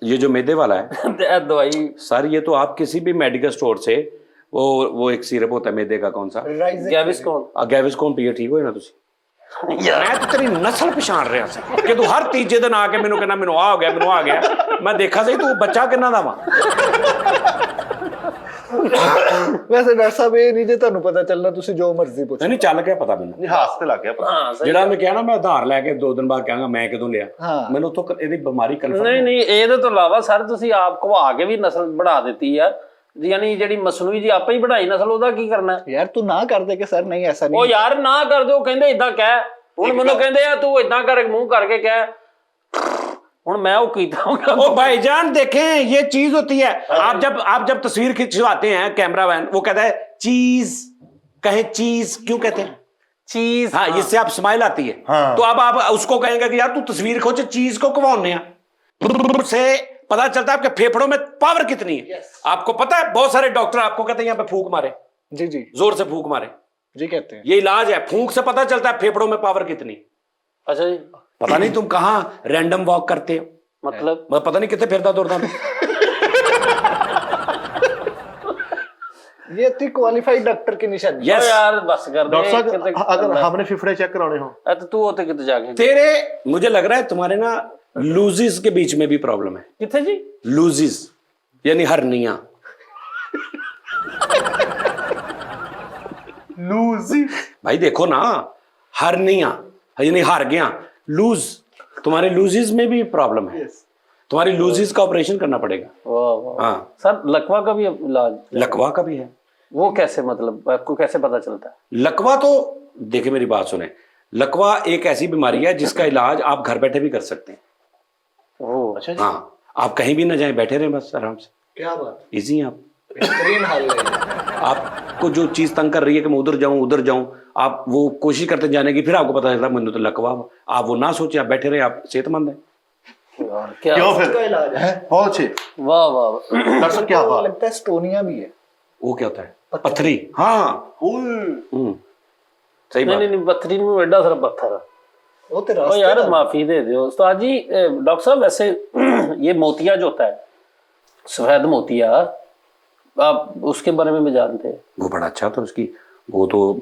ये जो मैदे वाला है दवाई सर, ये तो आप किसी भी मेडिकल स्टोर से वो एक सिरप होता है मैदे का, कौन सा, गैविस्कोन गैविस्कोन पिए, ठीक हो ना तुसी। मैं तो तेरी नस्ल पछाण रहा सी कि तू हर तीजे दिन आके मैनू कहना मैनू आ गया, मैनू आ गया। मैं देखा सही तू बच्चा किन्ना दा वा। वैसे डॉक्टर साहब ये नहीं जे ਤੁਹਾਨੂੰ ਪਤਾ ਚੱਲਣਾ, ਤੁਸੀਂ ਜੋ ਮਰਜ਼ੀ ਪੁੱਛੋ। नहीं चल गया पता मैनू, ਹਾਸ ਤੇ ਲੱਗ ਗਿਆ ਪਤਾ। हाँ सही ਜਿਹੜਾ ਮੈਂ ਕਿਹਾ ਨਾ ਮੈਂ ਆਧਾਰ ਲੈ ਕੇ 2 ਦਿਨ ਬਾਅਦ ਕਹਾਂਗਾ ਮੈਂ ਕਿਦੋਂ ਲਿਆ, हाँ ਮੈਨੂੰ ਤੋਂ ਇਹਦੀ ਬਿਮਾਰੀ ਕਨਫਰਮ ਨਹੀਂ ਨਹੀਂ, ਇਹਦੇ ਤੋਂ ਇਲਾਵਾ ਸਰ ਤੁਸੀਂ ਆਪ ਘਵਾ ਕੇ ਵੀ ਨਸਲ बढ़ा ਦਿੱਤੀ ਆ, ਯਾਨੀ ਜਿਹੜੀ ਮਸਨੂਈ ਜੀ ਆਪੇ ਹੀ बढ़ाई ਨਸਲ, ਉਹਦਾ ਕੀ ਕਰਨਾ ਹੈ? यार तू ना कर दे कि सर नहीं ऐसा ਉਹ नहीं। ਯਾਰ ਨਾ ਕਰ ਦਿਓ, ਕਹਿੰਦੇ ਇਦਾਂ ਕਹਿ, ਹੁਣ ਮੈਨੂੰ ਕਹਿੰਦੇ ਆ ਤੂੰ ਇਦਾਂ ਕਰ ਮੂੰਹ ਕਰਕੇ ਕਹਿ, ਹੁਣ मैं वो कीता हूँ। ओ भाईजान देखें, ये चीज होती है, आप जब तस्वीर खिंचवाते हैं कैमरा मैन, वो कहता है चीज, कहें चीज, क्यों कहते हैं चीज? हाँ, इससे आप स्माइल आती है। हाँ। तो अब आप उसको कहेंगे कि यार तू तस्वीर खोच, चीज को कमाने से पता चलता है आपके फेफड़ों में पावर कितनी है। आपको पता है बहुत सारे डॉक्टर आपको कहते हैं यहाँ पे फूंक मारे, जी जी जोर से फूंक मारे, जी कहते हैं। ये इलाज है, फूंक से पता चलता है फेफड़ों में पावर कितनी। अच्छा जी, पता नहीं तुम कहाँ रैंडम वॉक करते हो, मतलब मैं पता नहीं कितने फिरता दौड़ता हूं। ये थी क्वालिफाइड डॉक्टर की निशानी। Yes. ओ यार बस कर दे। डॉक्टर कितने- साहब अगर हमने फेफड़े चेक कराने हो, तो तू होते कितने जाके तेरे मुझे लग रहा है तुम्हारे ना लूजिस के बीच में भी प्रॉब्लम है। कितने जी? लूजिस यानी हरनिया। लूजी भाई देखो ना, हरनिया यानी हार गया, लूज, तुम्हारे लूजिस में भी प्रॉब्लम है। तुम्हारी लूजिस का ऑपरेशन करना पड़ेगा। वाह वाह। हाँ, सर लकवा का भी इलाज? लकवा का भी है। वो कैसे, मतलब आपको कैसे पता चलता है? लकवा तो देखिए मेरी बात सुने, लकवा एक ऐसी बीमारी है जिसका इलाज आप घर बैठे भी कर सकते हैं। ओह अच्छा जी। हाँ, आप कहीं भी ना जाएं, बैठे रहें बस आराम से, क्या बात, इजी हैं आप। बेहतरीन हाल है। आपको जो चीज तंग कर रही है कि मैं उधर जाऊं, आप वो कोशिश करते जाने की, फिर आपको पता चलता मैंने तो लकवा, आप वो ना सोचे, आप बैठे रहे, आप सेहतमंद हैं। यार क्या, क्यों इसका फिर इलाज है। बहुत अच्छे। वाह वाह वाह। डॉक्टर साहब क्या मुझे बात। लगता है स्टोनिया भी है। वो क्या होता है? पत्थरी। हाँ, सही नहीं बात। नहीं, पत्थरी में एडा सारा पत्थर है। वो तेरा ओ यार माफी दे दो उस्ताद जी। डॉक्टर साहब वैसे ये मोतिया जो होता है, सफेद मोतिया, आप उसके बारे में भी जानते हैं? वो बड़ा अच्छा था उसकी, वो तो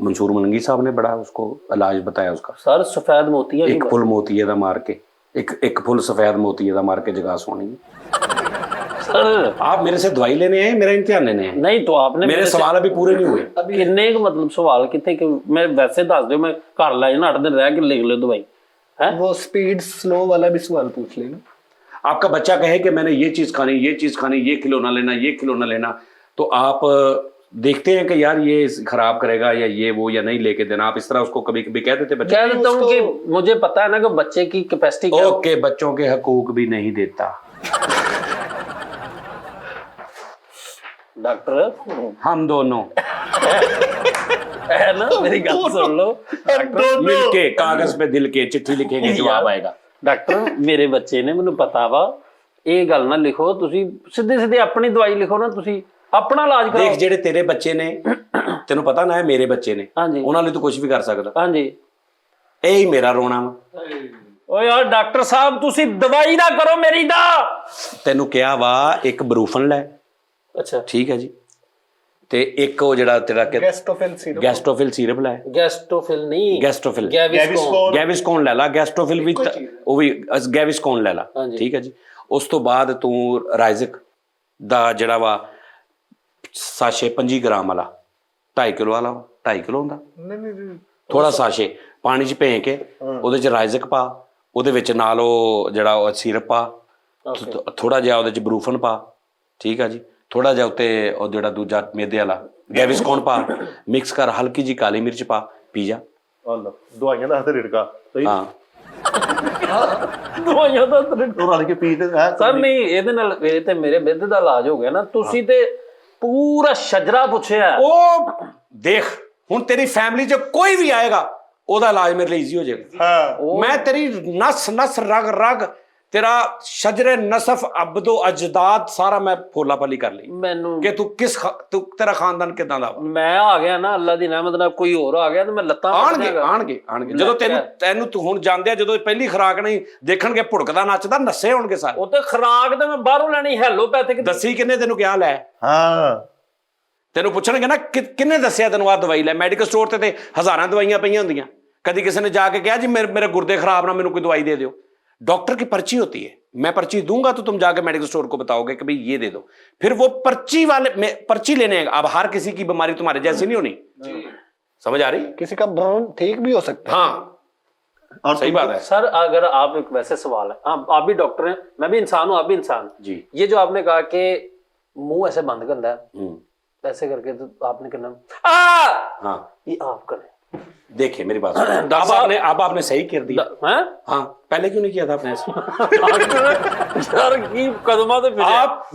मंसूर मनगी साहब ने बड़ा उसको इलाज बताया उसका। सर सफेद मोतिया की एक फुल मोतिये दा मार के, एक फुल सफेद मोतिये दा मार के जगह सोनी। सर आप मेरे से दवाई लेने आए, मेरा इम्तिहान लेने आए? नहीं तो आपने मेरे से- सवाल अभी पूरे नहीं हुए। किन्ने कुछ मतलब सवाल कितने कि मैं वैसे दस दो, मैं घर ला जाना 8 दिन रह के लिख लो दवाई है। वो स्पीड स्लो वाला भी सवाल पूछ लेना। आपका बच्चा कहे कि मैंने ये चीज खानी, ये चीज खानी, ये खिलौना लेना, ये खिलौना लेना, तो आप देखते हैं कि यार ये खराब करेगा या ये वो, या नहीं लेके देना? आप इस तरह उसको कभी कभी कह देते बच्चे? कह देता हूँ कि मुझे पता है ना कि बच्चे की कैपेसिटी क्या है। ओके, बच्चों के हकूक भी नहीं देता डॉक्टर हम दोनों है ना, मेरी गल सुन लो डॉक्टर। मिलके कागज पे दिल के चिट्ठी लिखेंगे, जवाब आएगा। ਡਾਕਟਰ ਮੇਰੇ ਬੱਚੇ ਨੇ, ਮੈਨੂੰ ਪਤਾ ਵਾ, ਇਹ ਗੱਲ ਨਾ ਲਿਖੋ ਤੁਸੀਂ, ਸਿੱਧੇ ਸਿੱਧੇ ਆਪਣੀ ਦਵਾਈ ਲਿਖੋ ਨਾ, ਤੁਸੀਂ ਆਪਣਾ ਇਲਾਜ ਕਰਾਓ। ਦੇਖ, ਜਿਹੜੇ ਤੇਰੇ ਬੱਚੇ ਨੇ, ਤੈਨੂੰ ਪਤਾ ਨਾ, ਇਹ ਮੇਰੇ ਬੱਚੇ ਨੇ, ਹਾਂਜੀ ਉਹਨਾਂ ਲਈ ਤੂੰ ਕੁਝ ਵੀ ਕਰ ਸਕਦਾ। ਹਾਂਜੀ। ਇਹ ਹੀ ਮੇਰਾ ਰੋਣਾ ਵਾ। ਓ ਯਾਰ ਡਾਕਟਰ ਸਾਹਿਬ ਤੁਸੀਂ ਦਵਾਈ ਨਾ ਕਰੋ ਮੇਰੀ ਦਾ। ਤੈਨੂੰ ਕਿਹਾ ਵਾ ਇੱਕ ਬਰੂਫਨ ਲੈ, ਅੱਛਾ ਠੀਕ ਹੈ ਜੀ, ਤੇ ਇੱਕ ਉਹ ਜਿਹੜਾ ਤੇਰਾ ਗੈਸਟੋਫਿਲ ਸੀਰਪ, ਗੈਸਟੋਫਿਲ ਸੀਰਪ ਲੈ। ਗੈਸਟੋਫਿਲ ਨਹੀਂ, ਗੈਸਟੋਫਿਲ, ਗੈਵਿਸਕੋਨ ਲੈ ਲਾ। ਗੈਸਟੋਫਿਲ ਵੀ ਉਹ ਵੀ ਗੈਵਿਸਕੋਨ ਲੈ ਲਾ, ਠੀਕ ਹੈ ਜੀ। ਉਸ ਤੋਂ ਬਾਅਦ ਤੂੰ ਰਾਈਜ਼ਿਕ ਦਾ ਜਿਹੜਾ ਵਾ ਸਾਸ਼ੇ 25 ਗ੍ਰਾਮ ਵਾਲਾ, 2.5 ਕਿਲੋ ਵਾਲਾ, 2.5 ਕਿਲੋ ਹੁੰਦਾ, ਨਹੀਂ ਥੋੜਾ ਸਾਸ਼ੇ ਪਾਣੀ 'ਚ ਭੇ ਕੇ ਉਹਦੇ 'ਚ ਰਾਈਜ਼ਿਕ ਪਾ, ਉਹਦੇ ਵਿੱਚ ਨਾਲ ਉਹ ਜਿਹੜਾ ਉਹ ਸੀਰਪ ਪਾ, ਥੋੜਾ ਜਿਹਾ ਉਹਦੇ 'ਚ ਬਰੂਫਨ ਪਾ, ਠੀਕ ਆ ਜੀ। ਥੋੜਾ ਜਿਹਾ ਉੱਤੇ ਉਹ ਜਿਹੜਾ ਦੂਜਾ ਮੈਦੇ ਵਾਲਾ ਗੈਵਿਸਕੋਨ ਪਾ, ਮਿਕਸ ਕਰ, ਹਲਕੀ ਜੀ ਕਾਲੀ ਮਿਰਚ ਪਾ, ਪੀ ਜਾ। ਦਵਾਈਆਂ ਦਾ ਹੱਥ ਰਿੜਕਾ ਸਹੀ, ਹਾਂ ਦਵਾਈਆਂ ਦਾ ਉਹ ਰਲ ਕੇ ਪੀ ਤੇ ਸਰ ਨਹੀਂ, ਇਹਦੇ ਨਾਲ ਇਹ ਤੇ ਮੇਰੇ ਬਿੱਧ ਦਾ ਇਲਾਜ ਹੋ ਗਿਆ ਨਾ। ਤੁਸੀਂ ਤੇ ਪੂਰਾ ਸ਼ਜਰਾ ਪੁੱਛਿਆ। ਉਹ ਦੇਖ, ਹੁਣ ਤੇਰੀ ਫੈਮਿਲੀ 'ਚ ਕੋਈ ਵੀ ਆਏਗਾ, ਉਹਦਾ ਇਲਾਜ ਮੇਰੇ ਲਈ ਈਜ਼ੀ ਹੋ ਜਾਏਗਾ। ਹਾਂ, ਮੈਂ ਤੇਰੀ ਨਸ ਨਸ ਰਗ ਰਗ, ਤੇਰਾ ਸ਼ਜਰੇ ਨਸਫ ਅਬਦੋ ਅਜਦਾਦ ਸਾਰਾ ਮੈਂ ਫੋਲਾ ਫਲੀ ਕਰ ਲਈ ਮੈਨੂੰ ਕਿ ਤੂੰ ਤੂੰ ਤੇਰਾ ਖਾਨਦਾਨ ਕਿਦਾਂ ਦਾ ਵਾ। ਮੈਂ ਆ ਗਿਆ ਨਾ, ਅੱਲਾ ਦੀ ਰਹਿਮਤ ਨਾਲ ਕੋਈ ਹੋਰ ਆ ਗਿਆ ਤੇ ਮੈਂ ਲੱਤਾਂ ਆਣਗੇ ਜਦੋਂ ਤੈਨੂੰ ਤੂੰ ਹੁਣ ਜਾਂਦੇ ਆ, ਜਦੋਂ ਪਹਿਲੀ ਖੁਰਾਕ ਨਹੀਂ ਦੇਖਣਗੇ ਭੁੜਕਦਾ ਨੱਚਦਾ, ਨੱਸੇ ਹੋਣਗੇ ਸਾਰੇ। ਉਹ ਤੇ ਖੁਰਾਕ ਤੇ ਮੈਂ ਬਾਹਰੋਂ ਲੈਣੀ, ਹੈਲੋਪੈਥਿਕ। ਦੱਸੀ ਕਿੰਨੇ ਤੈਨੂੰ ਕਿਹਾ ਲੈ? ਹਾਂ, ਤੈਨੂੰ ਪੁੱਛਣਗੇ ਨਾ ਕਿੰਨੇ ਦੱਸਿਆ ਤੈਨੂੰ ਆਹ ਦਵਾਈ ਲੈ? ਮੈਡੀਕਲ ਸਟੋਰ ਤੇ ਹਜ਼ਾਰਾਂ ਦਵਾਈਆਂ ਪਈਆਂ ਹੁੰਦੀਆਂ। ਕਦੀ ਕਿਸੇ ਨੇ ਜਾ ਕੇ ਕਿਹਾ ਜੀ ਮੇਰੇ ਗੁਰਦੇ ਖਰਾਬ ਨਾ, ਮੈਨੂੰ ਕੋਈ ਦਵਾਈ दे दो। डॉक्टर की पर्ची होती है, मैं पर्ची दूंगा तो तुम जाके मेडिकल स्टोर को बताओगे कि भाई ये दे दो, फिर वो पर्ची वाले पर्ची लेने। अब हर किसी की बीमारी तुम्हारे जैसी नहीं होनी, समझ आ रही? किसी का भ्रूण ठीक भी हो सकता है। हाँ, और सही बात है सर अगर आप एक वैसे सवाल है, आप भी डॉक्टर हैं, मैं भी इंसान हूँ, आप भी इंसान जी। ये जो आपने कहा कि मुंह ऐसे बंद करना है, ऐसे करके, तो आपने करना, हाँ, ये आप करें। देखिए मेरी बात अब आपने सही कर दिया। हाँ, पहले क्यों नहीं किया था आपने ऐसा?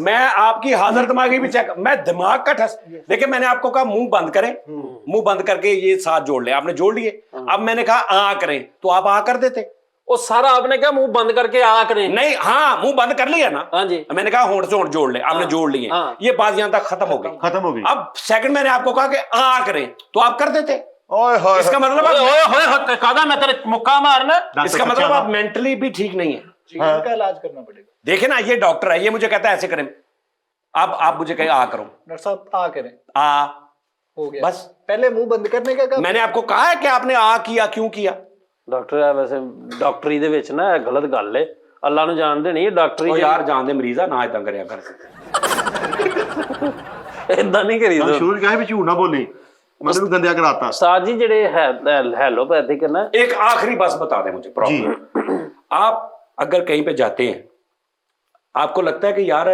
मैं आपकी हाजिर दिमागी भी चेक, मैं दिमाग का ठस। देखिए मैंने आपको कहा मुंह बंद करें, मुंह बंद करके ये साथ जोड़ ले, आपने जोड़ लिए। अब मैंने कहा आ करें, तो आप आ कर देते। वो सारा आपने क्या मुंह बंद करके आ करें? नहीं, हाँ मुंह बंद कर लिया ना। हाँ जी। मैंने कहा होंठ से होंठ जोड़ ले, आपने जोड़ लिए। ये बात यहां तक खत्म हो गई। अब सेकंड मैंने आपको कहा कि आ करें, तो आप कर देते। इसका मतलब मैं तेरे मुक्का मारना, इसका मतलब आप मेंटली भी ठीक नहीं है। इनका इलाज करना पड़ेगा। देखे ना, ये डॉक्टर है, ये मुझे कहता है ऐसे करें। अब आप मुझे कहें आ करो। डॉक्टर साहब आ करें, आ हो गया बस। पहले मुंह बंद करने का मैंने आपको कहा है कि आपने आ किया, क्यों किया? ਡਾਕਟਰ ਹੈ ਵੈਸੇ ਡਾਕਟਰੀ ਦੇ ਵਿੱਚ ਨਾ ਗਲਤ ਗੱਲ ਏ, ਅੱਲਾ ਨੂੰ ਜਾਣਦੇ ਨਹੀਂ ਡਾਕਟਰੀ। ਉਹ ਯਾਰ ਜਾਣਦੇ ਮਰੀਜ਼ਾ ਨਾ ਇਦਾਂ ਕਰਿਆ ਕਰ, ਇਦਾਂ ਨਹੀਂ ਕਰੀਦਾ। ਸ਼ੁਰੂ ਕਹਾ ਵੀ ਝੂਠ ਨਾ ਬੋਲੀ, मतलब गंदिया कराता। उस्ताद जी जेडे हेलोपैथिक है ना, एक आखिरी बात बता दें मुझे प्रॉब्लम। आप अगर कहीं पे जाते हैं, आपको लगता है कि यार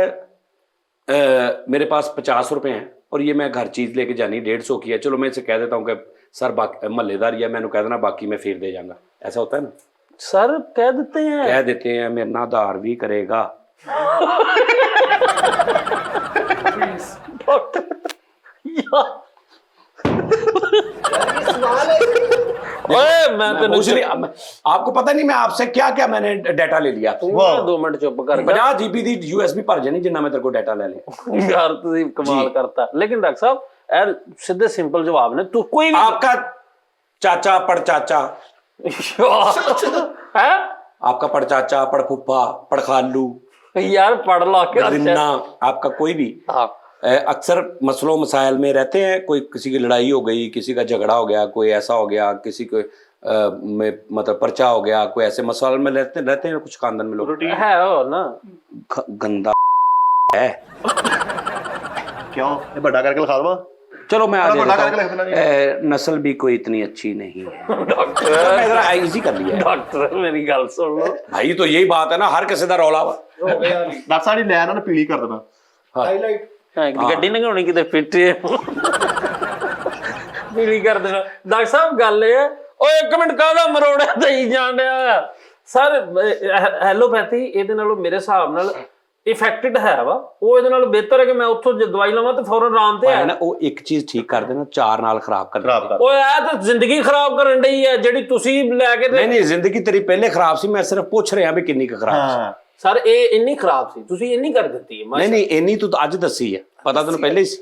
मेरे पास 50 रुपए हैं और ये मैं घर चीज लेके जानी 150 की है, चलो मैं इसे कह देता हूँ कि सर महल्लेदार या मैंने कह देना बाकी मैं फिर दे जाऊंगा, ऐसा होता है ना? सर कह देते हैं मेरे ना आधार भी करेगा। आपको पता नहीं मैं आपसे क्या क्या मैंने डाटा ले लिया। 2 मिनट चुप कर 50 GB दी USB भर जानी जिन्ना मैं तेरे को डाटा ले लिया। यार तू कमाल करता। लेकिन डॉक्टर साहब सीधे सिंपल जवाब ने, तू कोई आपका चाचा पड़ चाचा है, आपका पड़ चाचा पड़ फुप्पा पड़ खालू, यार पढ़ ला के आपका कोई भी अक्सर मसलों मसाइल में रहते हैं। कोई किसी की लड़ाई हो गई, किसी का झगड़ा हो गया, कोई ऐसा हो गया, किसी को में मतलब पर्चा हो गया, कोई ऐसे मसाइल में रहते हैं कुछ खानदान में लोग है हो ना गंदा ਹੈ। ਕਿਉਂ ਇਹ ਵੱਡਾ ਕਰਕੇ ਲਿਖਾ ਦਵਾਂ? चलो मैं आज बड़ा करके लिख देना नस्ल भी कोई इतनी अच्छी नहीं है। डॉक्टर इजी कर लिया है। ਡਾਕਟਰ ਮੇਰੀ ਗੱਲ ਸੁਣ ਲਓ भाई तो यही बात है ना, हर किसी का रौला वा। ਡਾਕਟਰ ਸਾਹਿਬ ਦੀ ਲੈਨ ਉਹਨੇ ਪੀਲੀ ਕਰ ਦੇਣਾ। ਹਾਈਲਾਈਟ ਗੱਡੀ ਲੰਘਾਉਣੀ ਕਿਤੇ ਫਿੱਟ ਪੀਲੀ ਕਰ ਦੇਣਾ। ਡਾਕਟਰ ਸਾਹਿਬ ਗੱਲ ਇਹ ਹੈ, ਓਏ ਇੱਕ ਮਿੰਟ ਕਾਹਦਾ ਮਰੋੜਾ ਦੇਈ ਜਾਣ ਡਿਆ ਸਰ। ਐਲੋਪੈਥੀ ਇਹਦੇ ਨਾਲੋਂ ਮੇਰੇ ਹਿਸਾਬ ਨਾਲ ਇਫੈਕਟਡ ਹੈ ਵਾ, ਉਹ ਇਹਦੇ ਨਾਲ ਬਿਹਤਰ ਹੈ ਕਿ ਮੈਂ ਉੱਥੋਂ ਜੇ ਦਵਾਈ ਲਵਾਂ ਤੇ ਫੌਰਨ ਆਰਾਮ ਤੇ है ਆ ना, वो एक चीज ठीक कर देना, चार नाल खराब कर ਖਰਾਬ ਕਰ। ਓਏ ਇਹ ਤਾਂ ਜ਼ਿੰਦਗੀ ਖਰਾਬ ਕਰਨ ਡਈ ਹੈ ਜਿਹੜੀ ਤੁਸੀਂ ਲੈ ਕੇ नहीं नहीं, जिंदगी तेरी पहले खराब सी, मैं सिर्फ पूछ रहा भी किन्नी क खराब सी। ਹਾਂ ਸਰ ਇਹ ਇੰਨੀ ਖਰਾਬ ਸੀ, ਤੁਸੀਂ ਇੰਨੀ ਕਰ ਦਿੱਤੀ ਹੈ। नहीं नहीं, इन्नी तू तो अज दसी है, पता तेन पहले ही सी।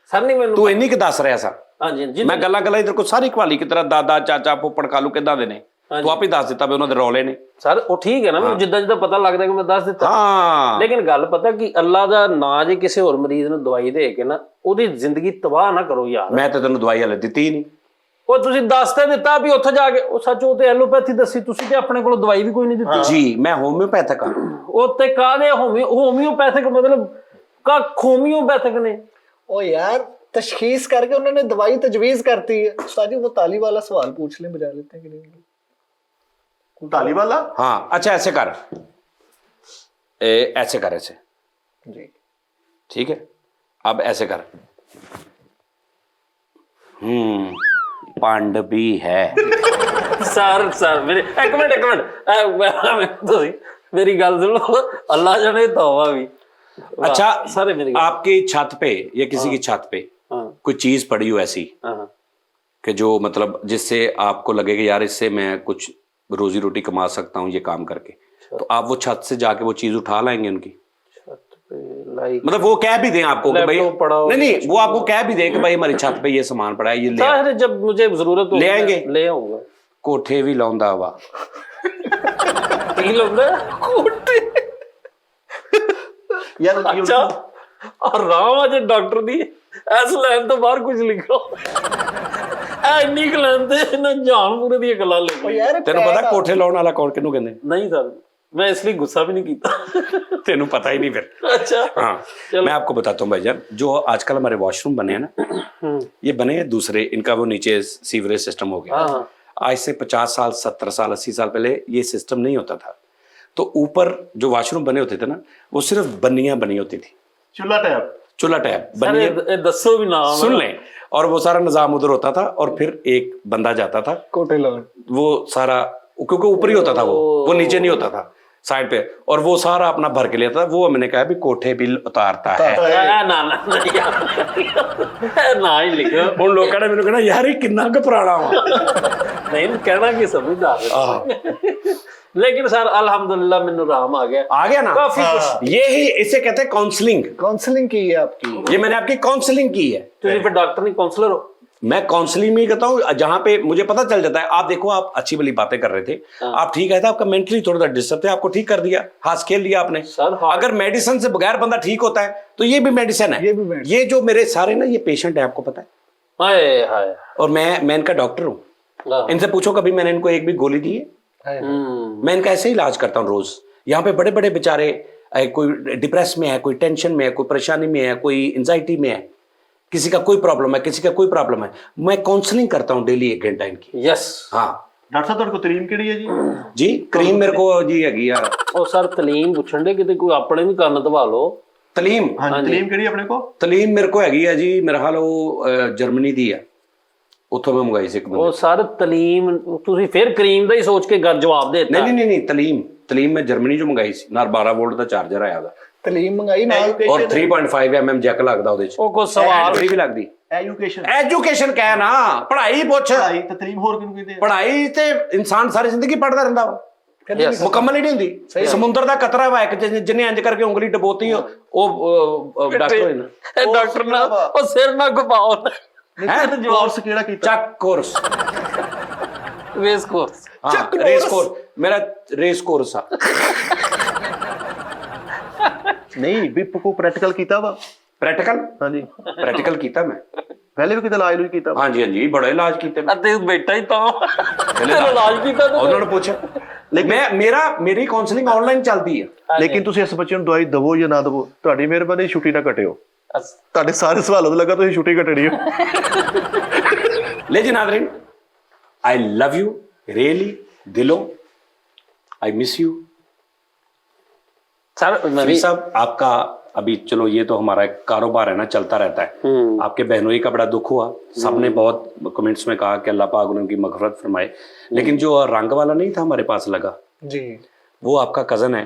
ਸਰ ਨਹੀਂ ਮੈਨੂੰ तू इन्नी क दस रहा सा। ਹਾਂਜੀ ਹਾਂਜੀ मैं गल्लां गल्लां इधर को सारी खवाली कि तेरा दादा चाचा फुफड़ कालू किदां दे ने, तू आप ही दस दिता भी उन्होंने रौले ने। ਸਰ ਉਹ ਠੀਕ ਹੈ ਨਾ, ਮੈਨੂੰ ਜਿੱਦਾਂ ਜਿੱਦਾਂ ਪਤਾ ਲੱਗਦਾ ਕਿ ਮੈਂ ਦੱਸ ਦਿੱਤਾ। हाँ ਲੇਕਿਨ ਗੱਲ ਪਤਾ ਕਿ ਅੱਲਾ ਦਾ ਨਾਂ ਜੇ ਕਿਸੇ ਹੋਰ ਮਰੀਜ਼ ਨੂੰ ਦਵਾਈ ਦੇ ਕੇ ਨਾ ਉਹਦੀ ਜ਼ਿੰਦਗੀ ਤਬਾਹ ਨਾ ਕਰੋ ਯਾਰ। मैं तो तेन दवाई हले दी नहीं। ਉਹ ਤੁਸੀਂ ਦੱਸ ਤੇ ਦਿੱਤਾ ਵੀ ਉੱਥੇ ਜਾ ਕੇ, ਉਹ ਸੱਚ ਉਹ ਤੇ ਐਲੋਪੈਥੀ ਦੱਸੀ ਤੁਸੀਂ ਤੇ ਆਪਣੇ ਕੋਲ ਦਵਾਈ ਵੀ ਕੋਈ ਨਹੀਂ ਦਿੱਤੀ। जी मैं होम्योपैथिक हाँ। ਉਹ ਤੇ ਕਾਹਦੇ ਹੋਮਿਓਪੈਥਿਕ ਮਤਲਬ ਕਾ ਹੋਮਿਓਪੈਥਿਕ ਨੇ। ओ यार तशखीस करके उन्होंने दवाई तजवीज करती है। उस्ताद जी वो ताली वाला सवाल पूछ लें, बजा लेते हैं कि नहीं? ਤਾਲੀ ਵਾਲਾ। हाँ अच्छा ऐसे कर, ऐसे कर, ऐसे जी ठीक है। अब ऐसे कर, पंड भी है। ਸਰ ਮੇਰੇ ਇੱਕ ਮਿੰਟ ਤੁਸੀਂ ਮੇਰੀ ਗੱਲ ਸੁਣੋ, ਅੱਲਾ ਜਾਣੇ ਤੌਬਾ ਵੀ। अच्छा सर मेरी आपकी छत पे या किसी की छत पे कोई चीज पड़ी हो ऐसी कि जो मतलब जिससे आपको लगे कि यार इससे मैं कुछ रोजी रोटी कमा सकता हूँ ये काम करके, तो आप वो छत से जाके वो चीज उठा लाएंगे उनकी? लाइक मतलब वो कह भी दें आपको कि भाई लैपटॉप पड़ा हो, नहीं नहीं, वो आपको कह भी दें कि भाई हमारी छत पे ये सामान पड़ा है, ये ले आओ। सर जब मुझे जरूरत हो ले आएंगे? ले आऊंगा। कोठे भी लौंदा वा। ਕੀ ਲੱਗਦਾ ਕੋਟੇ? ਯਾਰ ਅੱਛਾ ਆਰਾਮ ਆ ਜੇ ਡਾਕਟਰ ਦੀ ਐਸ ਲਾਈਨ ਤੋਂ ਬਾਹਰ ਕੁਝ ਲਿਖੋ। ਐ ਇੰਨੀ ਕੁ ਲਾਈਨ ਤੇ ਇਹਨਾਂ ਜਾਨ ਪੂਰੇ ਦੀਆਂ ਗੱਲਾਂ ओ ਲਿਖੋ। यार तेन पता कोठे लाने वाला कौन किनू कहंदे? ਨਹੀਂ ਸਰ मैं इसलिए गुस्सा भी नहीं किया। तेनू पता ही नहीं फिर। अच्छा हाँ मैं आपको बताता हूँ भाईजान, जो आजकल हमारे वॉशरूम बने हैं ना, ये बने हैं दूसरे, इनका वो नीचे सीवरेज सिस्टम हो गया। हाँ आज से 50 साल 70 साल 80 साल पहले ये सिस्टम नहीं होता था। तो ऊपर जो वॉशरूम बने होते थे ना, वो सिर्फ बनियां बनी होती थी, ਚੁੱਲਾ ਟੈਪ। चूल्हा टैप सर बनिए ये दसो भी नाम सुन लें। और वो सारा निजाम उधर होता था, और फिर एक बंदा जाता था, कोटे लॉन वो सारा, क्योंकि ऊपर ही होता था वो नीचे नहीं होता था साइड पे, और वो सारा अपना भर के लेता था। वो मैंने कहा भी कोठे बिल उतारता है। ना ना ना ही लिखो ਹੁਣ ਲੋਕਾਂ ਨੇ ਮੈਨੂੰ ਕਹਿਣਾ ਯਾਰ ਇਹ ਕਿੰਨਾ ਕੁ ਪੁਰਾਣਾ ਵਾ। नहीं कहना कि समझदार। लेकिन सर अल्हम्दुलिल्लाह मैनू राम आ गया ना, काफी कुछ। यही इसे कहते हैं काउंसलिंग। काउंसलिंग की है आपकी। ये मैंने आपकी काउंसलिंग की है। तुम फिर डॉक्टर नहीं काउंसलर हो? मैं काउंसलिंग में ही करता हूँ, जहां पे मुझे पता चल जाता है। आप देखो, आप अच्छी वाली बातें कर रहे थे, आप ठीक है था, आपका मेंटली थोड़ा सा डिस्टर्ब थे, आपको ठीक कर दिया, हाथ खेल दिया आपने। सर हाँ। अगर मेडिसिन से बगैर बंदा ठीक होता है तो ये भी मेडिसिन है। ये भी medicine। ये जो मेरे सारे ना ये पेशेंट है, आपको पता है, हाय हाय और मैं इनका डॉक्टर हूँ। इनसे पूछो कभी मैंने इनको एक भी गोली दी है? मैं इनका ऐसे ही इलाज करता हूँ रोज। यहाँ पे बड़े बड़े बेचारे, कोई डिप्रेस में है, कोई टेंशन में है, कोई परेशानी में है, कोई एंजाइटी में है, किसी का कोई प्रॉब्लम है, किसी का कोई प्रॉब्लम है, मैं काउंसलिंग करता हूँ डेली 1 घंटा इनकी। यस हाँ ਡਾਕਟਰ ਸਾਹਿਬ ਤੁਹਾਡੇ ਕੋਲ ਤਰੀਮ ਕਿਹੜੀ ਹੈ ਜੀ? जी, क्रीम मेरे को जी हैगी यार, ਉਹ ਸਰ ਤਲੀਮ ਪੁੱਛਣ ਦੇ ਕਿਤੇ ਕੋਈ ਆਪਣੇ ਵੀ ਕੰਨ ਧਵਾ ਲਓ। तलीम। ਹਾਂਜੀ ਤਰੀਮ ਕਿਹੜੀ ਆਪਣੇ ਕੋਲ? तलीम मेरे को हैगी है जी, मेरा हाल वो जर्मनी दी है, ਉੱਥੋਂ ਮੈਂ ਮੰਗਾਈ ਸੀ ਇੱਕ ਉਹ ਬੰਦੇ। ਸਰ ਤਲੀਮ ਤੁਸੀਂ ਫਿਰ ਕਰੀਮ ਦਾ ਹੀ ਸੋਚ ਕੇ ਜਵਾਬ ਦੇ ਦਿੱਤਾ। नहीं तलीम मैं जर्मनी जो मंगाई सी, ਨਾਲ 12 वोल्ट ਦਾ ਚਾਰਜਰ ਆਇਆ ਉਹਦਾ, तलीम मंगाई ना ਔਰ 3.5 mm ਜੈਕ ਲੱਗਦਾ ਉਹਦੇ ਚ, ਉਹ ਕੋਈ ਸਵਾਲ ਬੈਟਰੀ ਵੀ ਲੱਗਦੀ। ਐਜੂਕੇਸ਼ਨ। ਐਜੂਕੇਸ਼ਨ ਕਹਿ ਨਾ, ਪੜ੍ਹਾਈ ਪੁੱਛ। ਪੜ੍ਹਾਈ ਤੇ ਤਰੀਮ ਹੋਰ ਕਿਹਨੂੰ ਕਹਿੰਦੇ ਆ? ਪੜ੍ਹਾਈ ਤੇ ਇਨਸਾਨ ਸਾਰੀ ਜ਼ਿੰਦਗੀ ਪੜ੍ਹਦਾ ਰਹਿੰਦਾ ਵਾ, Yes। ਮੁਕੰਮਲ ਹੀ ਨਹੀਂ ਹੁੰਦੀ। ਸਮੁੰਦਰ ਦਾ ਕਤਰਾ ਵਾ ਇੱਕ, ਜਿਹਨੇ ਇੰਜ ਕਰਕੇ ਉਂਗਲੀ ਡਬੋਤੀ, ਉਹ ਡਾਕਟਰ ਹੋਏ ਨਾ। ਇਹ ਡਾਕਟਰ ਨਾ ਉਹ ਸਿਰ ਨਾ ਘੁਮਾਓ ਹੈ ਕੋਰਸ ਕਿਹੜਾ ਕੀਤਾ? ਚੱਕ ਕੋਰਸ। ਵੇਸ ਕੋਰਸ। ਹਾਂ ਰੇਸ ਕੋਰਸ, ਮੇਰਾ ਰੇਸ ਕੋਰਸ ਆ। ਨਹੀਂ ਵੀ ਕੋ ਪ੍ਰੈਕਟੀਕਲ ਕੀਤਾ ਵਾ? ਪ੍ਰੈਕਟੀਕਲ? ਹਾਂਜੀ ਪ੍ਰੈਕਟੀਕਲ ਕੀਤਾ ਮੈਂ, ਪਹਿਲੇ ਵੀ ਕਿਤੇ ਇਲਾਜ ਲੂਜ ਕੀਤਾ ਵਾ? ਹਾਂਜੀ ਬੜਾ ਇਲਾਜ ਕੀਤੇ ਮੈਂ। ਅਤੇ ਬੈਠਾ ਹੀ ਤਾਂ ਤੇਰਾ ਇਲਾਜ ਕੀਤਾ ਤੂੰ? ਉਹਨਾਂ ਨੂੰ ਪੁੱਛ, ਮੇਰੀ ਕਾਉਂਸਲਿੰਗ ਆਨਲਾਈਨ ਚੱਲਦੀ ਹੈ। ਲੇਕਿਨ ਤੁਸੀਂ ਇਸ ਬੱਚੇ ਨੂੰ ਦਵਾਈ ਦਵੋ ਜਾਂ ਨਾ ਦਵੋ, ਤੁਹਾਡੀ ਮਿਹਰਬਾਨੀ ਛੁੱਟੀ ਨਾ ਕੱਟਿਓ। ਤੁਹਾਡੇ ਸਾਰੇ ਸਵਾਲਾਂ ਤੋਂ ਲੱਗਾ ਤੁਸੀਂ ਛੁੱਟੀ ਕੱਟਣੀ ਹੈ। लेकिन Nadrin, I love you really दिलों, I miss you sir. Farid sahab, आपका अभी चलो ये तो हमारा एक कारोबार है ना, चलता रहता है। आपके बहनोई का बड़ा दुख हुआ, सबने बहुत कमेंट्स में कहा कि अल्लाह पाक उनकी मग़फ़िरत फरमाए। लेकिन जो रंग वाला नहीं था हमारे पास लगा जी, वो आपका कज़न है।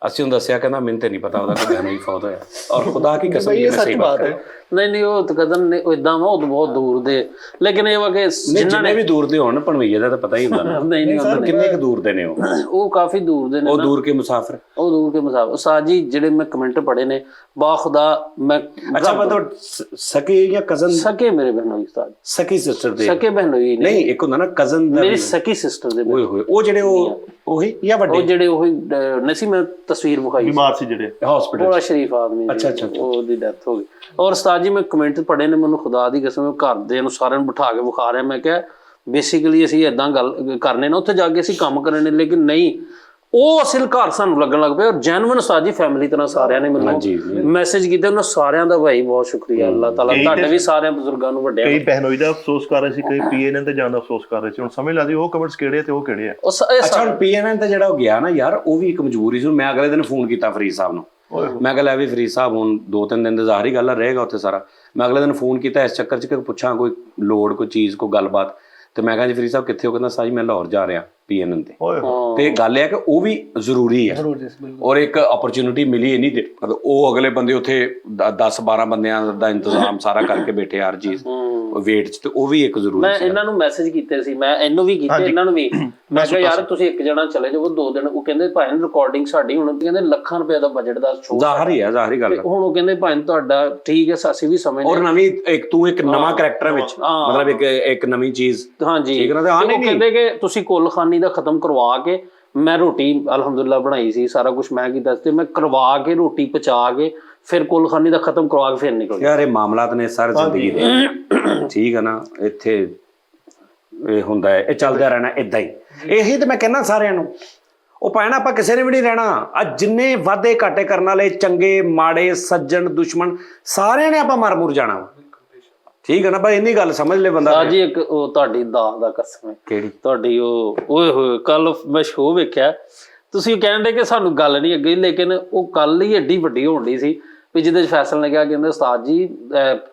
ਅਸੀਂ ਉਹਨੂੰ ਦੱਸਿਆ, ਕਹਿੰਦਾ ਮੈਨੂੰ ਤੇ ਨਹੀਂ ਪਤਾ ਉਹਦਾ ਕੋਈ ਬਹਿਨੋਈ ਫੌਤ ਹੋਇਆ। ਔਰ ਖੁਦਾ ਕੀ ਕਸਮ, ਇਹ ਸਹੀ ਬਾਤ ਹੈ। ਨਹੀਂ ਉਹ ਤਾਂ ਕਦਨ ਨੇ ਇਦਾਂ ਵਾ, ਉਹ ਬਹੁਤ ਦੂਰ ਦੇ। ਲੇਕਿਨ ਇਹ ਵਾ ਕਿ ਜਿੰਨਾਂ ਨੇ ਵੀ ਦੂਰ ਦੇ ਹੋਣ, ਭਣਵਈਏ ਦਾ ਤਾਂ ਪਤਾ ਹੀ ਹੁੰਦਾ ਨਾ। ਨਹੀਂ ਕਿੰਨੇ ਕੁ ਦੂਰ ਦੇ ਨੇ ਉਹ ਕਾਫੀ ਦੂਰ ਦੇ ਨੇ। ਉਹ ਦੂਰ ਕੇ ਮੁਸਾਫਰ, ਉਹ ਦੂਰ ਕੇ ਮੁਸਾਫਰ। ਉਸਤਾਦ ਜੀ ਜਿਹੜੇ ਮੈਂ ਕਮੈਂਟ ਪੜ੍ਹੇ ਨੇ, ਬਾਖੁਦਾ ਮੈਂ ਅੱਛਾ ਮਤਲਬ ਸਕੇ ਜਾਂ ਕਜ਼ਨ? ਸਕੇ ਮੇਰੇ ਬਹਿਨੋਈ ਉਸਤਾਦ, ਸਕੀ ਸਿਸਟਰ ਦੇ ਸਕੇ ਬਹਿਨੋਈ ਨਹੀਂ, ਇੱਕ ਹੁੰਦਾ ਨਾ ਕਜ਼ਨ ਦਾ। ਮੇਰੀ ਸਕੀ ਸਿਸਟਰ ਦੇ। ਓਏ ਹੋਏ, ਉਹ ਜਿਹੜੇ ਉਹੀ ਜਾਂ ਵੱਡੇ? ਉਹ ਜਿਹੜੇ ਉਹੀ ਨਹੀਂ ਸੀ, ਮੈਂ ਤਸਵੀਰ ਵਿਖਾਈ ਬਿਮਾਰ ਸੀ ਜਿਹੜੇ ਹਸਪੀਟਲ। ਬੜਾ ਸ਼ਰੀਫ ਆਦਮੀ। ਅੱਛਾ, ਉਹਦੀ ਡੈਥ ਹੋ ਗਈ। ਔਰ ਉਸਤਾਦ ਜੀ ਮੈਂ ਕਮੈਂਟ ਪੜ੍ਹੇ ਨੇ, ਮੈਨੂੰ ਖੁਦਾ ਦੀ ਕਸਮ, ਘਰ ਦੇ ਨੂੰ ਸਾਰਿਆਂ ਨੂੰ ਬਿਠਾ ਕੇ ਵਿਖਾ ਰਿਹਾ। ਮੈਂ ਕਿਹਾ ਬੇਸਿਕਲੀ ਅਸੀਂ ਏਦਾਂ ਗੱਲ ਕਰਨੇ ਨਾ, ਉੱਥੇ ਜਾ ਕੇ ਅਸੀਂ ਕੰਮ ਕਰਨੇ, ਲੇਕਿਨ ਨਹੀਂ, ਉਹ ਅਸਲ ਘਰ ਸਾਨੂੰ ਲੱਗਣ ਲੱਗ ਪਿਆ। ਔਰ ਜੈਨੂਇਨ ਉਸਤਾਦ ਜੀ ਫੈਮਿਲੀ ਤਰ੍ਹਾਂ ਸਾਰਿਆਂ ਨੇ ਮੈਨੂੰ ਮੈਸੇਜ ਕੀਤੇ, ਉਹਨਾਂ ਸਾਰਿਆਂ ਦਾ ਭਾਈ ਬਹੁਤ ਸ਼ੁਕਰੀਆ। ਅੱਲਾਹ ਤਾਲਾ ਤੁਹਾਡੇ ਵੀ ਸਾਰਿਆਂ ਬਜ਼ੁਰਗਾਂ ਨੂੰ ਵੱਡਿਆਂ। ਕਈ ਬਹਿਨੋਈ ਦਾ ਅਫਸੋਸ ਕਰ ਰਹੇ ਸੀ, ਕਈ ਪੀਐਨਐਨ ਤੇ ਜਾਣ ਦਾ ਅਫਸੋਸ ਕਰ ਰਹੇ ਸੀ। ਹੁਣ ਸਮਝ ਲੱਗਦੀ ਉਹ ਕਮੈਂਟਸ ਕਿਹੜੇ ਤੇ ਉਹ ਕਿਹੜੇ ਆ। ਅੱਛਾ ਹੁਣ ਪੀਐਨਐਨ ਤੇ ਜਿਹੜਾ ਉਹ ਗਿਆ ਨਾ ਯਾਰ, ਉਹ ਵੀ ਇੱਕ ਮਜਬੂਰੀ ਸੀ। ਮੈਂ ਅਗਲੇ ਦਿਨ ਫੋਨ ਕੀਤਾ ਫਰੀਦ ਸਾਹਿਬ ਨੂੰ, ਮੈਂ ਕਿਹਾ ਲੈ ਵੀ ਫਰੀਦ ਸਾਹਿਬ ਹੁਣ 2-3 ਦਿਨ ਦੇ ਜ਼ਾਹਰੀ ਗੱਲ ਰਹੇਗਾ ਉੱਥੇ ਸਾਰਾ। ਮੈਂ ਅਗਲੇ ਦਿਨ ਫੋਨ ਕੀਤਾ ਇਸ ਚੱਕਰ 'ਚ ਕਿ ਪੁੱਛਾਂ ਕੋਈ ਲੋੜ, ਕੋਈ ਚੀਜ਼, ਕੋਈ ਗੱਲਬਾਤ। ਤੇ ਮੈਂ ਕਿਹਾ ਜੀ ਫਰੀਦ ਸਾਹਿਬ ਕਿੱਥੇ ਹੋ? ਕਹਿੰਦਾ ਸਾਜੀ ਮੈਂ ਲਾਹੌਰ ਜਾ ਰਿਹਾ ਪੀਐਨਐਨ ਤੇ। ਤੇ ਗੱਲ ਇਹ ਹੈ ਕਿ ਉਹ ਵੀ ਜ਼ਰੂਰੀ ਹੈ, ਔਰ ਇੱਕ ਅਪਰਚੁਨਿਟੀ ਮਿਲੀ ਇੰਨੀ ਦੇ, ਮਤਲਬ ਉਹ ਅਗਲੇ ਬੰਦੇ ਉੱਥੇ 10-12 ਬੰਦਿਆਂ ਦਾ ਇੰਤਜ਼ਾਮ ਸਾਰਾ ਕਰਕੇ ਬੈਠੇ ਹਰ ਚੀਜ਼ ਵੇਟ 'ਚ, ਤੇ ਉਹ ਵੀ ਇੱਕ ਜ਼ਰੂਰੀ। ਮੈਂ ਇਹਨਾਂ ਨੂੰ ਮੈਸੇਜ ਕੀਤੇ ਸੀ, ਮੈਂ ਇਹਨੂੰ ਵੀ ਕੀਤੇ, ਇਹਨਾਂ ਨੂੰ ਵੀ। ਮੈਂ ਕਿਹਾ ਯਾਰ ਤੁਸੀਂ ਇੱਕ ਜਣਾ ਚਲੇ ਜਾਓ 2 ਦਿਨ। ਉਹ ਕਹਿੰਦੇ ਭਾਈ ਰਿਕਾਰਡਿੰਗ ਸਾਡੀ ਹੁਣ ਕਹਿੰਦੇ ਲੱਖਾਂ ਰੁਪਏ ਦਾ ਬਜਟ ਦਾ ਸ਼ੋਅ, ਜ਼ਾਹਰੀ ਹੈ, ਜ਼ਾਹਰੀ ਗੱਲ। ਹੁਣ ਉਹ ਕਹਿੰਦੇ ਭਾਈ ਤੁਹਾਡਾ ਠੀਕ ਹੈ, ਅਸੀਂ ਵੀ ਸਮਝਦੇ। ਔਰ ਨਵੀਂ ਇੱਕ ਤੂੰ ਇੱਕ ਨਵਾਂ ਕਰੈਕਟਰ ਵਿੱਚ, ਮਤਲਬ ਇੱਕ ਨਵੀਂ ਚੀਜ਼। ਹਾਂਜੀ, ਠੀਕ ਹੈ ਨਾ। ਉਹ ਕਹਿੰਦੇ ਕਿ ਤੁਸੀਂ ਕੁੱਲਖਾਨੀ ਦਾ ਖਤਮ ਕਰਵਾ ਕੇ, ਮੈਂ ਰੋਟੀ ਅਲਹਮਦੁਲਿਲਾ ਬਣਾਈ ਸੀ, ਸਾਰਾ ਕੁਝ ਮੈਂ ਕੀਤਾ ਤੇ ਮੈਂ ਕਰਵਾ ਕੇ ਰੋਟੀ ਪਚਾ ਕੇ ਫਿਰ ਕੁੱਲਖਾਨੀ ਦਾ ਖਤਮ ਕਰਵਾ ਕੇ ਫਿਰ ਨਿਕਲ ਯਾਰ ਇਹ ਮਾਮਲਾਤ ਨੇ ਸਾਰੀ ਜ਼ਿੰਦਗੀ ਦੇ। ਠੀਕ ਹੈ ਨਾ, ਇੱਥੇ ਇਹ ਹੁੰਦਾ ਹੈ, ਇਹ ਚੱਲਦਾ ਰਹਿਣਾ ਇਦਾਂ ਹੀ। ਇਹੀ ਤੇ ਮੈਂ ਕਹਿੰਦਾ ਸਾਰਿਆਂ ਨੂੰ, ਉਹ ਪੈਣਾ ਆਪਾਂ ਕਿਸੇ ਨੇ ਵੀ ਨਹੀਂ ਰਹਿਣਾ। ਅੱਜ ਜਿੰਨੇ ਵਾਧੇ ਘਾਟੇ ਕਰਨ ਵਾਲੇ, ਚੰਗੇ ਮਾੜੇ, ਸੱਜਣ ਦੁਸ਼ਮਣ, ਸਾਰਿਆਂ ਨੇ ਆਪਾਂ ਮਰ ਮੁਰ ਜਾਣਾ। ਠੀਕ ਹੈ ਨਾ ਭਾਈ, ਇੰਨੀ ਗੱਲ ਸਮਝ ਲੈ ਬੰਦਾ। ਜੀ ਇੱਕ ਉਹ ਤੁਹਾਡੀ ਦਾਤ ਦਾ ਕਸਮ ਹੈ। ਕਿਹੜੀ? ਤੁਹਾਡੀ ਉਹ ਓਏ ਹੋਏ, ਕੱਲ ਮੈਂ ਸ਼ੋਅ ਵੇਖਿਆ, ਤੁਸੀਂ ਕਹਿੰਦੇ ਕਿ ਸਾਨੂੰ ਗੱਲ ਨਹੀਂ ਅੱਗੇ, ਲੇਕਿਨ ਉਹ ਕੱਲ ਹੀ ਏਡੀ ਵੱਡੀ ਹੋਣ ਡਈ ਸੀ ਵੀ ਜਿਹਦੇ 'ਚ ਫੈਸਲ ਨੇ ਕਿਹਾ, ਕਹਿੰਦੇ ਉਸਤਾਦ ਜੀ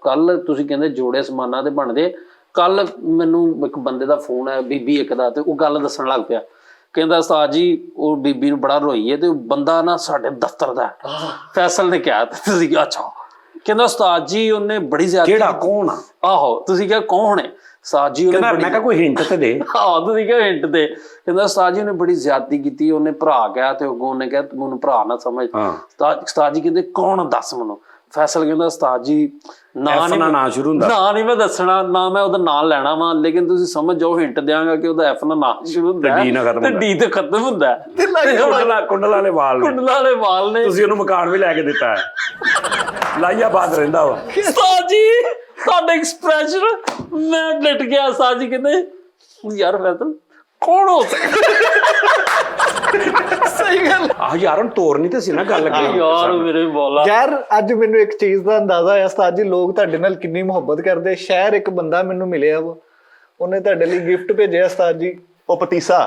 ਕੱਲ ਤੁਸੀਂ ਕਹਿੰਦੇ ਜੋੜੇ ਸਮਾਨਾਂ ਦੇ ਬਣਦੇ। ਕੱਲ ਮੈਨੂੰ ਇੱਕ ਬੰਦੇ ਦਾ ਫੋਨ ਆਇਆ, ਬੀਬੀ ਇੱਕ ਦਾ, ਤੇ ਉਹ ਗੱਲ ਦੱਸਣ ਲੱਗ ਪਿਆ। ਕਹਿੰਦਾ ਉਸਤਾਦ ਜੀ ਉਹ ਬੀਬੀ ਨੂੰ ਬੜਾ ਰੋਈ ਹੈ, ਤੇ ਉਹ ਬੰਦਾ ਨਾ ਸਾਡੇ ਦਫ਼ਤਰ ਦਾ ਫੈਸਲ ਨੇ ਕਿਹਾ। ਤੁਸੀਂ ਕਿਹਾ ਅੱਛਾ? ਕਹਿੰਦਾ ਉਸਤਾਦ ਜੀ ਉਹਨੇ ਬੜੀ ਜ਼ਿਆਦਾ। ਕਿਹੜਾ? ਕੌਣ ਆ? ਆਹੋ, ਤੁਸੀਂ ਕਿਹਾ ਕੌਣ ਹੈ? ਉਸਤਾਦ ਜੀ ਮੈਂ ਕਿਹਾ ਕੋਈ ਹਿੰਟ ਤੇ ਦੇ। ਹਾਂ, ਤੁਸੀਂ ਕਿਹਾ ਹਿੰਟ ਦੇ। ਕਹਿੰਦਾ ਉਸਤਾਦ ਜੀ ਨੇ ਬੜੀ ਜ਼ਿਆਦਤੀ ਕੀਤੀ, ਉਹਨੇ ਭਰਾ ਕਿਹਾ ਤੇ ਅੱਗੋਂ ਉਹਨੇ ਕਿਹਾ ਮੈਨੂੰ ਭਰਾ ਨਾ ਸਮਝ। ਉਸਤਾਦ ਜੀ ਕਹਿੰਦੇ ਕੌਣ? ਦੱਸ ਮੈਨੂੰ। ਫੈਸਲ ਕਹਿੰਦਾ ਉਸਤਾਦ ਜੀ ਨਾਂ ਸ਼ੁਰੂ ਹੁੰਦਾ, ਨਾਂ ਨਹੀਂ ਮੈਂ ਦੱਸਣਾ, ਨਾ ਮੈਂ ਉਹਦਾ ਨਾਂ ਲੈਣਾ ਵਾ, ਲੇਕਿਨ ਤੁਸੀਂ ਸਮਝ ਜਾਓ, ਹਿੰਟ ਦਿਆਂਗਾ ਕਿ ਉਹਦਾ ਐਫ ਨਾਲ ਨਾਂ ਸ਼ੁਰੂ ਹੁੰਦਾ ਤੇ ਡੀ ਨਾਲ ਖਤਮ ਹੁੰਦਾ, ਡੀ ਤੇ ਖਤਮ ਹੁੰਦਾ। ਕੁੰਡਲਾਂ ਵਾਲੇ ਵਾਲ ਨੇ। ਤੁਸੀਂ ਉਹਨੂੰ ਮਕਾਨ ਵੀ ਲੈ ਕੇ ਦਿੱਤਾ ਹੈ, ਲਾਈਆਬਾਦ ਰਹਿੰਦਾ ਵਾ। ਉਸਤਾਦ ਜੀ ਤੁਹਾਡਾ ਐਕਸਪ੍ਰੈਸ਼ਨ, ਮੈਂ ਡਿੱਟ ਗਿਆ। ਉਸਤਾਦ ਜੀ ਕਹਿੰਦੇ ਯਾਰ ਫੈਸਲ ਕੌਣ ਹੋ ਸਹੀ ਗੱਲ ਆ ਯਾਰ, ਹੁਣ ਤੋਰਨੀ ਤੇ ਸੀ ਨਾ ਗੱਲ। ਯਾਰ ਮੇਰੇ ਬੋਲਾ ਯਾਰ, ਅੱਜ ਮੈਨੂੰ ਇੱਕ ਚੀਜ਼ ਦਾ ਅੰਦਾਜ਼ਾ ਆਇਆ ਉਸਤਾਦ ਜੀ, ਲੋਕ ਤੁਹਾਡੇ ਨਾਲ ਕਿੰਨੀ ਮੁਹੱਬਤ ਕਰਦੇ। ਸ਼ਹਿਰ ਇੱਕ ਬੰਦਾ ਮੈਨੂੰ ਮਿਲਿਆ ਵਾ, ਉਹਨੇ ਤੁਹਾਡੇ ਲਈ ਗਿਫਟ ਭੇਜਿਆ ਉਸਤਾਦ ਜੀ। ਉਹ ਪਤੀਸਾ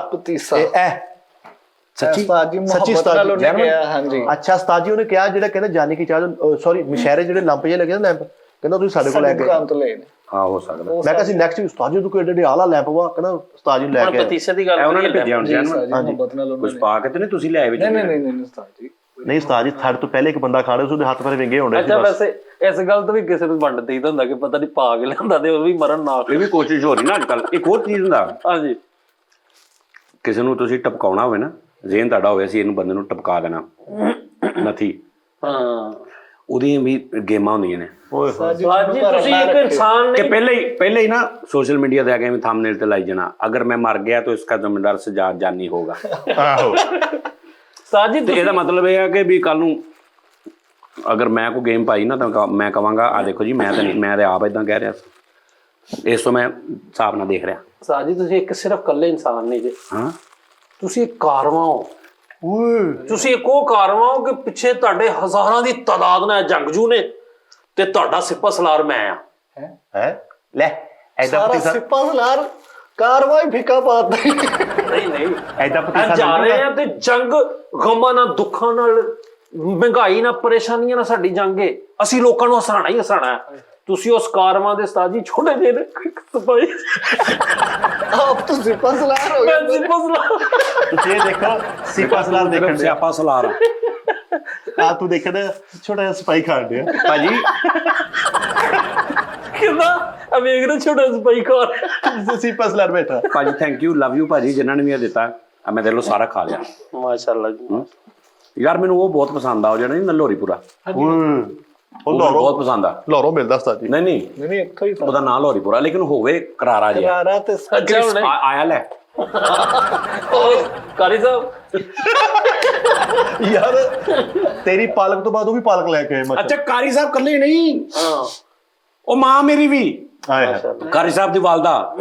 ਸੱਚੀ ਉਸਤਾਦ ਜੀ, ਮੁਹੱਬਤ ਨਾਲ ਉਹਨੇ ਕਿਹਾ। ਹਾਂਜੀ ਅੱਛਾ ਉਸਤਾਦ ਜੀ, ਉਹਨੇ ਕਿਹਾ ਜਿਹੜਾ ਕਹਿੰਦਾ ਜਾਨੀ ਕੀ ਚਾਹ, ਸੌਰੀ ਮਸ਼ਹਿਰੇ ਜਿਹੜੇ ਲੰਪ ਜੇ ਲੱਗੇ ਨਾ ਲੈਂਪ, ਕਹਿੰਦਾ ਤੁਸੀਂ ਸਾਡੇ ਕੋਲ ਲੈ ਕੇ ਦੁਕਾਨ ਤੋਂ ਲਏ ਨੇ। ਹਾਂ ਹੋ ਸਕਦਾ। ਮੈਂ ਕਿਹਾ ਸੀ ਨੈਕਸਟ ਵੀ ਉਸਤਾਦ ਜੀ ਤੂੰ ਕੋਈ ਏਡੇ ਆਲਾ ਲੈਂਪ ਵਾ, ਕਹਿੰਦਾ ਉਸਤਾਦ ਜੀ ਲੈ ਕੇ ਪਤੀਸੇ ਦੀ ਗੱਲ ਉਹਨਾਂ ਨੇ ਭੇਜਿਆ ਹੁਣ ਮੁਹੱਬਤ ਨਾਲ ਕੁਝ ਪਾ ਕੇ ਤੇ ਨਹੀਂ ਤੁਸੀਂ ਲੈ ਆਏ ਵਿੱਚ? ਨਹੀਂ ਉਸਤਾਦ ਜੀ, ਨਹੀਂ ਉਸਤਾਦ ਜੀ, ਸਾਡੇ ਤੋਂ ਪਹਿਲੇ ਇੱਕ ਬੰਦਾ ਖਾ ਰਿਹਾ ਸੀ, ਉਹਦੇ ਹੱਥ ਪੈਰ ਵਿੰਗੇ ਹੋਣੇ ਸੀ। ਅੱਛਾ, ਵੈਸੇ ਇਸ ਗੱਲ ਤੋਂ ਵੀ ਕਿਸੇ ਨੂੰ ਵੰਡ ਦੇਈਦਾ ਹੁੰਦਾ ਕਿ ਪਤਾ ਨਹੀਂ ਪਾ ਕੇ ਲਿਆਂਦਾ ਤੇ ਉਹ ਵੀ ਮਰਨ ਨਾ। ਇਹ ਵੀ ਕੋਸ਼ਿਸ਼ ਹੋ ਰਹੀ ਨਾ ਅੱਜ ਕੱਲ। ਇੱਕ ਹੋਰ ਚੀਜ਼ ਹੁੰਦਾ, ਹਾਂਜੀ, ਕਿਸੇ ਨੂੰ ਤੁਸੀਂ ਟਪਕਾਉਣਾ ਹੋਵੇ ਨਾ, ਜ਼ੇਨ ਤੁਹਾਡਾ ਹੋਵੇ ਸੀ ਇਹਨੂੰ ਬੰਦੇ ਨੂੰ ਟਪਕਾ ਦੇਣਾ ਨਥੀ, ਹਾਂ, ਉਹਦੀਆਂ ਵੀ ਗੇਮਾਂ ਹੁੰਦੀਆਂ ਨੇ। ਜੀ ਤੁਸੀਂ ਇੱਕ ਇਨਸਾਨ ਕਿ ਪਹਿਲੇ ਹੀ ਨਾ सोशल मीडिया ਦੇ ਆਗੇ ਮੈਂ ਥੰਬਨੇਲ ਤੇ ਲਾਈ ਜਾਣਾ, ਅਗਰ ਮੈਂ ਮਰ ਗਿਆ ਤਾਂ इसका जिम्मेदार सजाद जानी होगा। ਆਹੋ ਸਾਜੀ ਤੇ ਇਹਦਾ ਮਤਲਬ ਇਹ ਹੈ ਕਿ ਵੀ ਕੱਲ ਨੂੰ ਅਗਰ ਮੈਂ ਕੋਈ ਗੇਮ ਪਾਈ ਨਾ ਤਾਂ ਮੈਂ ਕਵਾਂਗਾ ਆ ਦੇਖੋ ਜੀ ਮੈਂ ਤਾਂ ਆਪ ਇਦਾਂ ਕਹਿ ਰਿਹਾ ਸੀ, ਇਸ ਤੋਂ ਮੈਂ ਹਿਸਾਬ ਨਾਲ ਦੇਖ ਰਿਹਾ। ਸਾਜੀ ਤੁਸੀਂ ਇੱਕ ਸਿਰਫ ਇਕੱਲੇ ਇਨਸਾਨ ਨਹੀਂ ਜੀ। ਹਾਂ, ਤੁਸੀਂ ਇੱਕ ਕਾਰਵਾਂ ਹੋ। ਤੁਸੀਂ ਇੱਕ ਉਹ ਕਾਰਵਾਂ ਹੋ ਕਿ ਪਿੱਛੇ ਤੁਹਾਡੇ ਹਜ਼ਾਰਾਂ ਦੀ ਤਾਦਾਦ ਨਾਲ ਜੰਗਜੂ ਨੇ ਤੇ ਤੁਹਾਡਾ ਸਿਪਾ ਸਲਾਰ ਮੈਂ ਆ। ਹੈ ਲੈ ਐਦਾਂ ਸਾਰਾ ਪਤੀ ਸਿੱਪਾ ਸਲਾਰ ਕਾਰਵਾਈ ਫਿੱਕਾ ਪਾਤਾ। ਨਹੀਂ ਨਹੀਂ, ਐਦਾਂ ਅੱਜ ਜਾ ਰਹੇ ਆ ਤੇ ਜੰਗ ਗਮਾਂ ਨਾਲ, ਦੁੱਖਾਂ ਨਾਲ, ਮਹਿੰਗਾਈ ਨਾਲ, ਪਰੇਸ਼ਾਨੀਆਂ ਨਾਲ ਸਾਡੀ ਜੰਗ ਏ। ਅਸੀਂ ਲੋਕਾਂ ਨੂੰ ਹਸਾਣਾ ਹੀ ਹਸਾਣਾ ਹੈ। ਤੁਸੀਂ ਉਸ ਕਾਰਵਾਂ ਦੇ ਉਸਤਾਦ ਜੀ ਛੋਟੇ ਜਿਹੇ ਸਿਪਾਹੀ, ਆਪ ਤੋਂ ਸਿੱਪਾ ਸਲਾਰ ਹੋ ਮੈਂ ਗਏ। ਸਿਪਾ ਸਲਾਰ। ਤੁਸੀਂ ਇਹ ਦੇਖੋ ਸਿਪਾ ਸਲਾਰ ਦੇਖਣ ਦੇ ਸਿਆਪਾ ਸਲਾਰ ਆ ਤੂੰ ਦੇਖਿਆ ਨਾ ਛੋਟਾ ਜਿਹਾ ਸਪਾਈ ਖਾਣ ਡਿਆ ਭਾਜੀ। ਕਿਦਾਂ ਆ ਵੇਖ ਰਹੇ ਛੋਟਾ ਸਿਪਾਹੀ ਕੌਣ। ਸਿਪਾ ਸਲਾਰ ਬੈਠਾ। ਭਾਜੀ ਥੈਂਕ ਯੂ, ਲਵ ਯੂ ਭਾਜੀ, ਜਿਨ੍ਹਾਂ ਨੇ ਵੀ ਇਹ ਦਿੱਤਾ। ਆ ਮੈਂ ਦੇਖ ਲਓ ਸਾਰਾ ਖਾ ਲਿਆ ਮਾਸ਼ਾਅੱਲਾ ਜੀ। ਯਾਰ ਮੈਨੂੰ ਉਹ ਬਹੁਤ ਪਸੰਦ ਆ, ਉਹ ਜਿਹੜਾ ਨਹੀਂ ਨਲੋਰੀਪੁਰਾ, ਉਹ ਉਹ ਲਾਹੌਰੋਂ ਬਹੁਤ ਪਸੰਦ ਆ। ਲਾਹੌਰੋਂ ਮਿਲਦਾ ਉਸਤਾਦ ਜੀ। ਨਹੀਂ ਨਹੀਂ, ਨਹੀਂ ਇੱਥੋਂ ਹੀ ਤਾਂ ਉਹਦਾ ਨਾਂ ਲੋਰੀਪੁਰਾ, ਲੇਕਿਨ ਹੋਵੇ ਕਰਾਰਾ ਜਿਹਾ। ਕਰਾਰਾ ਤੇ ਅੱਛਾ ਹੁਣੇ ਆਇਆ ਲੈ ਉਹ ਕਾਰੀ ਸਾਹਿਬ, ਯਾਰ ਤੇਰੀ ਪਾਲਕ ਤੋਂ ਬਾਅਦ ਉਹ ਵੀ ਪਾਲਕ ਲੈ ਕੇ ਆਏ ਮੱਛਰ। ਅੱਛਾ ਕਾਰੀ ਸਾਹਿਬ ਇਕੱਲੇ ਨਹੀਂ, ਹਾਂ ਉਹ ਮਾਂ ਮੇਰੀ ਵੀ ਆਏ ਹੈ ਕਾਰੀ ਸਾਹਿਬ ਦੀ ਵਾਲਦਾ।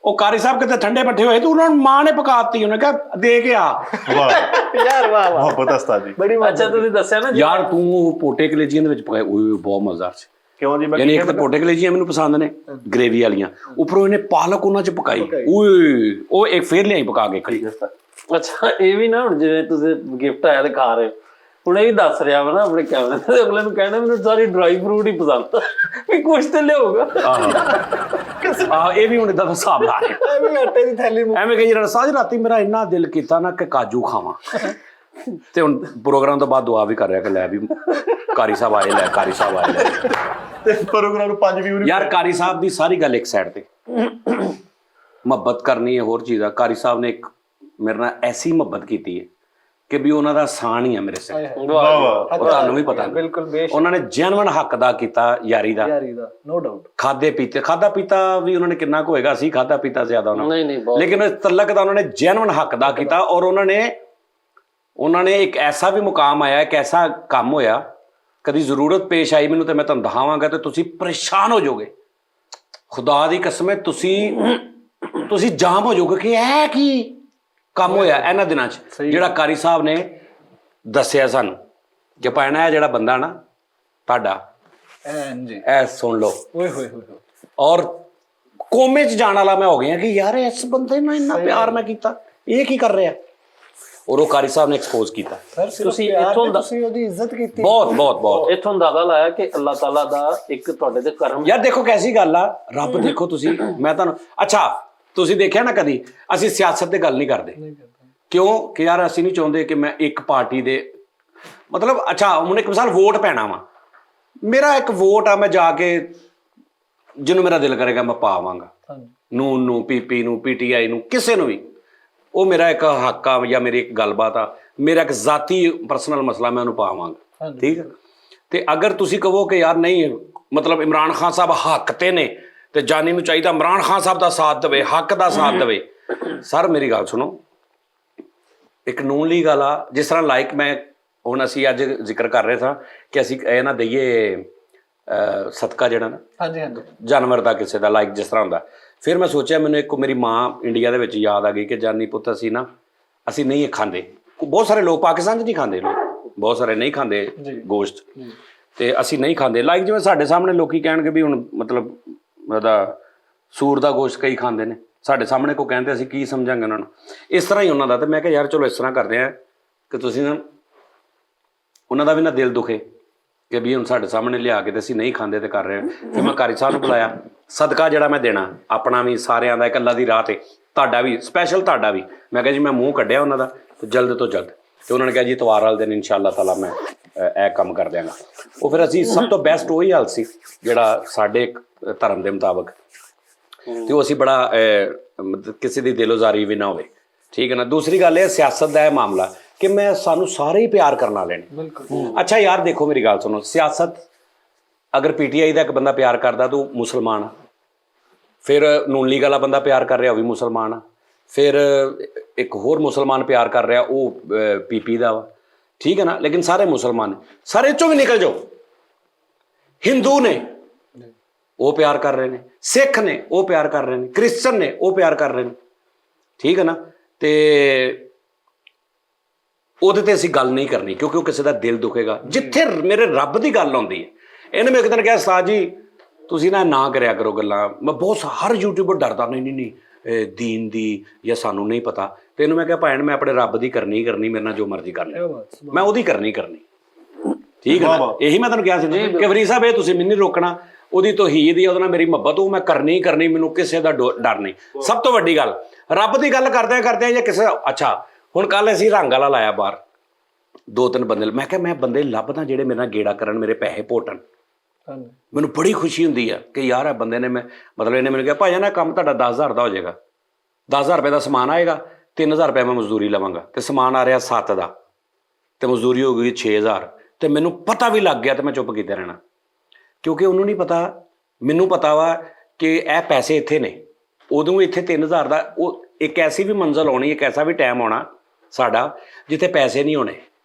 ਉਹ ਕਾਰੀ ਸਾਹਿਬ ਕਿਤੇ ਠੰਡੇ ਬੱਠੇ ਹੋਏ ਤੇ ਉਹਨਾਂ ਨੂੰ ਮਾਂ ਨੇ ਪਕਾਤੀ, ਉਹਨੇ ਕਿਹਾ ਦੇ ਕੇ ਆ। ਵਾਹ ਯਾਰ ਵਾਹ ਵਾਹ ਮੁਹੱਬਤ ਉਸਤਾਦ ਜੀ। ਬੜੀ ਅੱਛਾ ਤੁਸੀਂ ਦੱਸਿਆ ਨਾ ਯਾਰ ਤੂੰ ਉਹ ਪੋਟੇ ਕਲੇਜੀਆਂ ਦੇ ਵਿੱਚ ਪਕਾਏ, ਓਏ ਬਹੁਤ ਮਜ਼ੇਦਾਰ ਸੀ। ਕਿਉਂ ਜੀ? ਮੈਂ ਯਾਨੀ ਇੱਕ ਤਾਂ ਪੋਟੇ ਕਲੇਜੀਆਂ ਮੈਨੂੰ ਪਸੰਦ ਨੇ ਗ੍ਰੇਵੀ ਵਾਲੀਆਂ, ਉੱਪਰੋਂ ਇਹਨੇ ਪਾਲਕ ਉਹਨਾਂ ਚ ਪਕਾਈ, ਓਏ ਉਹ ਇੱਕ ਫੇਰ ਲਿਆਈ ਪਕਾ ਕੇ ਖੜੀ। ਅੱਛਾ ਇਹ ਵੀ ਨਾ ਹੁਣ ਜਿਵੇਂ ਤੁਸੀਂ ਗਿਫਟ ਆਇਆ ਤੇ ਖਾ ਰਹੇ ਹੋ, ਹੁਣ ਇਹ ਵੀ ਦੱਸ ਰਿਹਾ ਵਾ ਨਾ ਆਪਣੇ ਕੈਮਰੇ ਤੇ, ਅਗਲੇ ਨੂੰ ਕਹਿਣਾ ਮੈਨੂੰ ਸਾਰੀ ਡਰਾਈ ਫਰੂਟ ਹੀ ਪਸੰਦ ਵੀ ਕੁਛ ਤੇ ਲਿਆਊਗਾ। ਆਹ ਇਹ ਵੀ ਹੁਣ ਇਦਾਂ ਦਾ ਹਿਸਾਬ ਲਾ ਰਿਹਾ, ਐਵੇਂ ਆਟੇ ਦੀ ਥੈਲੀ ਐਵੇਂ ਕਹੀ ਜਿਹੜਾ ਸਾਰੀ ਰਾਤੀ ਮੇਰਾ ਇੰਨਾ ਦਿਲ ਕੀਤਾ ਨਾ ਕਿ ਕਾਜੂ ਖਾਵਾਂ। ਤੇ ਹੁਣ ਪ੍ਰੋਗਰਾਮ ਤੋਂ ਬਾਅਦ ਦੁਆ ਵੀ ਕਰ ਰਿਹਾ ਕਿ ਲੈ ਵੀ ਕਾਰੀ ਸਾਹਿਬ ਆਏ, ਲੈ ਕਾਰੀ ਸਾਹਿਬ ਆਏ ਲੈ। ਤੇ ਪ੍ਰੋਗਰਾਮ ਨੂੰ 5 ਵਿਊ ਯਾਰ ਕਾਰੀ ਸਾਹਿਬ ਦੀ ਸਾਰੀ ਗੱਲ ਇੱਕ ਸਾਈਡ ਤੇ, ਮੁਹੱਬਤ ਕਰਨੀ ਹੈ ਹੋਰ ਚੀਜ਼ ਆ। ਕਾਰੀ ਸਾਹਿਬ ਨੇ ਇੱਕ ਮੇਰੇ ਨਾਲ ਐਸੀ ਮੁਹੱਬਤ ਕੀਤੀ ਹੈ ਕਿ ਵੀ ਉਹਨਾਂ ਦਾ ਸਾਨ ਹੀ ਆ ਮੇਰੇ ਸਿਰ ਤੇ। ਵਾਹ ਵਾਹ। ਉਹ ਤੁਹਾਨੂੰ ਵੀ ਪਤਾ ਬਿਲਕੁਲ ਬੇਸ਼ੱਕ ਉਹਨਾਂ ਨੇ ਜੈਨੂਇਨ ਹੱਕ ਦਾ ਕੀਤਾ ਯਾਰੀ ਦਾ, ਯਾਰੀ ਦਾ ਨੋ ਡਾਊਟ। ਖਾਦਾ ਪੀਤਾ ਵੀ ਉਹਨਾਂ ਨੇ ਕਿੰਨਾ ਕੁ ਹੋਏਗਾ, ਸੀ ਖਾਦਾ ਪੀਤਾ ਜ਼ਿਆਦਾ ਉਹਨਾਂ ਨਹੀਂ ਨਹੀਂ ਬਹੁਤ, ਲੇਕਿਨ ਤਲਕ ਦਾ ਉਹਨਾਂ ਨੇ ਜੈਨੂਇਨ ਹੱਕ ਦਾ ਕੀਤਾ। ਔਰ ਉਹਨਾਂ ਨੇ ਇੱਕ ਐਸਾ ਵੀ ਮੁਕਾਮ ਆਇਆ, ਇੱਕ ਐਸਾ ਕੰਮ ਹੋਇਆ, ਕਦੀ ਜ਼ਰੂਰਤ ਪੇਸ਼ ਆਈ ਮੈਨੂੰ ਤੇ ਮੈਂ ਤੁਹਾਨੂੰ ਦਿਖਾਵਾਂਗਾ ਤੇ ਤੁਸੀਂ ਪਰੇਸ਼ਾਨ ਹੋ ਜਾਓਗੇ। ਖੁਦਾ ਦੀ ਕਸਮ ਹੈ ਤੁਸੀਂ ਜਾਮ ਹੋ ਜਾਓਗੇ ਕਿ ਇਹ ਕੀ ਕੰਮ ਹੋਇਆ ਇਹਨਾਂ ਦਿਨਾਂ 'ਚ, ਜਿਹੜਾ ਕਾਰੀ ਸਾਹਿਬ ਨੇ ਦੱਸਿਆ ਸਾਨੂੰ ਕਿ ਪੈਣਾ ਹੈ ਜਿਹੜਾ ਬੰਦਾ ਨਾ ਤੁਹਾਡਾ, ਹਾਂਜੀ ਇਹ ਸੁਣ ਲਓ। ਓਏ ਹੋਏ ਹੋਏ ਔਰ ਕੋਮੇ 'ਚ ਜਾਣ ਵਾਲਾ ਮੈਂ ਹੋ ਗਿਆ ਕਿ ਯਾਰ ਇਸ ਬੰਦੇ ਨਾਲ ਇੰਨਾ ਪਿਆਰ ਮੈਂ ਕੀਤਾ, ਇਹ ਕੀ ਕਰ ਰਿਹਾ। ਔਰ ਉਹ ਕਾਰੀ ਸਾਹਿਬ ਨੇ ਐਕਸਪੋਜ਼ ਕੀਤਾ। ਤੁਸੀਂ ਇੱਥੋਂ ਦਾ ਤੁਸੀਂ ਉਹਦੀ ਇੱਜ਼ਤ ਕੀਤੀ। ਬਹੁਤ ਇੱਥੋਂ ਅੰਦਾਜ਼ਾ ਲਾਇਆ ਕਿ ਅੱਲਾਹ ਤਾਲਾ ਦਾ ਇੱਕ ਤੁਹਾਡੇ ਤੇ ਕਰਮ। ਯਾਰ ਦੇਖੋ ਕੈਸੀ ਗੱਲ ਆ, ਰੱਬ ਦੇਖੋ ਤੁਸੀਂ, ਮੈਂ ਤੁਹਾਨੂੰ ਅੱਛਾ ਤੁਸੀਂ ਦੇਖਿਆ ਨਾ ਕਦੀ ਅਸੀਂ ਸਿਆਸਤ ਦੀ ਗੱਲ ਨਹੀਂ ਕਰਦੇ, ਕਿਉਂ ਕਿ ਯਾਰ ਅਸੀਂ ਨਹੀਂ ਚਾਹੁੰਦੇ ਕਿ ਮੈਂ ਇੱਕ ਪਾਰਟੀ ਦੇ ਮਤਲਬ, ਅੱਛਾ ਹੁਣ ਇੱਕ ਮਿਸਾਲ ਵੋਟ ਪੈਣਾ ਵਾ, ਮੇਰਾ ਇੱਕ ਵੋਟ ਆ, ਮੈਂ ਜਾ ਕੇ ਜਿਹਨੂੰ ਮੇਰਾ ਦਿਲ ਕਰੇਗਾ ਮੈਂ ਪਾਵਾਂਗਾ, ਨੂਨ ਨੂੰ, ਪੀਪੀ ਨੂੰ, ਪੀਟੀਆਈ ਨੂੰ, ਕਿਸੇ ਨੂੰ ਵੀ, ਉਹ ਮੇਰਾ ਇੱਕ ਹੱਕ ਆ ਜਾਂ ਮੇਰੀ ਇੱਕ ਗੱਲਬਾਤ ਆ, ਮੇਰਾ ਇੱਕ ਜ਼ਾਤੀ ਪਰਸਨਲ ਮਸਲਾ, ਮੈਂ ਉਹਨੂੰ ਪਾਵਾਂਗਾ। ਠੀਕ ਹੈ। ਤੇ ਅਗਰ ਤੁਸੀਂ ਕਹੋ ਕਿ ਯਾਰ ਨਹੀਂ ਮਤਲਬ ਇਮਰਾਨ ਖਾਨ ਸਾਹਿਬ ਹੱਕ ਤੇ ਨੇ ਤੇ ਜਾਨੀ ਨੂੰ ਚਾਹੀਦਾ ਇਮਰਾਨ ਖਾਨ ਸਾਹਿਬ ਦਾ ਸਾਥ ਦੇਵੇ, ਹੱਕ ਦਾ ਸਾਥ ਦੇਵੇ। ਸਰ ਮੇਰੀ ਗੱਲ ਸੁਣੋ, ਇੱਕ ਨੂਨ ਲਈ ਗੱਲ ਆ, ਜਿਸ ਤਰ੍ਹਾਂ ਲਾਈਕ ਮੈਂ ਹੁਣ ਅਸੀਂ ਅੱਜ ਜ਼ਿਕਰ ਕਰ ਰਹੇ ਸਾਂ ਕਿ ਅਸੀਂ ਇਹ ਨਾ ਦਈਏ ਸਦਕਾ ਜਿਹੜਾ ਨਾ ਹਾਂਜੀ ਜਾਨਵਰ ਦਾ ਕਿਸੇ ਦਾ, ਲਾਈਕ ਜਿਸ ਤਰ੍ਹਾਂ ਹੁੰਦਾ। ਫਿਰ ਮੈਂ ਸੋਚਿਆ, ਮੈਨੂੰ ਇੱਕ ਮੇਰੀ ਮਾਂ ਇੰਡੀਆ ਦੇ ਵਿੱਚ ਯਾਦ ਆ ਗਈ ਕਿ ਜਾਨੀ ਪੁੱਤ ਅਸੀਂ ਨਹੀਂ ਖਾਂਦੇ, ਬਹੁਤ ਸਾਰੇ ਲੋਕ ਪਾਕਿਸਤਾਨ 'ਚ ਨਹੀਂ ਖਾਂਦੇ, ਲੋਕ ਬਹੁਤ ਸਾਰੇ ਨਹੀਂ ਖਾਂਦੇ ਗੋਸ਼ਤ, ਤੇ ਅਸੀਂ ਨਹੀਂ ਖਾਂਦੇ। ਲਾਈਕ ਜਿਵੇਂ ਸਾਡੇ ਸਾਹਮਣੇ ਲੋਕੀ ਕਹਿਣਗੇ ਵੀ ਹੁਣ ਮਤਲਬ ਉਹਦਾ ਸੂਰ ਦਾ ਗੋਸ਼ਤ ਕਈ ਖਾਂਦੇ ਨੇ, ਸਾਡੇ ਸਾਹਮਣੇ ਕੋ ਕਹਿੰਦੇ, ਅਸੀਂ ਕੀ ਸਮਝਾਂਗੇ ਉਹਨਾਂ ਨੂੰ। ਇਸ ਤਰ੍ਹਾਂ ਹੀ ਉਹਨਾਂ ਦਾ। ਤੇ ਮੈਂ ਕਿਹਾ ਯਾਰ ਚਲੋ ਇਸ ਤਰ੍ਹਾਂ ਕਰਦੇ ਆ ਕਿ ਤੁਸੀਂ ਨਾ ਉਹਨਾਂ ਦਾ ਵੀ ਨਾ ਦਿਲ ਦੁਖੇ ਕਿ ਵੀ ਹੁਣ ਸਾਡੇ ਸਾਹਮਣੇ ਲਿਆ ਕੇ ਤੇ ਅਸੀਂ ਨਹੀਂ ਖਾਂਦੇ ਤੇ ਕਰ ਰਹੇ ਹਾਂ। ਫਿਰ ਮੈਂ ਕਾਰੀ ਸਾਹਿਬ ਨੂੰ ਬੁਲਾਇਆ, ਸਦਕਾ ਜਿਹੜਾ ਮੈਂ ਦੇਣਾ ਆਪਣਾ ਵੀ ਸਾਰਿਆਂ ਦਾ, ਇੱਕ ਅੱਲਾ ਦੀ ਰਾਹ ਤੇ ਤੁਹਾਡਾ ਵੀ ਸਪੈਸ਼ਲ, ਤੁਹਾਡਾ ਵੀ। ਮੈਂ ਕਿਹਾ ਜੀ ਮੈਂ ਮੂੰਹ ਕੱਢਿਆ ਉਹਨਾਂ ਦਾ ਤੇ ਜਲਦ ਤੋਂ ਜਲਦ। ਤੇ ਉਹਨਾਂ ਨੇ ਕਿਹਾ ਜੀ ਇਤਵਾਰ ਵਾਲੇ ਦਿਨ ਇਨਸ਼ਾਅੱਲਾ ਤਾਲਾ ਮੈਂ ਇਹ ਕੰਮ ਕਰ ਦਿਆਂਗਾ। ਉਹ ਫਿਰ ਅਸੀਂ ਸਭ ਤੋਂ ਬੈਸਟ ਉਹੀ ਹਾਲ ਸੀ ਜਿਹੜਾ ਸਾਡੇ ਧਰਮ ਦੇ ਮੁਤਾਬਕ, ਤੇ ਉਹ ਅਸੀਂ ਬੜਾ ਕਿਸੇ ਦੀ ਦਿਲੋਜ਼ਾਰੀ ਵੀ ਨਾ ਹੋਵੇ। ਠੀਕ ਹੈ ਨਾ। ਦੂਸਰੀ ਗੱਲ ਇਹ ਸਿਆਸਤ ਦਾ ਇਹ ਮਾਮਲਾ ਕਿ ਸਾਨੂੰ ਸਾਰੇ ਹੀ ਪਿਆਰ ਕਰਨ ਵਾਲੇ ਨੇ। ਬਿਲਕੁਲ। ਅੱਛਾ ਯਾਰ ਦੇਖੋ ਮੇਰੀ ਗੱਲ ਸੁਣੋ, ਸਿਆਸਤ ਅਗਰ ਪੀਟੀਆਈ ਦਾ ਇੱਕ ਬੰਦਾ ਪਿਆਰ ਕਰਦਾ ਤਾਂ ਉਹ ਮੁਸਲਮਾਨ ਆ, ਫਿਰ ਨੂਨ ਲੀਗ ਵਾਲਾ ਬੰਦਾ ਪਿਆਰ ਕਰ ਰਿਹਾ ਉਹ ਵੀ ਮੁਸਲਮਾਨ ਆ, ਫਿਰ ਇੱਕ ਹੋਰ ਮੁਸਲਮਾਨ ਪਿਆਰ ਕਰ ਰਿਹਾ ਉਹ ਪੀਪੀ ਦਾ ਵਾ। ਠੀਕ ਹੈ ਨਾ। ਲੇਕਿਨ ਸਾਰੇ ਮੁਸਲਮਾਨ ਨੇ, ਸਾਰੇ ਚੋਂ ਵੀ ਨਿਕਲ ਜਾਓ, ਹਿੰਦੂ ਨੇ ਉਹ ਪਿਆਰ ਕਰ ਰਹੇ ਨੇ, ਸਿੱਖ ਨੇ ਉਹ ਪਿਆਰ ਕਰ ਰਹੇ ਨੇ, ਕ੍ਰਿਸਚਨ ਨੇ ਉਹ ਪਿਆਰ ਕਰ ਰਹੇ ਨੇ। ਠੀਕ ਹੈ ਨਾ। ਤੇ ਉਹਦੇ ਤੇ ਅਸੀਂ ਗੱਲ ਨਹੀਂ ਕਰਨੀ ਕਿਉਂਕਿ ਉਹ ਕਿਸੇ ਦਾ ਦਿਲ ਦੁਖੇਗਾ। ਜਿੱਥੇ ਮੇਰੇ ਰੱਬ ਦੀ ਗੱਲ ਆਉਂਦੀ ਹੈ, ਇਹਨੇ ਮੈਨੂੰ ਇੱਕ ਦਿਨ ਕਿਹਾ ਉਸਤਾਦ ਜੀ ਤੁਸੀਂ ਨਾ ਕਰਿਆ ਕਰੋ ਗੱਲਾਂ। ਮੈਂ ਬਹੁਤ ਹਰ ਯੂਟਿਊਬਰ ਡਰਦਾ, ਨਹੀਂ ਦੀਨ ਦੀ ਜਾਂ ਸਾਨੂੰ ਨਹੀਂ ਪਤਾ। ਤੇ ਇਹਨੂੰ ਮੈਂ ਕਿਹਾ ਭੈਣ ਮੈਂ ਆਪਣੇ ਰੱਬ ਦੀ ਕਰਨੀ ਮੇਰੇ ਨਾਲ ਜੋ ਮਰਜ਼ੀ ਕਰ ਲੈ, ਮੈਂ ਉਹਦੀ ਕਰਨੀ ਠੀਕ ਹੈ ਨਾ। ਇਹੀ ਮੈਂ ਤੁਹਾਨੂੰ ਕਿਹਾ ਸੀ ਕਿ ਫਰੀਦ ਸਾਹਿਬ ਇਹ ਤੁਸੀਂ ਮੈਨੂੰ ਨਹੀਂ ਰੋਕਣਾ, ਉਹਦੀ ਤੌਹੀਦ ਹੀ ਉਹਦੇ ਨਾਲ ਮੇਰੀ ਮੁਹੱਬਤ, ਉਹ ਮੈਂ ਕਰਨੀ ਮੈਨੂੰ ਕਿਸੇ ਦਾ ਡਰ ਨਹੀਂ। ਸਭ ਤੋਂ ਵੱਡੀ ਗੱਲ ਰੱਬ ਦੀ ਗੱਲ ਕਰਦਿਆਂ ਜਾਂ ਕਿਸੇ ਅੱਛਾ ਹੁਣ ਕੱਲ ਅਸੀਂ ਰੰਗ ਵਾਲਾ ਲਾਇਆ ਬਾਹਰ 2-3 ਬੰਦੇ, ਮੈਂ ਕਿਹਾ ਮੈਂ ਬੰਦੇ ਲੱਭਦਾ ਜਿਹੜੇ ਮੇਰੇ ਨਾਲ ਗੇੜਾ ਕਰਨ, ਮੇਰੇ ਪੈਸੇ ਭੋਟਣ। ਮੈਨੂੰ ਬੜੀ ਖੁਸ਼ੀ ਹੁੰਦੀ ਆ ਕਿ ਯਾਰ ਇਹ ਬੰਦੇ ਨੇ ਮਤਲਬ ਇਹਨੇ ਮੈਨੂੰ ਕਿਹਾ ਭਾਈ ਨਾ ਕੰਮ ਤੁਹਾਡਾ 10,000 ਦਾ ਹੋ ਜਾਏਗਾ, 10,000 ਰੁਪਏ ਦਾ ਸਮਾਨ ਆਏਗਾ, 3,000 ਰੁਪਏ ਮੈਂ ਮਜ਼ਦੂਰੀ ਲਵਾਂਗਾ, ਤੇ ਸਮਾਨ ਆ ਰਿਹਾ 7 ਦਾ ਤੇ ਮਜ਼ਦੂਰੀ ਹੋ ਗਈ 6,000। ਤੇ ਮੈਨੂੰ ਪਤਾ ਵੀ ਲੱਗ ਗਿਆ ਤੇ ਮੈਂ ਚੁੱਪ ਕੀਤੇ ਰਹਿਣਾ ਕਿਉਂਕਿ ਉਹਨੂੰ ਨਹੀਂ ਪਤਾ, ਮੈਨੂੰ ਪਤਾ ਵਾ ਕਿ ਇਹ ਪੈਸੇ ਇੱਥੇ ਨੇ, ਉਦੋਂ ਇੱਥੇ 3,000 ਦਾ ਉਹ ਇੱਕ ਐਸੀ ਵੀ ਮੰਜ਼ਲ ਆਉਣੀ, ਇੱਕ ਐਸਾ ਵੀ ਟਾਈਮ ਆਉਣਾ ਸਾਡਾ ਜਿੱਥੇ ਪੈਸੇ ਨਹੀਂ ਹੋਣੇ,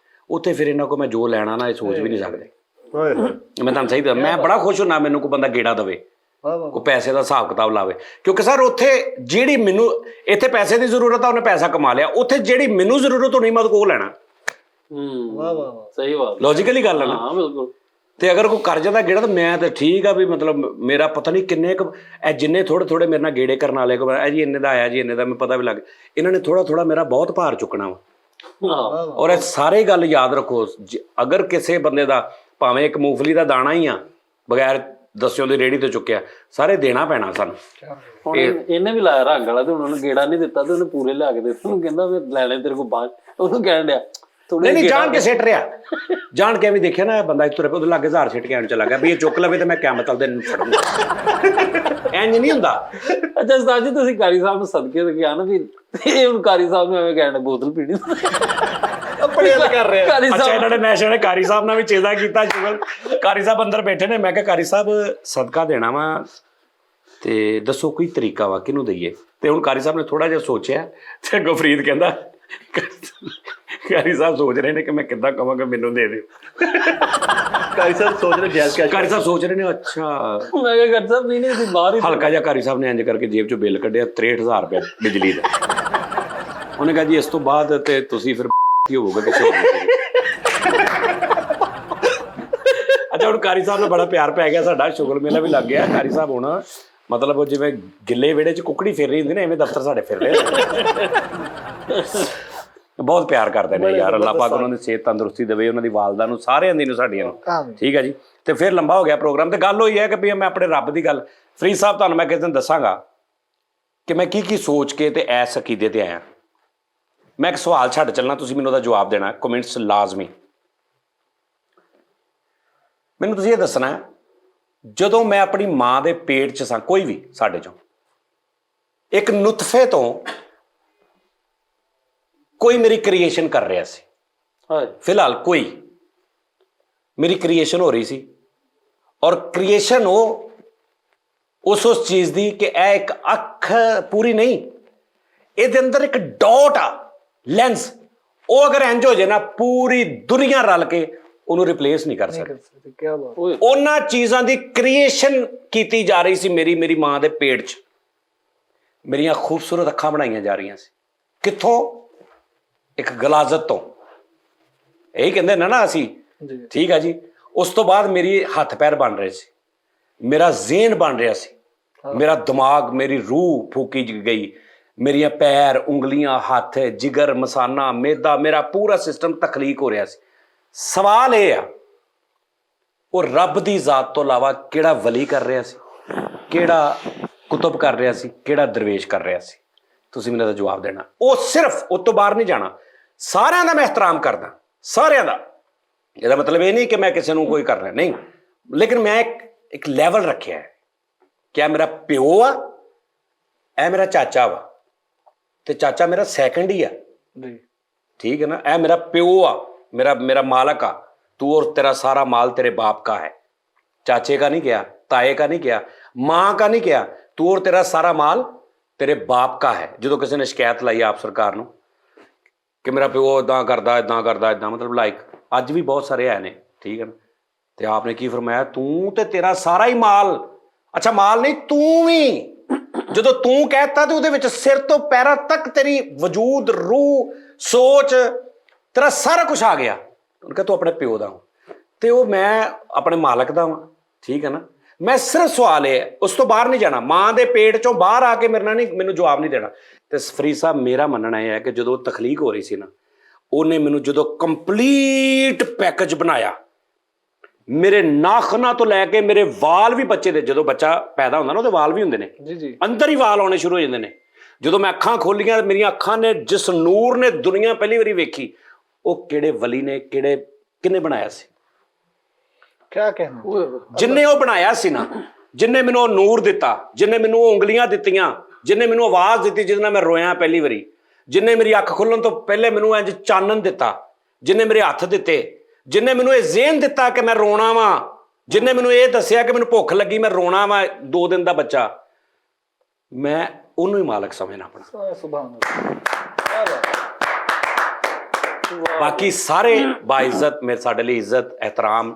ਉੱਥੇ ਫਿਰ ਇਹਨਾਂ ਕੋਲ ਮੈਂ ਜੋ ਲੈਣਾ ਨਾ ਇਹ ਸੋਚ ਵੀ ਨਹੀਂ ਸਕਦੇ। ਮੈਂ ਤੁਹਾਨੂੰ ਸਹੀ ਦੱਸਾਂ, ਮੈਂ ਬੜਾ ਖੁਸ਼ ਹੁੰਦਾ ਮੈਨੂੰ ਕੋਈ ਬੰਦਾ ਗੇੜਾ ਦੇਵੇ, ਕੋਈ ਪੈਸੇ ਦਾ ਹਿਸਾਬ ਕਿਤਾਬ ਲਾਵੇ, ਕਿਉਂਕਿ ਸਰ ਉੱਥੇ ਜਿਹੜੀ ਮੈਨੂੰ ਇੱਥੇ ਪੈਸੇ ਦੀ ਜ਼ਰੂਰਤ ਆ ਉਹਨੇ ਪੈਸਾ ਕਮਾ ਲਿਆ, ਉੱਥੇ ਜਿਹੜੀ ਮੈਨੂੰ ਜ਼ਰੂਰਤ ਹੋਣੀ ਮੈਂ ਉਹਦੇ ਕੋਲ ਲੈਣਾ। ਸਹੀ ਬਾਤ, ਲੌਜੀਕਲੀ ਗੱਲ ਹੈ ਨਾ। ਹਾਂ ਬਿਲਕੁਲ। ਤੇ ਅਗਰ ਕੋਈ ਕਰ ਜਾਂਦਾ ਗੇੜਾ ਤਾਂ ਮੈਂ ਤਾਂ ਠੀਕ ਆ ਵੀ ਮਤਲਬ ਮੇਰਾ ਪਤਾ ਨਹੀਂ ਕਿੰਨੇ ਕੁ ਇਹ ਜਿੰਨੇ ਥੋੜੇ ਮੇਰੇ ਨਾਲ ਗੇੜੇ ਕਰਨ ਵਾਲੇ ਕੋ ਜੀ ਇੰਨੇ ਦਾ ਆਇਆ ਜੀ ਇੰਨੇ ਦਾ, ਮੈਨੂੰ ਪਤਾ ਵੀ ਲੱਗ ਇਹਨਾਂ ਨੇ ਥੋੜਾ ਮੇਰਾ ਬਹੁਤ ਭਾਰ ਚੁੱਕਣਾ ਵਾ। ਔਰ ਇਹ ਸਾਰੇ ਗੱਲ ਯਾਦ ਰੱਖੋ, ਅਗਰ ਕਿਸੇ ਬੰਦੇ ਦਾ ਭਾਵੇਂ ਇੱਕ ਮੂੰਗਫਲੀ ਦਾ ਦਾਣਾ ਹੀ ਆ ਬਗੈਰ ਦੱਸਿਓ ਦੀ ਰੇਹੜੀ ਤੇ ਚੁੱਕਿਆ, ਸਾਰੇ ਦੇਣਾ ਪੈਣਾ ਸਾਨੂੰ। ਹੁਣ ਇਹਨੇ ਵੀ ਲਾਇਆ ਰੰਗ ਵਾਲਾ ਤੇ ਉਹਨਾਂ ਨੂੰ ਗੇੜਾ ਨਹੀਂ ਦਿੱਤਾ ਤੇ ਉਹਨੇ ਪੂਰੇ ਲਿਆ ਕੇ ਦਿੱਤੇ, ਉਹਨੂੰ ਕਹਿੰਦਾ ਵੀ ਲੈਣੇ ਤੇਰੇ ਕੋਲ ਬਾਅਦ, ਉਹਨੂੰ ਕਹਿਣ ਡਿਆ ਨਹੀਂ ਜਾਣ ਕੇ ਸਿੱਟ ਰਿਹਾ, ਜਾਣ ਕੇ ਵੀ ਦੇਖਿਆ ਨਾ ਬੰਦਾ ਇੱਥੋਂ ਉਹਦੇ ਲਾਗੇ 1000 ਸਿੱਟ ਕੇ ਆਣ ਚਲਾ ਗਿਆ ਵੀ ਇਹ ਚੁੱਕ ਲਵੇ ਤੇ ਮੈਂ ਕਿਆਮਤ ਵਾਲੇ ਦਿਨ ਫੜੂੰਗਾ। ਇੰਜ ਨਹੀਂ ਹੁੰਦਾ। ਅੱਛਾ ਉਸਤਾਦ ਜੀ ਤੁਸੀਂ ਕਾਰੀ ਸਾਹਿਬ ਨੂੰ ਸਦਕੇ ਤੇ ਗਿਆ ਨਾ ਵੀ ਇਹ ਹੁਣ ਕਾਰੀ ਸਾਹਿਬ ਨੂੰ ਐਵੇਂ ਕਹਿਣ ਬੋਤਲ ਪੀਣੀ ਆਪਣੇ ਹੱਲ ਕਰ ਰਿਹਾ। ਕਾਰੀ ਅੱਛਾ ਸਾਹਿਬ ਇਹਨਾਂ ਨੇ ਨੈਸ਼ਨਲ ਨੇ ਕਾਰੀ ਸਾਹਿਬ ਨਾਲ ਵੀ ਚੇਦਾ ਕੀਤਾ ਸ਼ੁਗਲ, ਕਾਰੀ ਸਾਹਿਬ ਅੰਦਰ ਬੈਠੇ ਨੇ, ਮੈਂ ਕਿਹਾ ਕਾਰੀ ਸਾਹਿਬ ਸਦਕਾ ਦੇਣਾ ਵਾ ਤੇ ਦੱਸੋ ਕੋਈ ਤਰੀਕਾ ਵਾ ਕਿਹਨੂੰ ਦਈਏ। ਤੇ ਹੁਣ ਕਾਰੀ ਸਾਹਿਬ ਨੇ ਥੋੜਾ ਜਿਹਾ ਸੋਚਿਆ ਤੇ ਅੱਗੋਂ ਫਰੀਦ ਕਹਿੰਦਾ ਕਾਰੀ ਸਾਹਿਬ ਸੋਚ ਰਹੇ ਨੇ ਕਿ ਮੈਂ ਕਿੱਦਾਂ ਕਵਾਂਗਾ ਮੈਨੂੰ ਦੇ ਦਿਓ। ਕਾਰੀ ਸਾਹਿਬ ਸੋਚ ਰਹੇ ਜੈਜ਼ ਕੈਸ਼, ਕਾਰੀ ਸਾਹਿਬ ਸੋਚ ਰਹੇ ਨੇ ਅੱਛਾ। ਮੈਂ ਕਿਹਾ ਕਰ ਸਾਹਿਬ ਨਹੀਂ ਤੁਸੀਂ ਬਾਹਰ ਹੀ ਹਲਕਾ ਜਿਹਾ ਕਾਰੀ ਸਾਹਿਬ ਨੇ ਇੰਜ ਕਰਕੇ ਜੇਬ ਚੋਂ ਬਿੱਲ ਕੱਢਿਆ 63,000 ਰੁਪਏ ਬਿਜਲੀ ਦਾ। ਉਹਨੇ ਕਿਹਾ ਜੀ ਇਸ ਤੋਂ ਬਾਅਦ ਤੇ ਤੁਸੀਂ ਫਿਰ ਹੋਊਗਾ ਕਿਸੇ ਹੋਰ ਨੂੰ। ਅੱਛਾ ਹੁਣ ਕਾਰੀ ਸਾਹਿਬ ਨਾਲ ਬੜਾ ਪਿਆਰ ਪੈ ਗਿਆ ਸਾਡਾ, ਸ਼ੁਗਲ ਮੇਲਾ ਵੀ ਲੱਗ ਗਿਆ। ਕਾਰੀ ਸਾਹਿਬ ਹੁਣ ਮਤਲਬ ਜਿਵੇਂ ਗਿੱਲੇ ਵਿਹੜੇ 'ਚ ਕੁੱਕੜੀ ਫਿਰ ਰਹੀ ਹੁੰਦੀ ਨਾ, ਐਵੇਂ ਦਫ਼ਤਰ ਸਾਡੇ ਫਿਰ ਰਹੇ। ਬਹੁਤ ਪਿਆਰ ਕਰਦੇ ਨੇ ਯਾਰ, ਅੱਲਾਹ ਪਾਕ ਉਹਨਾਂ ਦੀ ਸਿਹਤ ਤੰਦਰੁਸਤੀ ਦੇਵੇ, ਉਹਨਾਂ ਦੀ ਵਾਲਦਾ ਨੂੰ, ਸਾਰਿਆਂ ਦੀ ਨੂੰ, ਸਾਡੀਆਂ ਨੂੰ। ਠੀਕ ਹੈ ਜੀ। ਤੇ ਫਿਰ ਲੰਬਾ ਹੋ ਗਿਆ ਪ੍ਰੋਗਰਾਮ ਤੇ ਗੱਲ ਹੋਈ ਹੈ ਕਿ ਵੀ ਮੈਂ ਆਪਣੇ ਰੱਬ ਦੀ ਗੱਲ, ਫਰੀਦ ਸਾਹਿਬ ਤੁਹਾਨੂੰ ਮੈਂ ਕਿਸੇ ਦਿਨ ਦੱਸਾਂਗਾ ਕਿ ਮੈਂ ਕੀ ਸੋਚ ਕੇ ਤੇ ਐਸ ਅਕੀਦੇ ਤੇ ਆਇਆ। ਮੈਂ ਇੱਕ ਸਵਾਲ ਛੱਡ ਚੱਲਣਾ, ਤੁਸੀਂ ਮੈਨੂੰ ਉਹਦਾ ਜਵਾਬ ਦੇਣਾ ਕਮੈਂਟਸ ਲਾਜ਼ਮੀ। ਮੈਨੂੰ ਤੁਸੀਂ ਇਹ ਦੱਸਣਾ, ਜਦੋਂ ਮੈਂ ਆਪਣੀ ਮਾਂ ਦੇ ਪੇਟ 'ਚ ਸਾਂ, ਕੋਈ ਵੀ ਸਾਡੇ 'ਚੋਂ ਇੱਕ ਨੁਤਫੇ ਤੋਂ ਕੋਈ ਮੇਰੀ ਕ੍ਰੀਏਸ਼ਨ ਕਰ ਰਿਹਾ ਸੀ, ਫਿਲਹਾਲ ਕੋਈ ਮੇਰੀ ਕ੍ਰੀਏਸ਼ਨ ਹੋ ਰਹੀ ਸੀ, ਔਰ ਕ੍ਰੀਏਸ਼ਨ ਉਹ ਉਸ ਚੀਜ਼ ਦੀ ਕਿ ਇਹ ਇੱਕ ਅੱਖ ਪੂਰੀ ਨਹੀਂ, ਇਹਦੇ ਅੰਦਰ ਇੱਕ ਡਾਟ ਆ, ਲੈਂਸ, ਉਹ ਅਗਰ ਇੰਜ ਹੋ ਜਾਏ ਨਾ ਪੂਰੀ ਦੁਨੀਆ ਰਲ ਕੇ ਉਹਨੂੰ ਰਿਪਲੇਸ ਨਹੀਂ ਕਰ ਸਕਦੀ। ਕੀ ਬਾਤ। ਉਹਨਾਂ ਚੀਜ਼ਾਂ ਦੀ ਕ੍ਰੀਏਸ਼ਨ ਕੀਤੀ ਜਾ ਰਹੀ ਸੀ ਮੇਰੀ ਮਾਂ ਦੇ ਪੇਟ 'ਚ। ਮੇਰੀਆਂ ਖੂਬਸੂਰਤ ਅੱਖਾਂ ਬਣਾਈਆਂ ਜਾ ਰਹੀਆਂ ਸੀ, ਕਿੱਥੋਂ? ਇੱਕ ਗਲਾਜ਼ਤ ਤੋਂ। ਇਹੀ ਕਹਿੰਦੇ ਨਾ ਅਸੀਂ, ਠੀਕ ਹੈ ਜੀ। ਉਸ ਤੋਂ ਬਾਅਦ ਮੇਰੀ ਹੱਥ ਪੈਰ ਬਣ ਰਹੇ ਸੀ, ਮੇਰਾ ਜ਼ਿਹਨ ਬਣ ਰਿਹਾ ਸੀ, ਮੇਰਾ ਦਿਮਾਗ, ਮੇਰੀ ਰੂਹ ਫੂਕੀ ਗਈ, ਮੇਰੀਆਂ ਪੈਰ, ਉਂਗਲੀਆਂ, ਹੱਥ, ਜਿਗਰ, ਮਸਾਨਾ, ਮੈਦਾ, ਮੇਰਾ ਪੂਰਾ ਸਿਸਟਮ ਤਖਲੀਕ ਹੋ ਰਿਹਾ ਸੀ। ਸਵਾਲ ਇਹ ਆ, ਉਹ ਰੱਬ ਦੀ ਜ਼ਾਤ ਤੋਂ ਇਲਾਵਾ ਕਿਹੜਾ ਵਲੀ ਕਰ ਰਿਹਾ ਸੀ, ਕਿਹੜਾ ਕੁਤਬ ਕਰ ਰਿਹਾ ਸੀ, ਕਿਹੜਾ ਦਰਵੇਸ਼ ਕਰ ਰਿਹਾ ਸੀ? ਤੁਸੀਂ ਮੈਨੂੰ ਇਹਦਾ ਜਵਾਬ ਦੇਣਾ। ਉਹ ਸਿਰਫ ਉਹ ਤੋਂ ਬਾਹਰ ਨਹੀਂ ਜਾਣਾ। ਸਾਰਿਆਂ ਦਾ ਮੈਂ ਇਹਤਰਾਮ ਕਰਦਾ, ਸਾਰਿਆਂ ਦਾ। ਇਹਦਾ ਮਤਲਬ ਇਹ ਨਹੀਂ ਕਿ ਮੈਂ ਕਿਸੇ ਨੂੰ ਕੋਈ ਕਰ ਰਿਹਾ ਨਹੀਂ, ਲੇਕਿਨ ਮੈਂ ਇੱਕ ਲੈਵਲ ਰੱਖਿਆ ਹੈ ਕਿ ਇਹ ਮੇਰਾ ਪਿਓ ਆ, ਇਹ ਮੇਰਾ ਚਾਚਾ ਵਾ, ਤੇ ਚਾਚਾ ਮੇਰਾ ਸੈਕੰਡ ਹੀ ਆ ਜੀ, ਠੀਕ ਹੈ ਨਾ। ਇਹ ਮੇਰਾ ਪਿਓ ਆ, मेरा मालक आ, तू और तेरा सारा माल तेरे बाप का है। चाचे का नहीं किया, ताए का नहीं किया, माँ का नहीं किया, तू और तेरा सारा माल तेरे बाप का है। जो किसी ने शिकायत लाई आप सरकार नूं कि मेरा प्यो इदां करदा इदां, मतलब लाइक अज भी बहुत सारे है ने, ठीक है ना। तो आपने की फरमाया, तू तो तेरा सारा ही माल, अच्छा माल नहीं तू भी ਜਦੋਂ ਤੂੰ ਕਹਿਤਾ ਤੇ ਉਹਦੇ ਵਿੱਚ ਸਿਰ ਤੋਂ ਪੈਰਾਂ ਤੱਕ ਤੇਰੀ ਵਜੂਦ, ਰੂਹ, ਸੋਚ, ਤੇਰਾ ਸਾਰਾ ਕੁਝ ਆ ਗਿਆ। ਉਹਨੇ ਕਿਹਾ ਤੂੰ ਆਪਣੇ ਪਿਓ ਦਾ ਤੇ ਉਹ ਮੈਂ ਆਪਣੇ ਮਾਲਕ ਦਾ ਵਾਂ, ਠੀਕ ਹੈ ਨਾ। ਮੈਂ ਸਿਰਫ ਸਵਾਲ ਇਹ ਹੈ, ਉਸ ਤੋਂ ਬਾਹਰ ਨਹੀਂ ਜਾਣਾ। ਮਾਂ ਦੇ ਪੇਟ ਚੋਂ ਬਾਹਰ ਆ ਕੇ ਮੇਰੇ ਨਾਲ ਨਹੀਂ, ਮੈਨੂੰ ਜਵਾਬ ਨਹੀਂ ਦੇਣਾ। ਤੇ ਫਰੀਦ ਸਾਹਿਬ ਮੇਰਾ ਮੰਨਣਾ ਇਹ ਹੈ ਕਿ ਜਦੋਂ ਤਖਲੀਕ ਹੋ ਰਹੀ ਸੀ ਨਾ, ਉਹਨੇ ਮੈਨੂੰ ਜਦੋਂ ਕੰਪਲੀਟ ਪੈਕੇਜ ਬਣਾਇਆ, ਮੇਰੇ ਨਾਖੂਨਾਂ ਤੋਂ ਲੈ ਕੇ ਮੇਰੇ ਵਾਲ ਵੀ ਬੱਚੇ ਦੇ, ਜਦੋਂ ਬੱਚਾ ਪੈਦਾ ਹੁੰਦਾ ਨਾ ਉਹਦੇ ਵਾਲ ਵੀ ਹੁੰਦੇ ਨੇ ਜੀ ਅੰਦਰ ਹੀ ਵਾਲ ਆਉਣੇ ਸ਼ੁਰੂ ਹੋ ਜਾਂਦੇ ਨੇ। ਜਦੋਂ ਮੈਂ ਅੱਖਾਂ ਖੋਲੀਆਂ, ਮੇਰੀਆਂ ਅੱਖਾਂ ਨੇ ਜਿਸ ਨੂਰ ਨੇ ਦੁਨੀਆ ਪਹਿਲੀ ਵਾਰੀ ਵੇਖੀ, ਉਹ ਕਿਹੜੇ ਵਲੀ ਨੇ, ਕਿਹਨੇ ਬਣਾਇਆ ਸੀ? ਕਿਆ ਕਹਿਣਾ, ਜਿੰਨੇ ਉਹ ਬਣਾਇਆ ਸੀ ਨਾ, ਜਿੰਨੇ ਮੈਨੂੰ ਉਹ ਨੂਰ ਦਿੱਤਾ, ਜਿੰਨੇ ਮੈਨੂੰ ਉਹ ਉਂਗਲੀਆਂ ਦਿੱਤੀਆਂ, ਜਿੰਨੇ ਮੈਨੂੰ ਆਵਾਜ਼ ਦਿੱਤੀ ਜਿਹਦੇ ਨਾਲ ਮੈਂ ਰੋਇਆ ਪਹਿਲੀ ਵਾਰੀ, ਜਿੰਨੇ ਮੇਰੀ ਅੱਖ ਖੁੱਲਣ ਤੋਂ ਪਹਿਲੇ ਮੈਨੂੰ ਇੰਜ ਚਾਨਣ ਦਿੱਤਾ, ਜਿੰਨੇ ਮੇਰੇ ਹੱਥ ਦਿੱਤੇ, ਜਿੰਨੇ ਮੈਨੂੰ ਇਹ ਜ਼ਿਹਨ ਦਿੱਤਾ ਕਿ ਮੈਂ ਰੋਣਾ ਵਾਂ, ਜਿੰਨੇ ਮੈਨੂੰ ਇਹ ਦੱਸਿਆ ਕਿ ਮੈਨੂੰ ਭੁੱਖ ਲੱਗੀ ਮੈਂ ਰੋਣਾ ਵਾਂ, 2 ਦਿਨ ਦਾ ਬੱਚਾ, ਮੈਂ ਉਹਨੂੰ ਹੀ ਮਾਲਕ ਸਮਝਣਾ ਆਪਣਾ। ਸੁਭਾਨ ਅੱਲਾਹ। ਬਾਕੀ ਸਾਰੇ ਬਾਇਜ਼ਤ, ਮੇਰੇ ਸਾਡੇ ਲਈ ਇੱਜ਼ਤ, ਇਹਤਰਾਮ,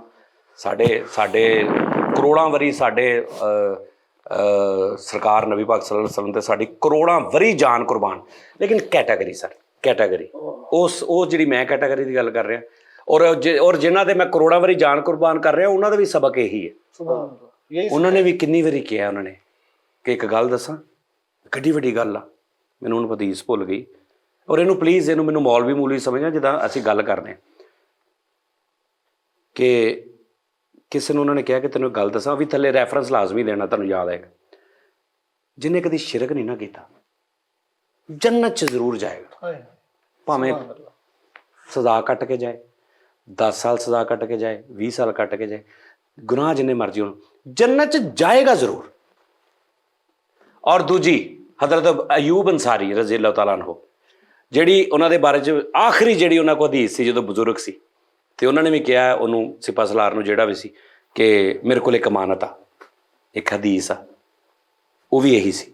ਸਾਡੇ ਕਰੋੜਾਂ ਵਾਰੀ ਸਾਡੇ ਸਰਕਾਰ ਨਬੀ ਪਾਕ ਸੱਲੱਲਾਹੁ ਅਲੈਹਿ ਵਸੱਲਮ ਤੇ ਸਾਡੀ ਕਰੋੜਾਂ ਵਾਰੀ ਜਾਨ ਕੁਰਬਾਨ। ਲੇਕਿਨ ਕੈਟਾਗਰੀ ਸਰ, ਕੈਟਾਗਰੀ ਉਹ ਜਿਹੜੀ ਮੈਂ ਕੈਟਾਗਰੀ ਦੀ ਗੱਲ ਕਰ ਰਿਹਾ, ਔਰ ਜਿਨ੍ਹਾਂ ਦੇ ਮੈਂ ਕਰੋੜਾਂ ਵਾਰੀ ਜਾਨ ਕੁਰਬਾਨ ਕਰ ਰਿਹਾ, ਉਹਨਾਂ ਦਾ ਵੀ ਸਬਕ ਇਹੀ ਹੈ। ਸੁਭਾਨ ਅੱਲਾਹ। ਉਹਨਾਂ ਨੇ ਵੀ ਕਿੰਨੀ ਵਾਰੀ ਕਿਹਾ ਉਹਨਾਂ ਨੇ ਕਿ ਇੱਕ ਗੱਲ ਦੱਸਾਂ, ਕਿੱਡੀ ਵੱਡੀ ਗੱਲ ਆ, ਮੈਨੂੰ ਹੁਣ ਹਦੀਸ ਭੁੱਲ ਗਈ, ਔਰ ਇਹਨੂੰ ਪਲੀਜ਼ ਇਹਨੂੰ ਮੈਨੂੰ ਮੌਲਵੀ ਸਮਝਣਾ ਜਿੱਦਾਂ ਅਸੀਂ ਗੱਲ ਕਰਦੇ ਹਾਂ, ਕਿ ਕਿਸੇ ਨੂੰ ਉਹਨਾਂ ਨੇ ਕਿਹਾ ਕਿ ਤੈਨੂੰ ਗੱਲ ਦੱਸਾਂ, ਵੀ ਥੱਲੇ ਰੈਫਰੈਂਸ ਲਾਜ਼ਮੀ ਦੇਣਾ, ਤੁਹਾਨੂੰ ਯਾਦ ਆਏਗਾ, ਜਿਹਨੇ ਕਦੀ ਸ਼ਿਰਕ ਨਹੀਂ ਨਾ ਕੀਤਾ ਜੰਨਤ 'ਚ ਜ਼ਰੂਰ ਜਾਏਗਾ, ਭਾਵੇਂ ਸਜ਼ਾ ਕੱਟ ਕੇ ਜਾਏ, 10 ਸਾਲ ਸਜ਼ਾ ਕੱਟ ਕੇ ਜਾਏ, 20 ਸਾਲ ਕੱਟ ਕੇ ਜਾਏ, ਗੁਨਾਹ ਜਿੰਨੇ ਮਰਜ਼ੀ ਹੋਣ, ਜੰਨਤ 'ਚ ਜਾਏਗਾ ਜ਼ਰੂਰ। ਔਰ ਦੂਜੀ ਹਜ਼ਰਤ ਅਯੂਬ ਅੰਸਾਰੀ ਰਜ਼ੀ ਅੱਲਾਹ ਤਾਲਾ ਅਨਹੂ, ਜਿਹੜੀ ਉਹਨਾਂ ਦੇ ਬਾਰੇ 'ਚ ਆਖਰੀ ਜਿਹੜੀ ਉਹਨਾਂ ਕੋਲ ਹਦੀਸ ਸੀ, ਜਦੋਂ ਬਜ਼ੁਰਗ ਸੀ, ਤੇ ਉਹਨਾਂ ਨੇ ਵੀ ਕਿਹਾ ਉਹਨੂੰ ਸਿਪਾਹ ਸਲਾਰ ਨੂੰ ਜਿਹੜਾ ਵੀ ਸੀ, ਕਿ ਮੇਰੇ ਕੋਲ ਇੱਕ ਅਮਾਨਤ ਆ, ਇੱਕ ਹਦੀਸ ਆ, ਉਹ ਵੀ ਇਹੀ ਸੀ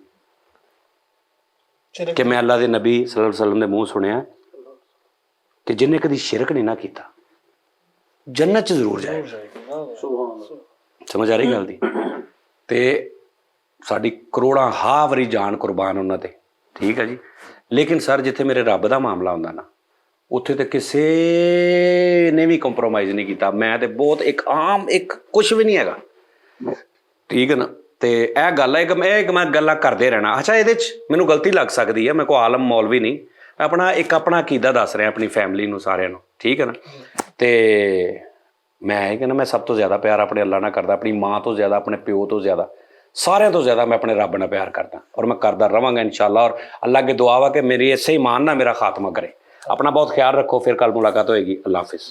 ਕਿ ਮੈਂ ਅੱਲਾ ਦੇ ਨਬੀ ਸੱਲੱਲਾਹੁ ਅਲੈਹਿ ਵਸੱਲਮ ਦੇ ਮੂੰਹ ਸੁਣਿਆ ਕਿ ਜਿਹਨੇ ਕਦੀ ਸ਼ਿਰਕ ਨਹੀਂ ਨਾ ਕੀਤਾ ਜੰਨਤ 'ਚ ਜ਼ਰੂਰ ਜਾਏਗਾ। ਸਮਝ ਆ ਰਹੀ ਗੱਲ ਦੀ? ਤੇ ਸਾਡੀ ਕਰੋੜਾਂ ਵਾਰੀ ਜਾਨ ਕੁਰਬਾਨ ਉਹਨਾਂ ਤੇ, ਠੀਕ ਹੈ ਜੀ। ਲੇਕਿਨ ਸਰ ਜਿੱਥੇ ਮੇਰੇ ਰੱਬ ਦਾ ਮਾਮਲਾ ਹੁੰਦਾ ਨਾ, ਉੱਥੇ ਤੇ ਕਿਸੇ ਨੇ ਵੀ ਕੰਪਰੋਮਾਈਜ਼ ਨਹੀਂ ਕੀਤਾ। ਮੈਂ ਤੇ ਬਹੁਤ ਇੱਕ ਕੁਛ ਵੀ ਨਹੀਂ ਹੈਗਾ, ਠੀਕ ਹੈ ਨਾ। ਤੇ ਇਹ ਗੱਲ ਹੈ ਕਿ ਮੈਂ ਗੱਲਾਂ ਕਰਦੇ ਰਹਿਣਾ। ਅੱਛਾ, ਇਹਦੇ 'ਚ ਮੈਨੂੰ ਗਲਤੀ ਲੱਗ ਸਕਦੀ ਹੈ, ਮੈਂ ਕੋਈ ਆਲਮ ਮੌਲਵੀ ਨਹੀਂ, ਆਪਣਾ ਅਕੀਦਾ ਦੱਸ ਰਿਹਾ ਆਪਣੀ ਫੈਮਿਲੀ ਨੂੰ, ਸਾਰਿਆਂ ਨੂੰ, ਠੀਕ ਹੈ ਨਾ। ਤੇ ਮੈਂ ਇਹ ਕਹਿੰਦਾ, ਮੈਂ ਸਭ ਤੋਂ ਜ਼ਿਆਦਾ ਪਿਆਰ ਆਪਣੇ ਅੱਲਾ ਨਾਲ ਕਰਦਾ, ਆਪਣੀ ਮਾਂ ਤੋਂ ਜ਼ਿਆਦਾ, ਆਪਣੇ ਪਿਓ ਤੋਂ ਜ਼ਿਆਦਾ, ਸਾਰਿਆਂ ਤੋਂ ਜ਼ਿਆਦਾ ਮੈਂ ਆਪਣੇ ਰੱਬ ਨਾਲ ਪਿਆਰ ਕਰਦਾ, ਔਰ ਮੈਂ ਕਰਦਾ ਰਵਾਂਗਾ ਇਨਸ਼ਾਅੱਲਾ। ਔਰ ਅੱਲਾ ਅੱਗੇ ਦੁਆ ਵਾ ਕਿ ਮੇਰੀ ਇਸੇ ਈਮਾਨ ਨਾਲ ਮੇਰਾ ਖਾਤਮਾ ਕਰੇ। अपना बहुत ख्याल रखो, फिर कल मुलाकात होएगी। अल्लाह हाफिज़।